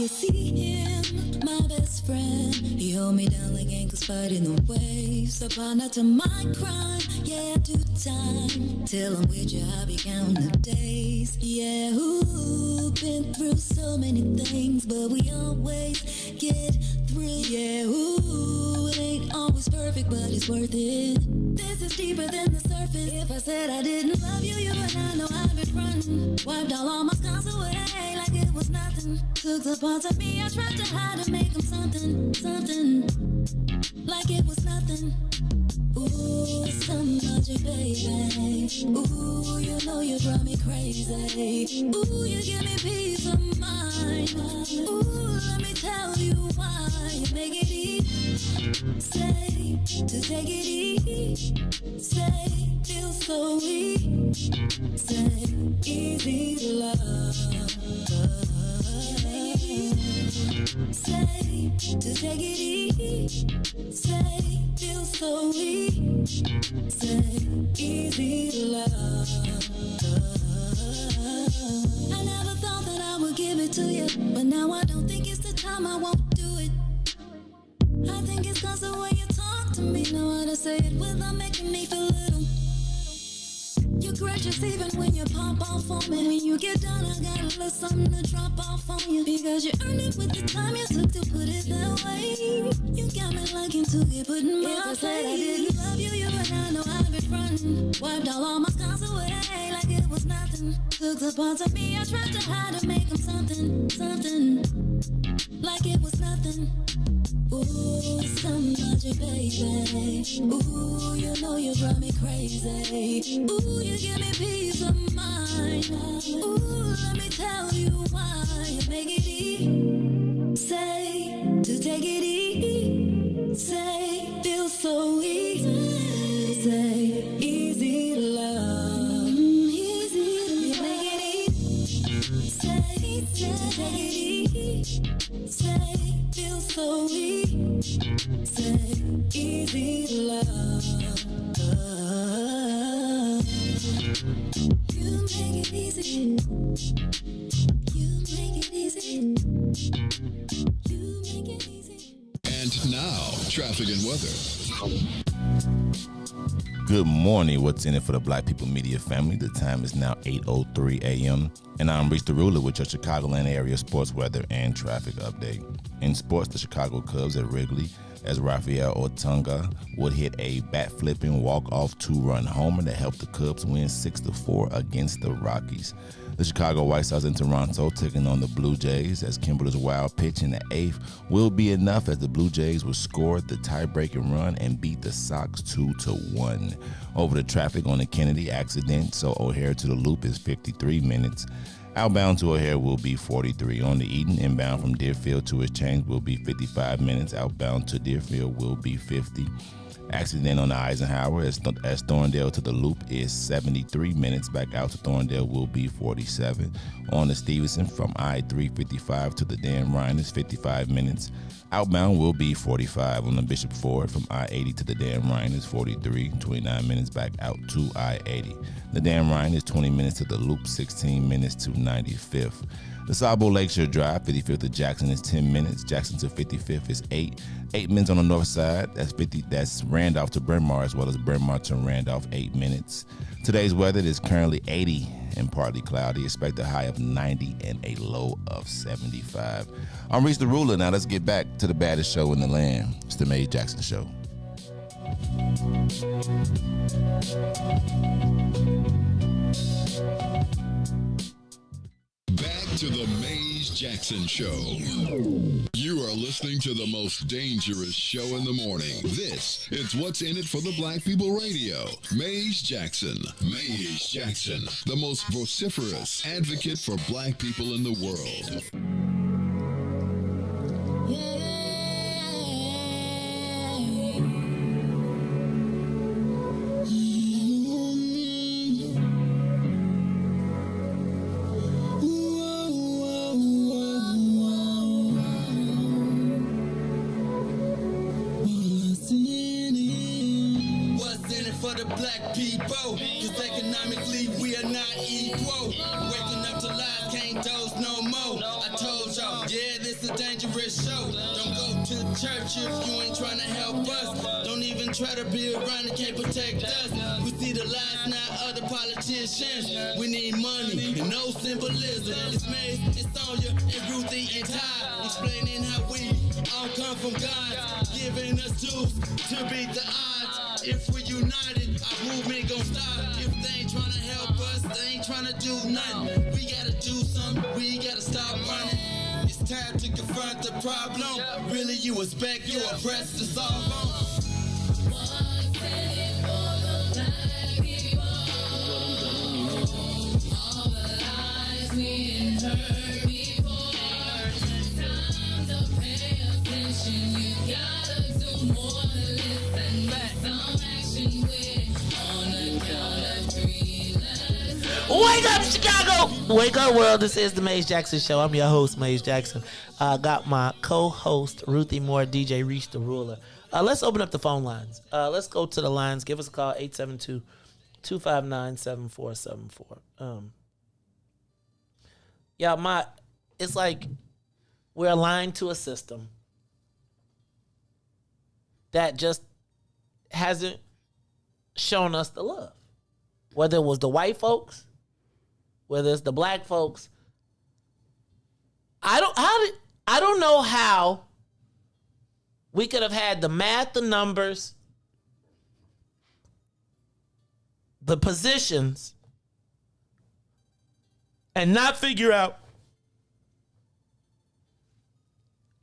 [SPEAKER 2] you see him, my best friend. He hold me down like ankles fighting the waves. Upon not to my crime, yeah, I do time. Till I'm with you, I be counting the days. Yeah, ooh, been through so many things, but we always get through. Yeah, ooh, it ain't always perfect, but it's worth it. This is deeper than the surface. If I said I didn't love you, you would not know I've been frontin'. Wiped all my scars away like it was nothing. Took the parts of me I tried to hide to make them something, something. Like it was nothing. Ooh, so much, baby. Ooh, you know you drive me crazy. Ooh, you give me peace of mind. Ooh, let me tell you why. You make it easy. Say, to take it easy. Say, feel so weak. Say, easy to love. Say, to take it easy. Say, feel so weak. Say, easy to love. I never thought that I would give it to you, but now I don't think it's the time. I won't do it. I think it's cause the way you talk to me, know how to say it without making me feel little. You're gracious even when you pop off on me. When you get done, I got a little something to drop off on you. Because you earned it with the time you took to put it that way. You got me liking to get put in my place. If I said I didn't love you, you would not know I've been frontin'. Wiped all my scars away like it was nothing. Took the parts of me I tried to hide to make them something, something. Like it was nothing. Ooh, so much, baby. Ooh, you know you drive me crazy. Ooh, you give me peace of mind. Ooh, let me tell you why. You make it easy. Say, to take it easy. Say, feel so easy. Say, easy to love. Easy, you make it easy. Say, to take it easy. Say, feel so weak. Say, easy to love. You make it easy. You make it easy. You make it easy.
[SPEAKER 4] And now, traffic and weather.
[SPEAKER 11] Good morning. What's in it for the Black People Media family? The time is now 8:03 a.m. and I'm Reese the Ruler with your Chicagoland area sports weather and traffic update. In sports, the Chicago Cubs at Wrigley as Rafael Ortunga would hit a bat-flipping walk-off two-run homer that helped the Cubs win 6-4 against the Rockies. The Chicago White Sox in Toronto taking on the Blue Jays as Kimberly's wild pitch in the eighth will be enough as the Blue Jays will score the tie-breaking run and beat the Sox 2-1. Over the traffic on the Kennedy accident, so O'Hare to the Loop is 53 minutes. Outbound to O'Hare will be 43. On the Eden, inbound from Deerfield to Exchange will be 55 minutes. Outbound to Deerfield will be 50. Accident on the Eisenhower as Thorndale to the Loop is 73 minutes. Back out to Thorndale will be 47. On the Stevenson from I-355 to the Dan Ryan is 55 minutes. Outbound will be 45. On the Bishop Ford from I-80 to the Dan Ryan is 43, 29 minutes back out to I-80. The Dan Ryan is 20 minutes to the Loop, 16 minutes to 95th. The Sabo Lakeshore Drive, 55th to Jackson is 10 minutes. Jackson to 55th is 8. 8 minutes on the north side. That's Randolph to Bryn Mawr as well as Bryn Mawr to Randolph, 8 minutes. Today's weather is currently 80 and partly cloudy. Expect a high of 90 and a low of 75. I'm Reese the Ruler. Now let's get back to the baddest show in the land. It's the Maze Jackson Show.
[SPEAKER 4] Back to the Maze Jackson Show. You are listening to the most dangerous show in the morning. This is What's in it for the Black People Radio. Maze Jackson. Maze Jackson, the most vociferous advocate for black people in the world.
[SPEAKER 12] People, cause economically we are not equal. Waking up to lies, can't doze no more. I told y'all, yeah, this dangerous show. Don't go to church if you ain't trying to help us. Don't even try to be around and can't protect us. We see the lies, not other politicians. We need money and no symbolism. It's Maze, it's Sonia, and Ruthie, and Todd, explaining how we all come from God, giving us tools to beat the odds. If we're united, our movement gon' stop. If they ain't trying to help us, they ain't trying to do nothing. We gotta do something, we gotta stop running. It's time to confront the problem. Really, you expect you oppressed to solve them.
[SPEAKER 5] Wake up, Chicago! Wake up, world. This is the Maze Jackson Show. I'm your host, Maze Jackson. I got my co-host, Ruthie Moore, DJ Reach the Ruler. Let's open up the phone lines. Let's go to the lines. Give us a call, 872-259-7474. It's like we're aligned to a system that just hasn't shown us the love. Whether it was the white folks, whether it's the black folks, I don't know how we could have had the math, the numbers, the positions, and not figure out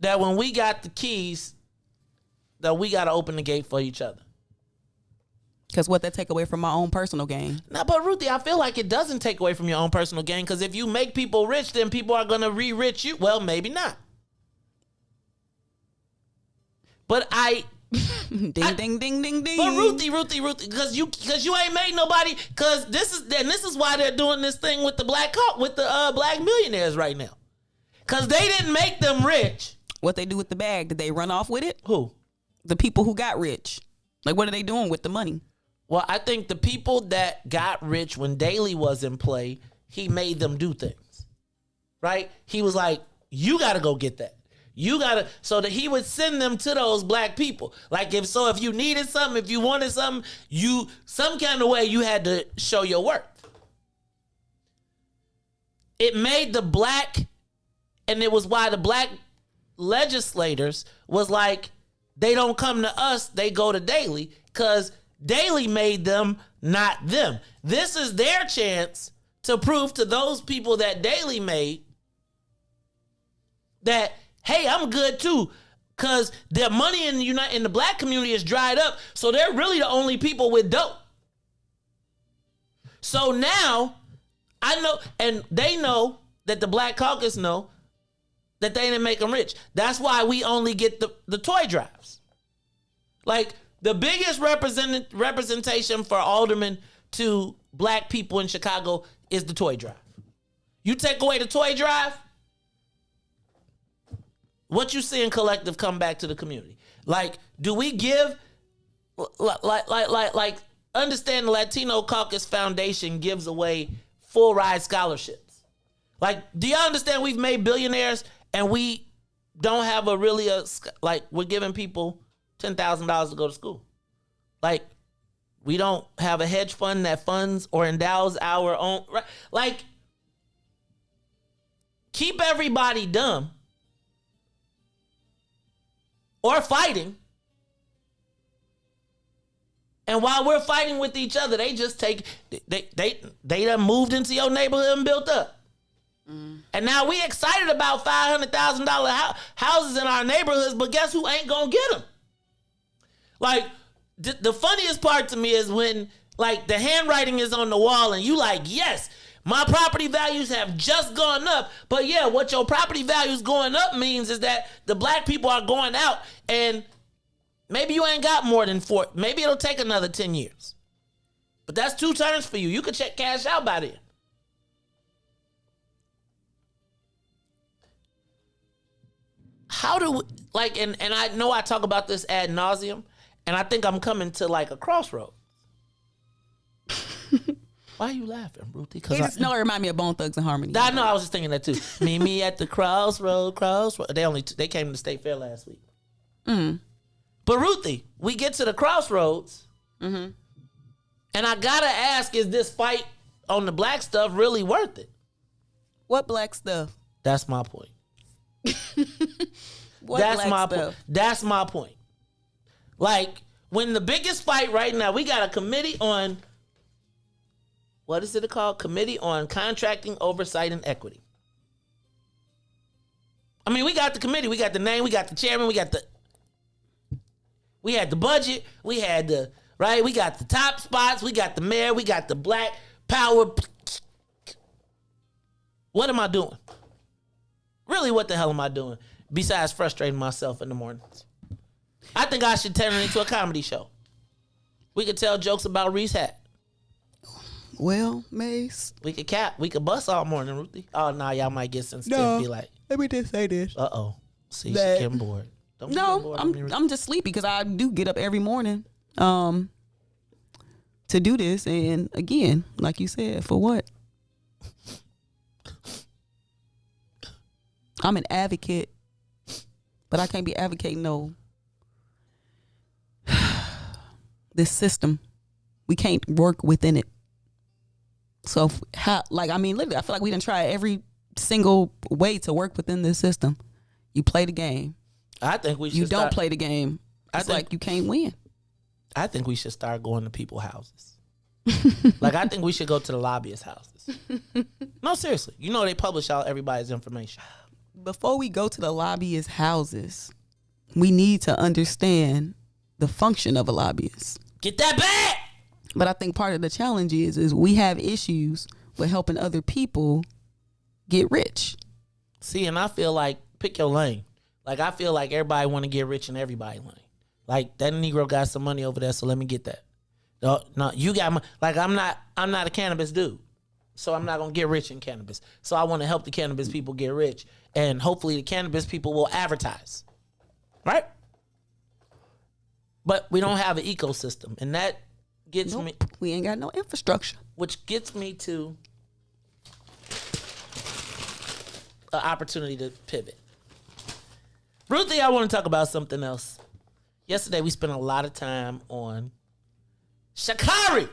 [SPEAKER 5] that when we got the keys, that we got to open the gate for each other.
[SPEAKER 6] Because what that take away from my own personal gain?
[SPEAKER 5] Now, but Ruthie, I feel like it doesn't take away from your own personal gain, because if you make people rich, then people are going to re-rich you. Well, maybe not. But
[SPEAKER 6] ding, ding, ding, ding.
[SPEAKER 5] But Ruthie, because you ain't made nobody. Because this is why they're doing this thing with the black millionaires right now. Because they didn't make them rich.
[SPEAKER 6] What they do with the bag? Did they run off with it?
[SPEAKER 5] Who?
[SPEAKER 6] The people who got rich. Like, what are they doing with the money?
[SPEAKER 5] Well, I think the people that got rich when Daley was in play, he made them do things, right? He was like, you got to go get that. You got to, so that he would send them to those black people. Like, if you needed something, if you wanted something, some kind of way you had to show your worth. It made the black, and it was why the black legislators was like, they don't come to us, they go to Daley, because Daley made them, not them. This is their chance to prove to those people that Daley made that, hey, I'm good too, because their money in the black community is dried up, so they're really the only people with dope. So now, I know, and they know that the Black Caucus know that they didn't make them rich. That's why we only get the toy drives. Like, the biggest representation for aldermen to black people in Chicago is the toy drive. You take away the toy drive, what you see in collective come back to the community. Like, do we give, like understand the Latino Caucus Foundation gives away full ride scholarships. Like, do y'all understand we've made billionaires and we don't have we're giving people $10,000 to go to school. Like, we don't have a hedge fund that funds or endows our own. Right? Like, keep everybody dumb or fighting. And while we're fighting with each other, they just they done moved into your neighborhood and built up. And now we excited about $500,000 houses in our neighborhoods, but guess who ain't gonna get them? Like, the funniest part to me is when, like, the handwriting is on the wall and you like, yes, my property values have just gone up. But yeah, what your property values going up means is that the black people are going out, and maybe you ain't got more than 4. Maybe it'll take another 10 years. But that's 2 turns for you. You could check cash out by then. How do we, like, and I know I talk about this ad nauseum, and I think I'm coming to like a crossroad. Why are you laughing, Ruthie?
[SPEAKER 6] He just know it remind me of Bone Thugs and Harmony.
[SPEAKER 5] I know. I was just thinking that too. Meet me at the crossroad. They came to the state fair last week.
[SPEAKER 6] Mm.
[SPEAKER 5] But Ruthie, we get to the crossroads, and I gotta ask: is this fight on the black stuff really worth it?
[SPEAKER 6] What black stuff?
[SPEAKER 5] That's my point. That's my point. Like, when the biggest fight right now, we got a committee on, what is it called? Committee on Contracting, Oversight, and Equity. I mean, we got the committee. We got the name. We got the chairman. We had the budget. We had the, right? We got the top spots. We got the mayor. We got the black power. What am I doing? Really, what the hell am I doing? Besides frustrating myself in the mornings. I think I should turn it into a comedy show. We could tell jokes about Reese Hat.
[SPEAKER 6] Well, Mace.
[SPEAKER 5] We could bust all morning, Ruthie. Oh, nah, y'all might get sensitive and be like,
[SPEAKER 6] let me just say this.
[SPEAKER 5] Uh-oh. See, she's getting bored.
[SPEAKER 6] I'm just sleepy because I do get up every morning to do this. And again, like you said, for what? I'm an advocate, but I can't be advocating this system. We can't work within it. So literally, I feel like we done try every single way to work within this system. You play the game.
[SPEAKER 5] I think we should.
[SPEAKER 6] You don't play the game. It's like you can't win.
[SPEAKER 5] I think we should start going to people's houses. Like, I think we should go to the lobbyist houses. No, seriously. You know they publish out everybody's information.
[SPEAKER 6] Before we go to the lobbyist houses, we need to understand the function of a lobbyist.
[SPEAKER 5] Get that back!
[SPEAKER 6] But I think part of the challenge is we have issues with helping other people get rich.
[SPEAKER 5] See, and I feel like, pick your lane. Like, I feel like everybody want to get rich in everybody's lane. Like, that Negro got some money over there, so let me get that. No, you got money. Like, I'm not a cannabis dude, so I'm not going to get rich in cannabis. So I want to help the cannabis people get rich, and hopefully the cannabis people will advertise. Right? But we don't have an ecosystem, and that gets me.
[SPEAKER 6] We ain't got no infrastructure.
[SPEAKER 5] Which gets me to an opportunity to pivot. Ruthie, I want to talk about something else. Yesterday, we spent a lot of time on Sha'Carri.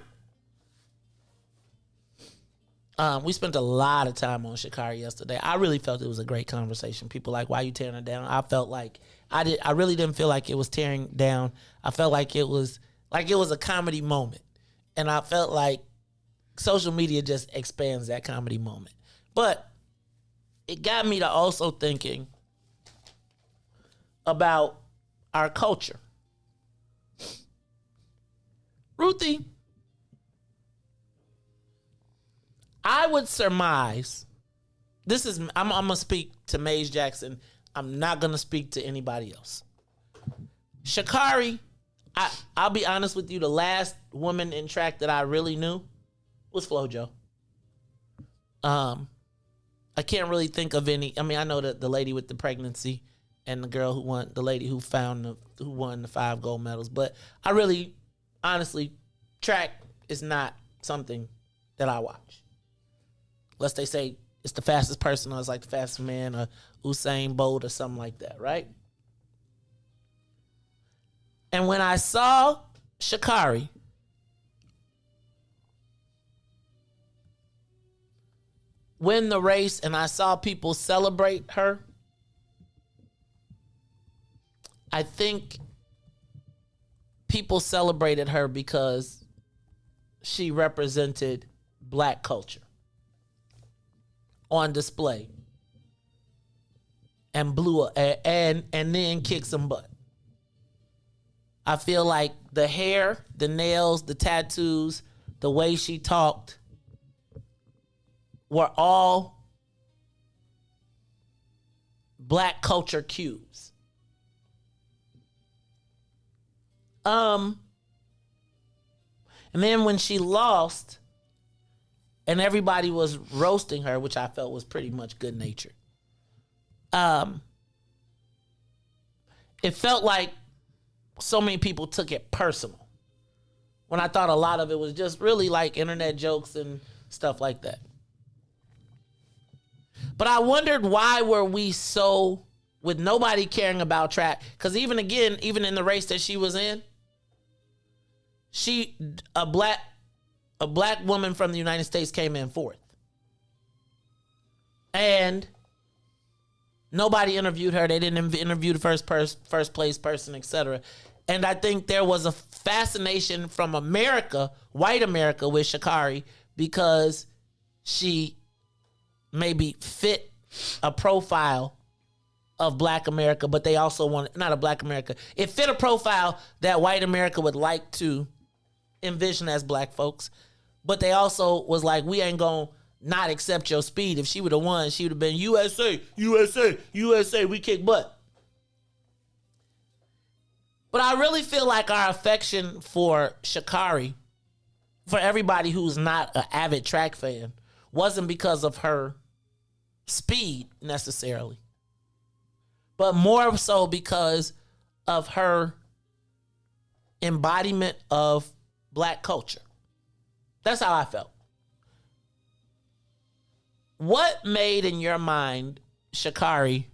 [SPEAKER 5] We spent a lot of time on Sha'Carri yesterday. I really felt it was a great conversation. People like, why are you tearing her down? I felt like I really didn't feel like it was tearing down. I felt like it was a comedy moment. And I felt like social media just expands that comedy moment. But it got me to also thinking about our culture. Ruthie, I would surmise, I'm going to speak to Maze Jackson. I'm not going to speak to anybody else. Sha'Carri, I'll be honest with you, the last woman in track that I really knew was FloJo. I can't really think of any. I mean, I know the lady with the pregnancy and the girl who won, the lady who won the 5 gold medals, but I really, honestly, track is not something that I watch. Unless they say it's the fastest person, or it's like the fastest man, or Usain Bolt, or something like that, right? And when I saw Sha'Carri win the race and I saw people celebrate her, I think people celebrated her because she represented black culture on display and and then kicked some butt. I feel like the hair, the nails, the tattoos, the way she talked were all black culture cues. And then when she lost and everybody was roasting her, which I felt was pretty much good natured, it felt like so many people took it personal when I thought a lot of it was just really like internet jokes and stuff like that. But I wondered, why were we so, with nobody caring about track? Because even in the race that she was in, a black woman from the United States came in fourth. And nobody interviewed her. They didn't interview the first place person, etc. And I think there was a fascination from America, white America, with Sha'Carri because she maybe fit a profile of black America, but they also wanted, not a black America, it fit a profile that white America would like to envision as black folks. But they also was like, we ain't gonna not accept your speed. If she would have won, she would have been USA, USA, USA, we kick butt. But I really feel like our affection for Sha'Carri, for everybody who's not an avid track fan, wasn't because of her speed necessarily, but more so because of her embodiment of black culture. That's how I felt. What made, in your mind, Sha'Carri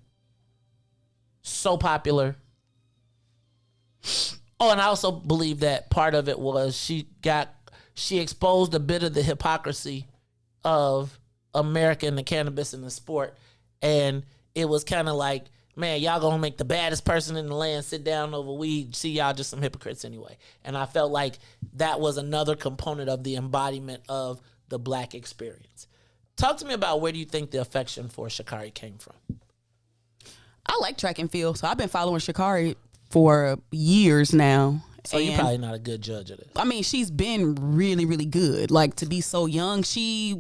[SPEAKER 5] so popular? Oh, and I also believe that part of it was she exposed a bit of the hypocrisy of America and the cannabis and the sport. And it was kind of like, man, y'all gonna make the baddest person in the land sit down over weed. See, y'all just some hypocrites anyway. And I felt like that was another component of the embodiment of the black experience. Talk to me about, where do you think the affection for Sha'Carri came from?
[SPEAKER 6] I like track and field, so I've been following Sha'Carri for years now.
[SPEAKER 5] So you're probably not a good judge of this.
[SPEAKER 6] I mean, she's been really, really good. Like, to be so young, she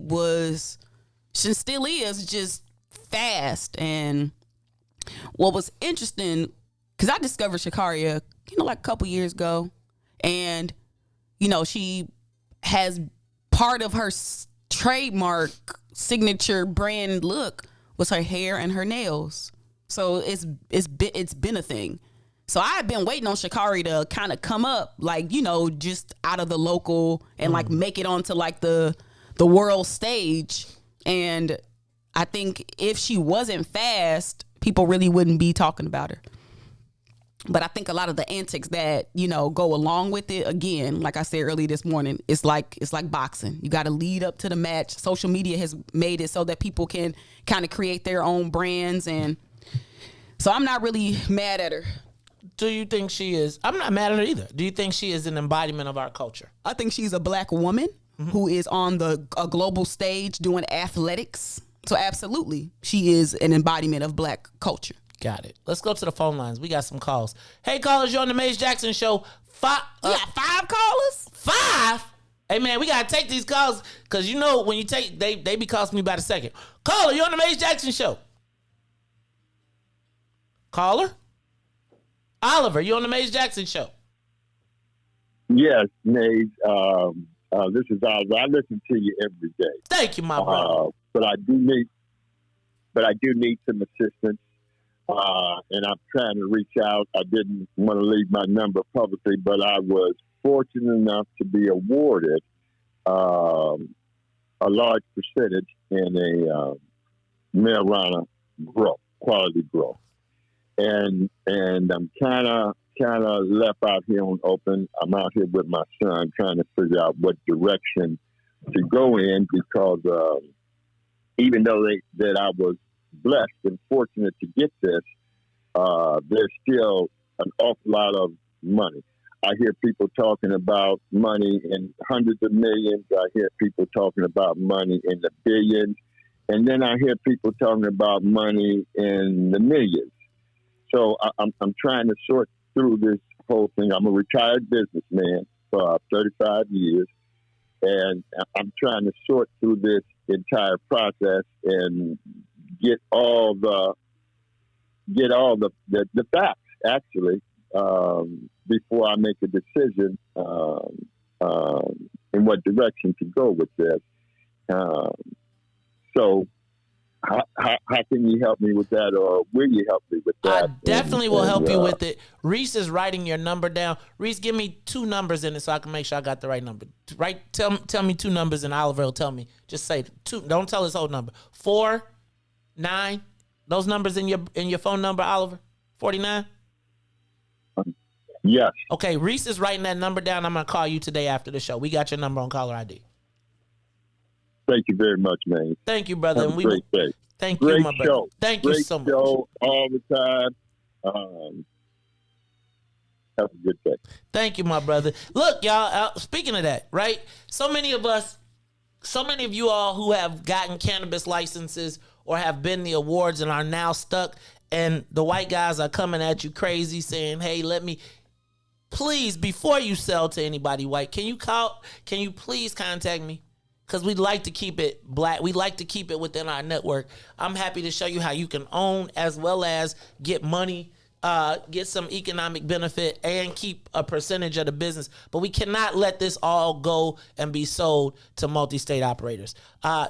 [SPEAKER 6] still is just fast. And what was interesting, because I discovered Sha'Carri, like a couple years ago, and she has part of her trademark signature brand look was her hair and her nails. So it's been a thing. So I've been waiting on Sha'Carri to kind of come up, like, just out of the local and like make it onto like the world stage. And I think if she wasn't fast, people really wouldn't be talking about her. But I think a lot of the antics that, go along with it, again, like I said earlier this morning, it's like boxing. You got to lead up to the match. Social media has made it so that people can kind of create their own brands. And so I'm not really mad at her.
[SPEAKER 5] Do you think she is? I'm not mad at her either. Do you think she is an embodiment of our culture?
[SPEAKER 6] I think she's a black woman who is on a global stage doing athletics. So absolutely, she is an embodiment of black culture.
[SPEAKER 5] Got it. Let's go to the phone lines. We got some calls. Hey, callers, you're on the Maze Jackson Show.
[SPEAKER 6] You got 5 callers?
[SPEAKER 5] 5? Hey, man, we got to take these calls because, when you take, they be costing me by the second. Caller, you're on the Maze Jackson Show. Caller? Oliver, you on the Maze Jackson Show?
[SPEAKER 18] Yes, Maze. This is Oliver. I listen to you every day.
[SPEAKER 5] Thank you, my brother.
[SPEAKER 18] But I do need some assistance. And I'm trying to reach out. I didn't want to leave my number publicly, but I was fortunate enough to be awarded a large percentage in a marijuana quality grow. And I'm kind of left out here on open. I'm out here with my son trying to figure out what direction to go in because even though that I was blessed and fortunate to get this, there's still an awful lot of money. I hear people talking about money in hundreds of millions. I hear people talking about money in the billions. And then I hear people talking about money in the millions. So I'm trying to sort through this whole thing. I'm a retired businessman for 35 years, and I'm trying to sort through this entire process and get all the facts actually before I make a decision in what direction to go with this. So how can you help me with that, or will you help me with that?
[SPEAKER 5] I definitely will help you with it. Reese is writing your number down. Reese, give me 2 numbers in it so I can make sure I got the right number. Right? Tell me 2 numbers, and Oliver will tell me. Just say 2. Don't tell his whole number. 4, 9. Those numbers in your phone number, Oliver. 49.
[SPEAKER 18] Yes.
[SPEAKER 5] Okay, Reese is writing that number down. I'm gonna call you today after the show. We got your number on caller ID.
[SPEAKER 18] Thank you very much, man.
[SPEAKER 5] Thank you, brother.
[SPEAKER 18] Have a great day.
[SPEAKER 5] Thank
[SPEAKER 18] great
[SPEAKER 5] you, my brother.
[SPEAKER 18] Show.
[SPEAKER 5] Thank
[SPEAKER 18] great
[SPEAKER 5] you so much.
[SPEAKER 18] Show all the time. Have a good day.
[SPEAKER 5] Thank you, my brother. Look, y'all, speaking of that, right? So many of you all who have gotten cannabis licenses or have been the awards and are now stuck, and the white guys are coming at you crazy saying, hey, please, before you sell to anybody white, can you please contact me? Because we'd like to keep it black. We'd like to keep it within our network. I'm happy to show you how you can own as well as get money, get some economic benefit, and keep a percentage of the business. But we cannot let this all go and be sold to multi-state operators.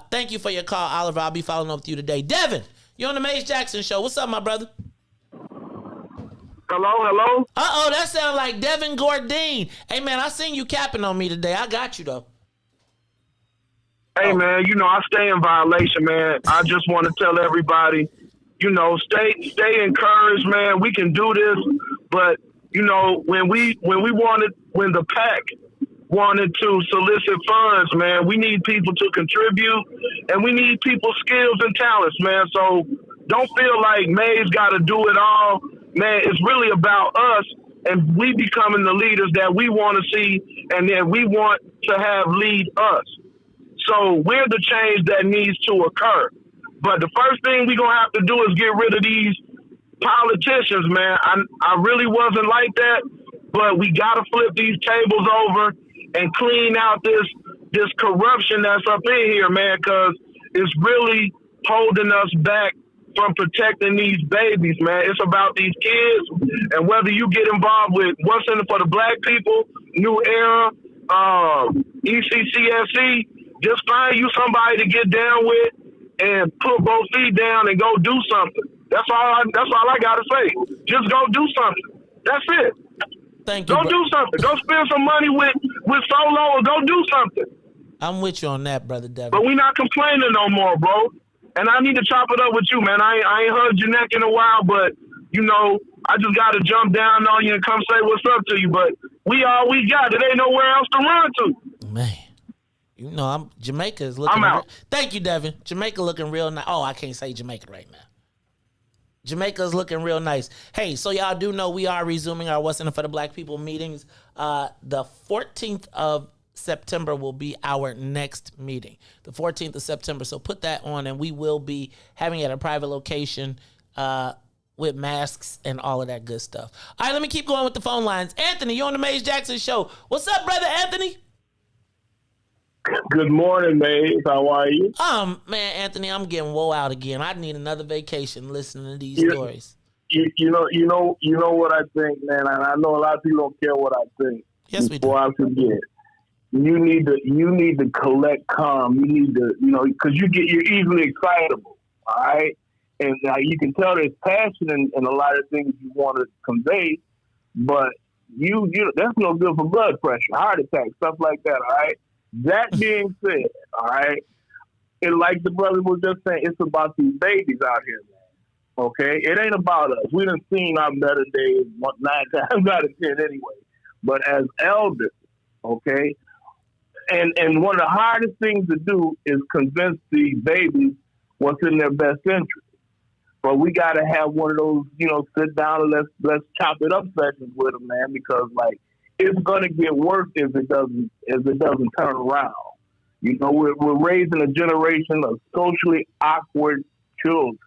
[SPEAKER 5] Thank you for your call, Oliver. I'll be following up with you today. Devin, you're on the Maze Jackson Show. What's up, my brother?
[SPEAKER 19] Hello?
[SPEAKER 5] Uh-oh, that sounds like Devin Gordine. Hey, man, I seen you capping on me today. I got you, though.
[SPEAKER 19] Hey, man, I stay in violation, man. I just want to tell everybody, stay encouraged, man. We can do this. But, when the PAC wanted to solicit funds, man, we need people to contribute, and we need people's skills and talents, man. So don't feel like May's got to do it all. Man, it's really about us and we becoming the leaders that we want to see and that we want to have lead us. So we're the change that needs to occur. But the first thing we're going to have to do is get rid of these politicians, man. I really wasn't like that, but we got to flip these tables over and clean out this corruption that's up in here, man, because it's really holding us back from protecting these babies, man. It's about these kids, and whether you get involved with What's in it for the Black People, New Era, ECCSC, just find you somebody to get down with and put both feet down and go do something. That's all I gotta say. Just go do something. That's it.
[SPEAKER 5] Thank you.
[SPEAKER 19] Go do something. Go spend some money with Solo or go do something.
[SPEAKER 5] I'm with you on that, brother Devin.
[SPEAKER 19] But we not complaining no more, bro. And I need to chop it up with you, man. I ain't heard your neck in a while, but I just gotta jump down on you and come say what's up to you. But we all we got. It ain't nowhere else to run to.
[SPEAKER 5] Man. Jamaica is looking.
[SPEAKER 19] I'm out.
[SPEAKER 5] Thank you, Devin. Jamaica looking real nice. Oh, I can't say Jamaica right now. Jamaica's looking real nice. Hey, so y'all do know we are resuming our What's in it for the Black People meetings. The 14th of September will be our next meeting. The 14th of September. So put that on, and we will be having it at a private location with masks and all of that good stuff. All right, let me keep going with the phone lines. Anthony, you're on the Maze Jackson Show. What's up, brother Anthony?
[SPEAKER 19] Good morning, Maze. How are you?
[SPEAKER 5] Man, Anthony, I'm getting woe out again. I need another vacation listening to these stories.
[SPEAKER 19] You know what I think, man, and I know a lot of people don't care what I think.
[SPEAKER 5] Yes, we do.
[SPEAKER 19] Before I forget, you need to collect calm. You need to, because you're easily excitable. All right, and you can tell there's passion in a lot of things you want to convey, but you that's no good for blood pressure, heart attack, stuff like that. All right. That being said, all right, and like the brother was just saying, it's about these babies out here, man. Okay, it ain't about us. We done seen our better days 9 times out of 10 anyway. But as elders, okay, and one of the hardest things to do is convince these babies what's in their best interest. But we got to have one of those, sit down and let's chop it up sessions with them, man, because it's gonna get worse if it doesn't turn around. We're raising a generation of socially awkward children.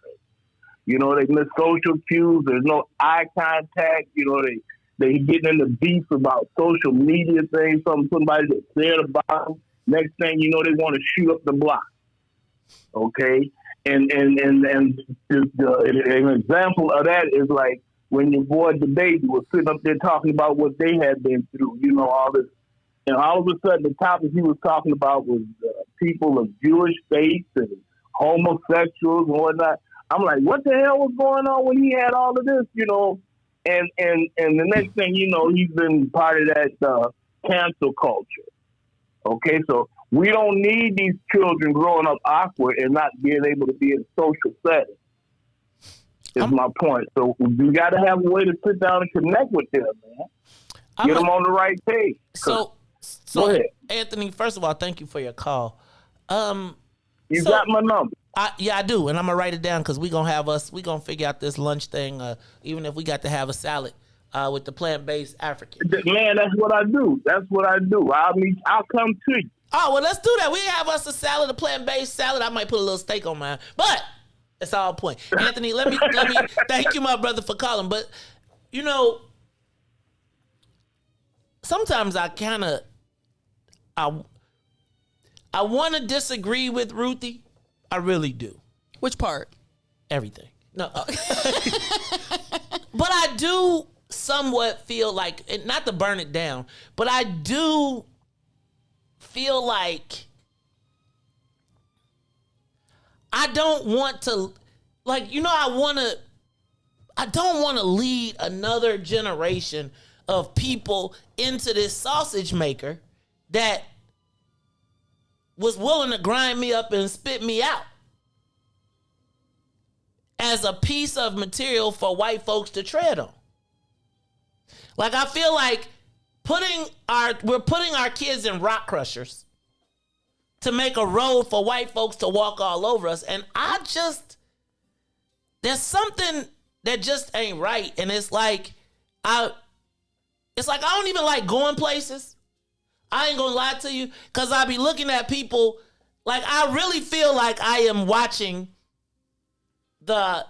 [SPEAKER 19] They miss social cues. There's no eye contact. They getting into beef about social media things. Somebody that said about them. Next thing you know, they want to shoot up the block. Okay, and an example of that is like when your boy the baby was sitting up there talking about what they had been through, all this, and all of a sudden the topic he was talking about was people of Jewish faith and homosexuals and whatnot. I'm like, what the hell was going on when he had all of this, you know? And the next thing you know, he's been part of that cancel culture. Okay, so we don't need these children growing up awkward and not being able to be in social settings. Is my point. So we got to have a way to sit down and connect with them, man. Get them on the right page.
[SPEAKER 5] So
[SPEAKER 19] go ahead.
[SPEAKER 5] Anthony, first of all, thank you for your call.
[SPEAKER 19] You got my number.
[SPEAKER 5] Yeah, I do, and I'm gonna write it down because we gonna figure out this lunch thing. Even if we got to have a salad with the plant-based African.
[SPEAKER 19] Man, that's what I do. I'll come to you.
[SPEAKER 5] Oh well, let's do that. We have us a salad, a plant-based salad. I might put a little steak on mine, but it's all point. Anthony, let me thank you, my brother, for calling. But you know, sometimes I want to disagree with Ruthie. I really do.
[SPEAKER 6] Which part?
[SPEAKER 5] Everything. No. But I do somewhat feel like, not to burn it down, but I do feel like I don't want to, like, you know, I don't want to lead another generation of people into this sausage maker that was willing to grind me up and spit me out as a piece of material for white folks to tread on. Like, I feel like we're putting our kids in rock crushers to make a road for white folks to walk all over us. And there's something that just ain't right. And it's like I don't even like going places. I ain't gonna lie to you, because I be looking at people, like, I really feel like I am watching during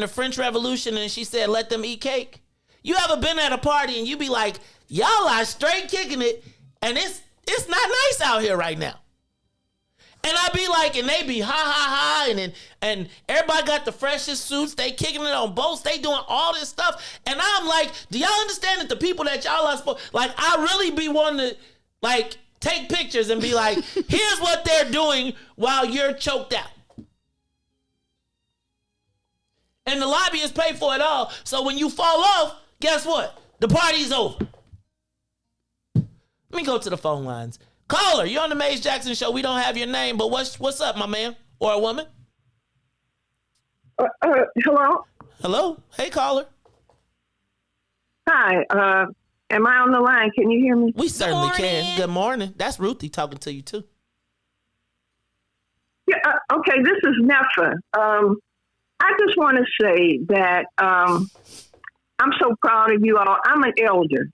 [SPEAKER 5] the French Revolution, and she said, let them eat cake. You ever been at a party and you be like, y'all are straight kicking it, and it's not nice out here right now. And I be like, and they be ha ha ha, and everybody got the freshest suits. They kicking it on boats. They doing all this stuff. And I'm like, do y'all understand that the people that y'all are supposed, like, I really be wanting to, like, take pictures and be like, here's what they're doing while you're choked out. And the lobbyists pay for it all. So when you fall off, guess what? The party's over. Let me go to the phone lines. Caller, you're on the Maze Jackson Show. We don't have your name, but what's up, my man or a woman?
[SPEAKER 20] Hello?
[SPEAKER 5] Hello? Hey, caller.
[SPEAKER 20] Hi. Am I on the line? Can you hear me?
[SPEAKER 5] We certainly can. Good morning. That's Ruthie talking to you, too.
[SPEAKER 20] Yeah. Okay, this is Nefa. I just want to say that I'm so proud of you all. I'm an elder.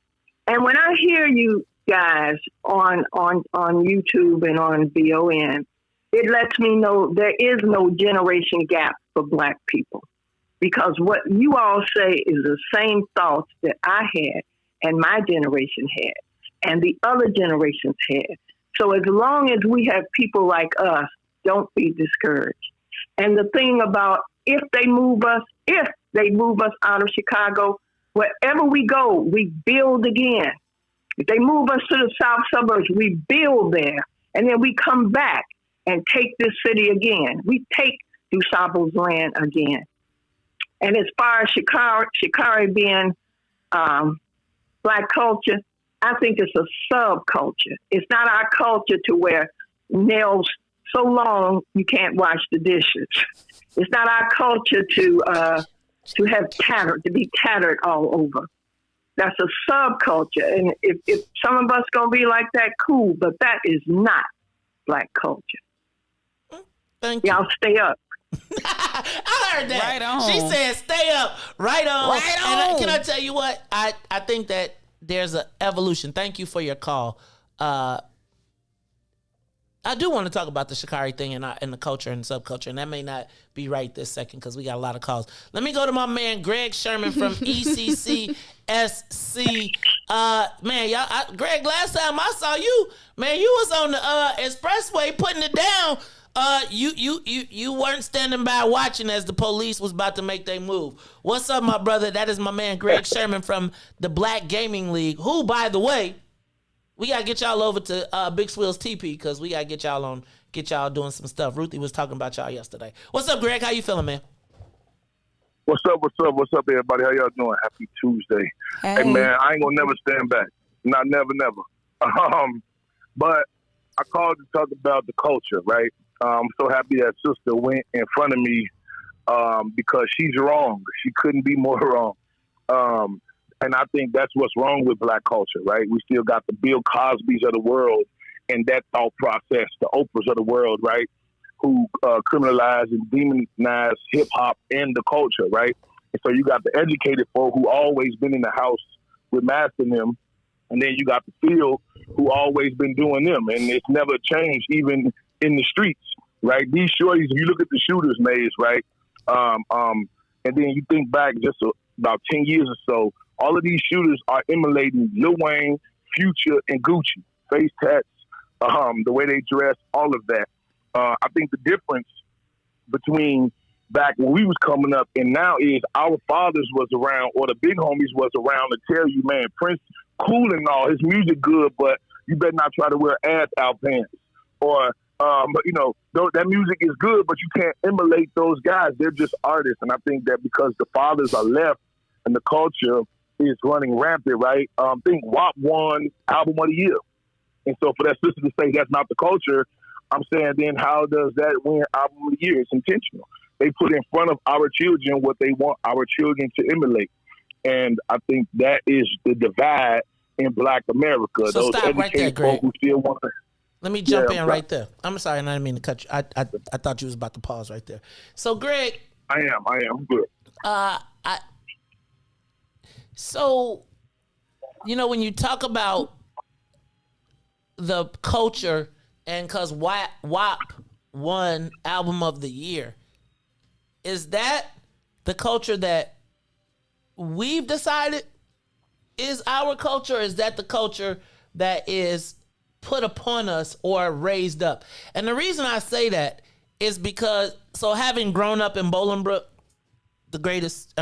[SPEAKER 20] And when I hear you guys on YouTube and on VON, it lets me know there is no generation gap for Black people, because what you all say is the same thoughts that I had and my generation had and the other generations had. So as long as we have people like us, don't be discouraged. And the thing about if they move us out of Chicago, wherever we go, we build again. If they move us to the south suburbs, we build there. And then we come back and take this city again. We take DuSable's land again. And as far as Shikari being Black culture, I think it's a subculture. It's not our culture to wear nails so long you can't wash the dishes. It's not our culture to be tattered all over. That's a subculture. And if some of us going to be like that, cool, but that is not Black culture.
[SPEAKER 5] Thank you.
[SPEAKER 20] Y'all stay up.
[SPEAKER 5] I heard that.
[SPEAKER 6] Right on.
[SPEAKER 5] She said, stay up. Right on.
[SPEAKER 6] Right on.
[SPEAKER 5] And can I tell you what? I think that there's an evolution. Thank you for your call. I do want to talk about the Shikari thing and the culture and subculture, and that may not be right this second because we got a lot of calls. Let me go to my man Greg Sherman from ECCSC. Greg, last time I saw you, man, you was on the expressway putting it down. You weren't standing by watching as the police was about to make their move. What's up, my brother? That is my man Greg Sherman from the Black Gaming League, who, by the way, we got to get y'all over to Big Swill's TP because we got to get y'all get y'all doing some stuff. Ruthie was talking about y'all yesterday. What's up, Greg? How you feeling, man?
[SPEAKER 21] What's up, everybody? How y'all doing? Happy Tuesday. Hey, man, I ain't gonna never stand back. Not never. But I called to talk about the culture, right? I'm so happy that sister went in front of me because she's wrong. She couldn't be more wrong. And I think that's what's wrong with black culture, right? We still got the Bill Cosbys of the world and that thought process, the Oprahs of the world, right? Who criminalize and demonize hip-hop and the culture, right? And so you got the educated folk who always been in the house with mastering them, and then you got the field who always been doing them, and it's never changed even in the streets, right? These shorties, if you look at the shooters, Maze, right? And then you think back just about 10 years or so, all of these shooters are emulating Lil Wayne, Future, and Gucci. Face tats, the way they dress, all of that. I think the difference between back when we was coming up and now is our fathers was around, or the big homies was around to tell you, man, Prince cool and all, his music good, but you better not try to wear ass out pants. Or, that music is good, but you can't emulate those guys. They're just artists. And I think that because the fathers are left and the culture is running rampant, right? I think WAP won Album of the Year. And so for that sister to say that's not the culture, I'm saying then how does that win Album of the Year? It's intentional. They put in front of our children what they want our children to emulate. And I think that is the divide in Black America.
[SPEAKER 5] So
[SPEAKER 21] those
[SPEAKER 5] stop right there, Greg.
[SPEAKER 21] Who still want to,
[SPEAKER 5] Let me jump in right there. I'm sorry, I didn't mean to cut you. I thought you was about to pause right there. So, Greg.
[SPEAKER 21] I am. Good.
[SPEAKER 5] So, when you talk about the culture, and because WAP won Album of the Year, is that the culture that we've decided is our culture? Or is that the culture that is put upon us or raised up? And the reason I say that is because, so having grown up in Bolingbrook, the greatest,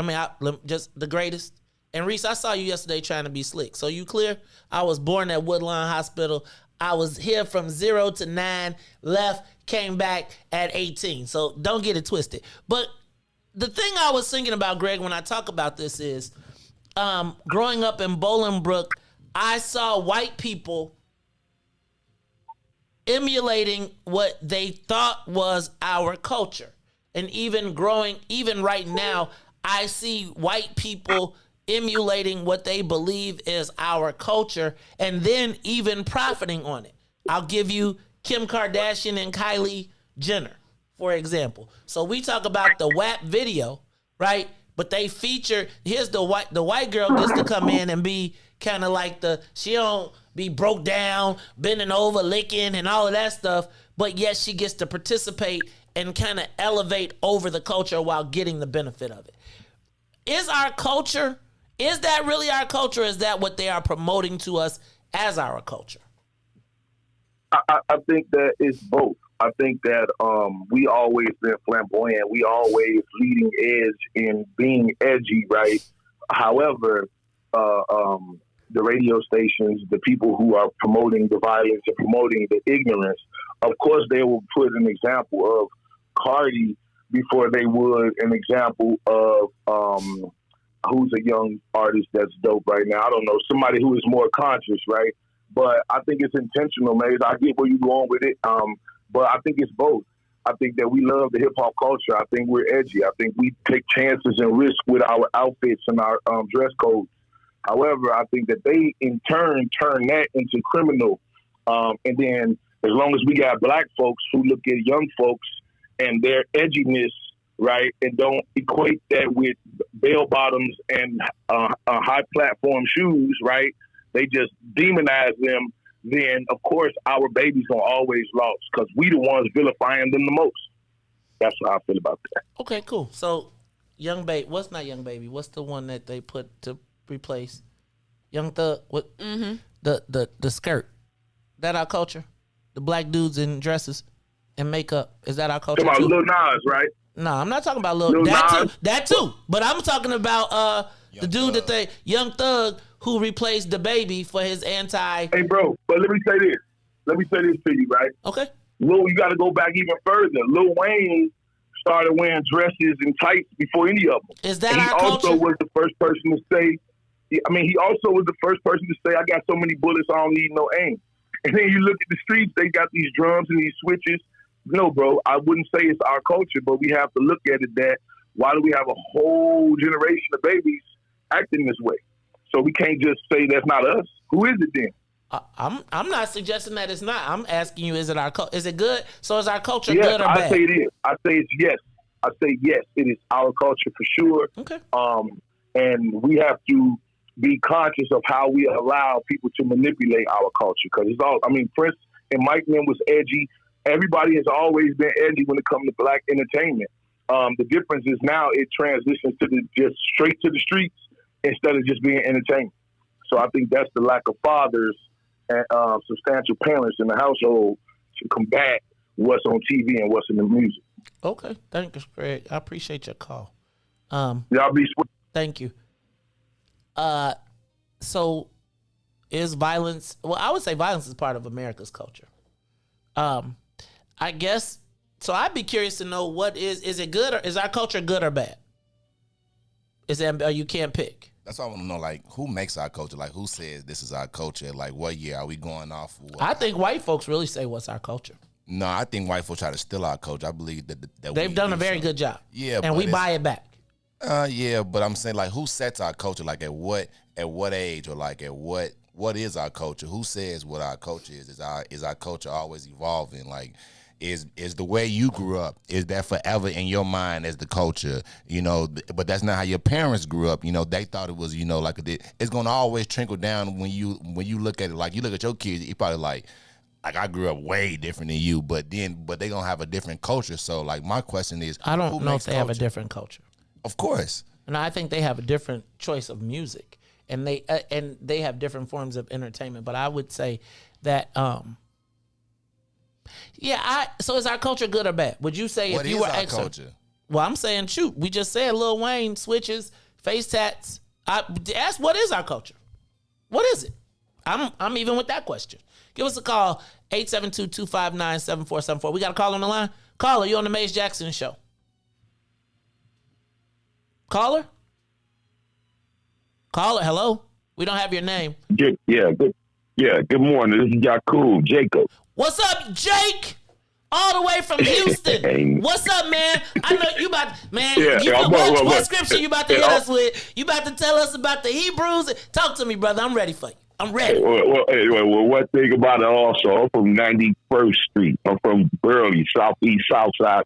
[SPEAKER 5] just the greatest. And Reese, I saw you yesterday trying to be slick. So you clear? I was born at Woodlawn Hospital. I was here from 0 to 9, left, came back at 18. So don't get it twisted. But the thing I was thinking about, Greg, when I talk about this is, growing up in Bolingbrook, I saw white people emulating what they thought was our culture. And even right now, I see white people emulating what they believe is our culture and then even profiting on it. I'll give you Kim Kardashian and Kylie Jenner, for example. So we talk about the WAP video, right? But they feature, here's the white girl gets to come in and be kind of like she don't be broke down, bending over, licking, and all of that stuff, but yet she gets to participate and kind of elevate over the culture while getting the benefit of it. Is that really our culture? Is that what they are promoting to us as our culture?
[SPEAKER 21] I think that it's both. I think that we always been flamboyant. We always leading edge in being edgy, right? However, the radio stations, the people who are promoting the violence and promoting the ignorance, of course they will put an example of Cardi before they would an example of who's a young artist that's dope right now. I don't know, somebody who is more conscious, right? But I think it's intentional, man. I get where you're going with it. But I think it's both. I think that we love the hip hop culture. I think we're edgy. I think we take chances and risk with our outfits and our dress codes. However, I think that they in turn turn that into criminal. And then as long as we got black folks who look at young folks and their edginess, right, and don't equate that with bell bottoms and high platform shoes, right, they just demonize them, then of course our babies gonna always lost because we the ones vilifying them the most. That's how I feel about that.
[SPEAKER 5] Okay, cool. So Young Baby, what's not Young Baby? What's the one that they put to replace Young Thug? What? Mm-hmm. The skirt. That our culture? The black dudes in dresses and makeup. Is that our culture?
[SPEAKER 21] Talking about Lil Nas, right?
[SPEAKER 5] No, I'm not talking about Lil Nas. That too. But I'm talking about the dude that they Young Thug who replaced the baby for his anti.
[SPEAKER 21] Hey, bro, but let me say this. Let me say this to you, right?
[SPEAKER 5] Okay.
[SPEAKER 21] You got to go back even further. Lil Wayne started wearing dresses and tights before any of them.
[SPEAKER 5] Is that
[SPEAKER 21] and he
[SPEAKER 5] our
[SPEAKER 21] also
[SPEAKER 5] culture?
[SPEAKER 21] was the first person to say, he also was the first person to say, I got so many bullets, I don't need no aim. And then you look at the streets, they got these drums and these switches. No, bro, I wouldn't say it's our culture, but we have to look at it that why do we have a whole generation of babies acting this way? So we can't just say that's not us. Who is it then?
[SPEAKER 5] I'm not suggesting that it's not. I'm asking you, is it our is it good? So is our culture
[SPEAKER 21] Yes,
[SPEAKER 5] good or bad?
[SPEAKER 21] I say it is. I say it's yes. I say yes, it is our culture for sure.
[SPEAKER 5] Okay.
[SPEAKER 21] And we have to be conscious of how we allow people to manipulate our culture. Because it's all, Prince and Mike Lynn was edgy. Everybody has always been edgy when it comes to black entertainment. The difference is now it transitions to just straight to the streets instead of just being entertainment. So I think that's the lack of fathers and substantial parents in the household to combat what's on TV and what's in the music.
[SPEAKER 5] Okay, thank you, Greg. I appreciate your call.
[SPEAKER 21] Y'all be sweet.
[SPEAKER 5] Thank you. So is violence? Well, I would say violence is part of America's culture. I guess. So I'd be curious to know what is it good or is our culture good or bad? Is it, or you can't pick?
[SPEAKER 11] That's why I want to know, like, who makes our culture? Like, who says this is our culture? Like, what year are we going off?
[SPEAKER 5] I think white folks really say what's our culture.
[SPEAKER 11] No, I think white folks try to steal our culture. I believe that
[SPEAKER 5] they've done a very good job.
[SPEAKER 11] Yeah,
[SPEAKER 5] and we buy it back.
[SPEAKER 11] Yeah, but I'm saying, like, who sets our culture? Like, at what age, or like at what is our culture? Who says what our culture is? Is our culture always evolving? Like, is the way you grew up, is that forever in your mind as the culture? You know, but that's not how your parents grew up. You know, they thought it was, you know, like it's gonna always trickle down when you look at it. Like, you look at your kids, you probably like I grew up way different than you, but they gonna have a different culture. So, like, my question is,
[SPEAKER 5] I don't know if they have a different culture.
[SPEAKER 11] Of course.
[SPEAKER 5] And I think they have a different choice of music, and they have different forms of entertainment. But I would say that, so is our culture good or bad? Would you say
[SPEAKER 11] what
[SPEAKER 5] if you
[SPEAKER 11] is
[SPEAKER 5] were
[SPEAKER 11] our
[SPEAKER 5] extra?
[SPEAKER 11] culture?
[SPEAKER 5] Well, I'm saying, shoot, we just said Lil Wayne, switches, face tats. Ask what is our culture? What is it? I'm even with that question. Give us a call, 872-259-7474. We got a call on the line. Caller, you on the Maze Jackson Show. Caller, hello. We don't have your name.
[SPEAKER 21] Good morning. This is Yakub Jacob.
[SPEAKER 5] What's up, Jake? All the way from Houston. What's up, man? I know you about, man. What scripture you about to hit us with? You about to tell us about the Hebrews? Talk to me, brother. I'm ready for you. I'm ready.
[SPEAKER 21] Well, one thing about it also, I'm from 91st Street. I'm from Burley, Southeast Chicago.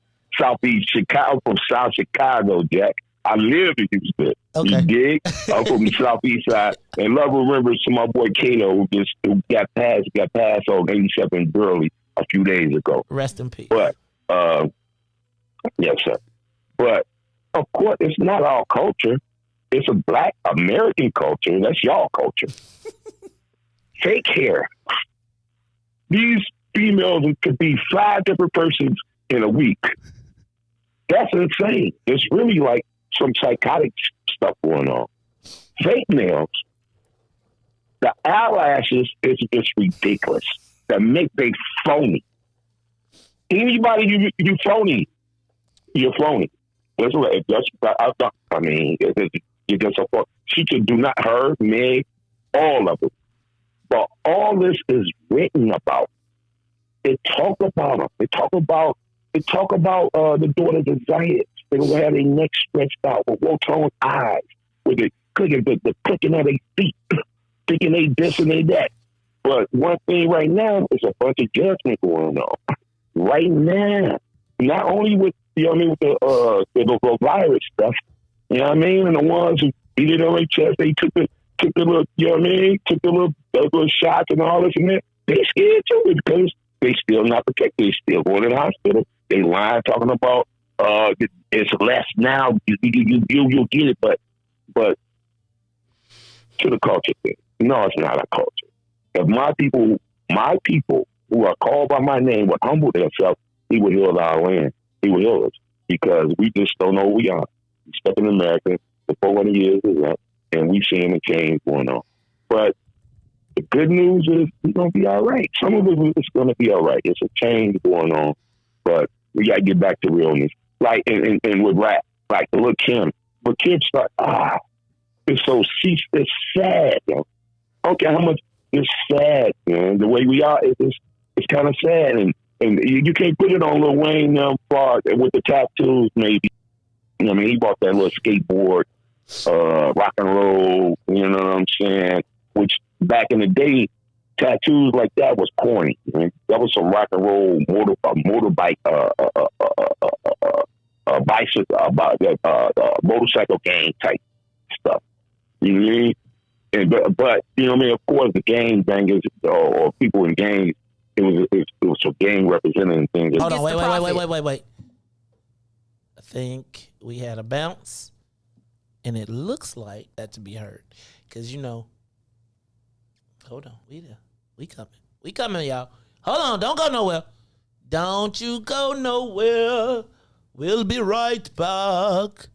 [SPEAKER 21] I'm from South Chicago, Jack. I live in Houston.
[SPEAKER 5] Okay.
[SPEAKER 21] You dig? I'm from the Southeast side. And love remembers to my boy Kato, who got passed on 87 Burley a few days ago.
[SPEAKER 5] Rest in peace.
[SPEAKER 21] But, yes, sir. But, of course, it's not our culture. It's a black American culture. That's y'all culture. Fake hair. These females could be 5 different persons in a week. That's insane. It's really like some psychotic stuff going on. Fake nails. The eyelashes is just ridiculous. They phony. Anybody you phony, you're phony. That's what you get so far. She could do not her, me, all of it. But all this is written about. They talk about them. They talk about the daughters of Zion. They will have their necks stretched out with low-toned eyes, with the clicking of their feet, thinking they this and they that. But one thing right now is a bunch of judgment going on. Right now. Not only with, with the virus stuff, you know what I mean? And the ones who beat it on their chest, they took the little, took the little shots and all this and that. They scared too because they still not protected. They still going to the hospital. They lying, talking about it's less now. You'll get it, but to the culture thing. No, it's not a culture. If my people who are called by my name would humble themselves, he would heal our land. He would heal us because we just don't know who we are. We stuck in America for 400 years is up, and we seeing a change going on. But
[SPEAKER 3] The good news is we're going to be all right. Some of it is going to be all right. It's a change going on, but we got to get back to realness. Like, and with rap, like the little Kim. But Kim start, it's it's sad, yo. Okay, how much it's sad, man. The way we are, it's kind of sad. And you can't put it on Lil Wayne with the tattoos, maybe. You know what I mean? He bought that little skateboard, rock and roll, you know what I'm saying? Which back in the day, tattoos like that was corny. Man. That was some rock and roll motorbike, bicycle, motorcycle gang type stuff. You know what I mean? But you know what I mean? Of course, the gang bangers or people in gangs, it was a gang representing things.
[SPEAKER 5] Hold on, wait. I think we had a bounce, and it looks like that to be heard. Because, you know, hold on, we coming, y'all. Hold on, don't go nowhere. Don't you go nowhere. We'll be right back.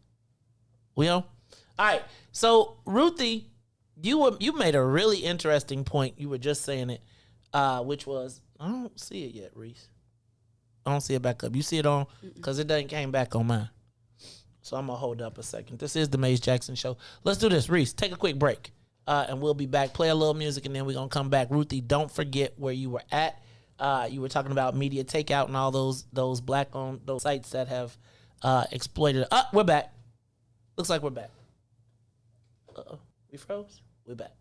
[SPEAKER 5] We on? All right, so Ruthie, you made a really interesting point. You were just saying it, which was, I don't see it yet, Reese. I don't see it back up. You see it on? Because it doesn't came back on mine. So I'm going to hold up a second. This is the Maze Jackson Show. Let's do this, Reese. Take a quick break, and we'll be back. Play a little music, and then we're going to come back. Ruthie, don't forget where you were at. You were talking about media takeout and all those black-owned those sites that have exploited. We're back. Looks like we're back. Uh-oh. We froze? We're back.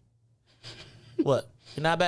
[SPEAKER 5] What? You're not back?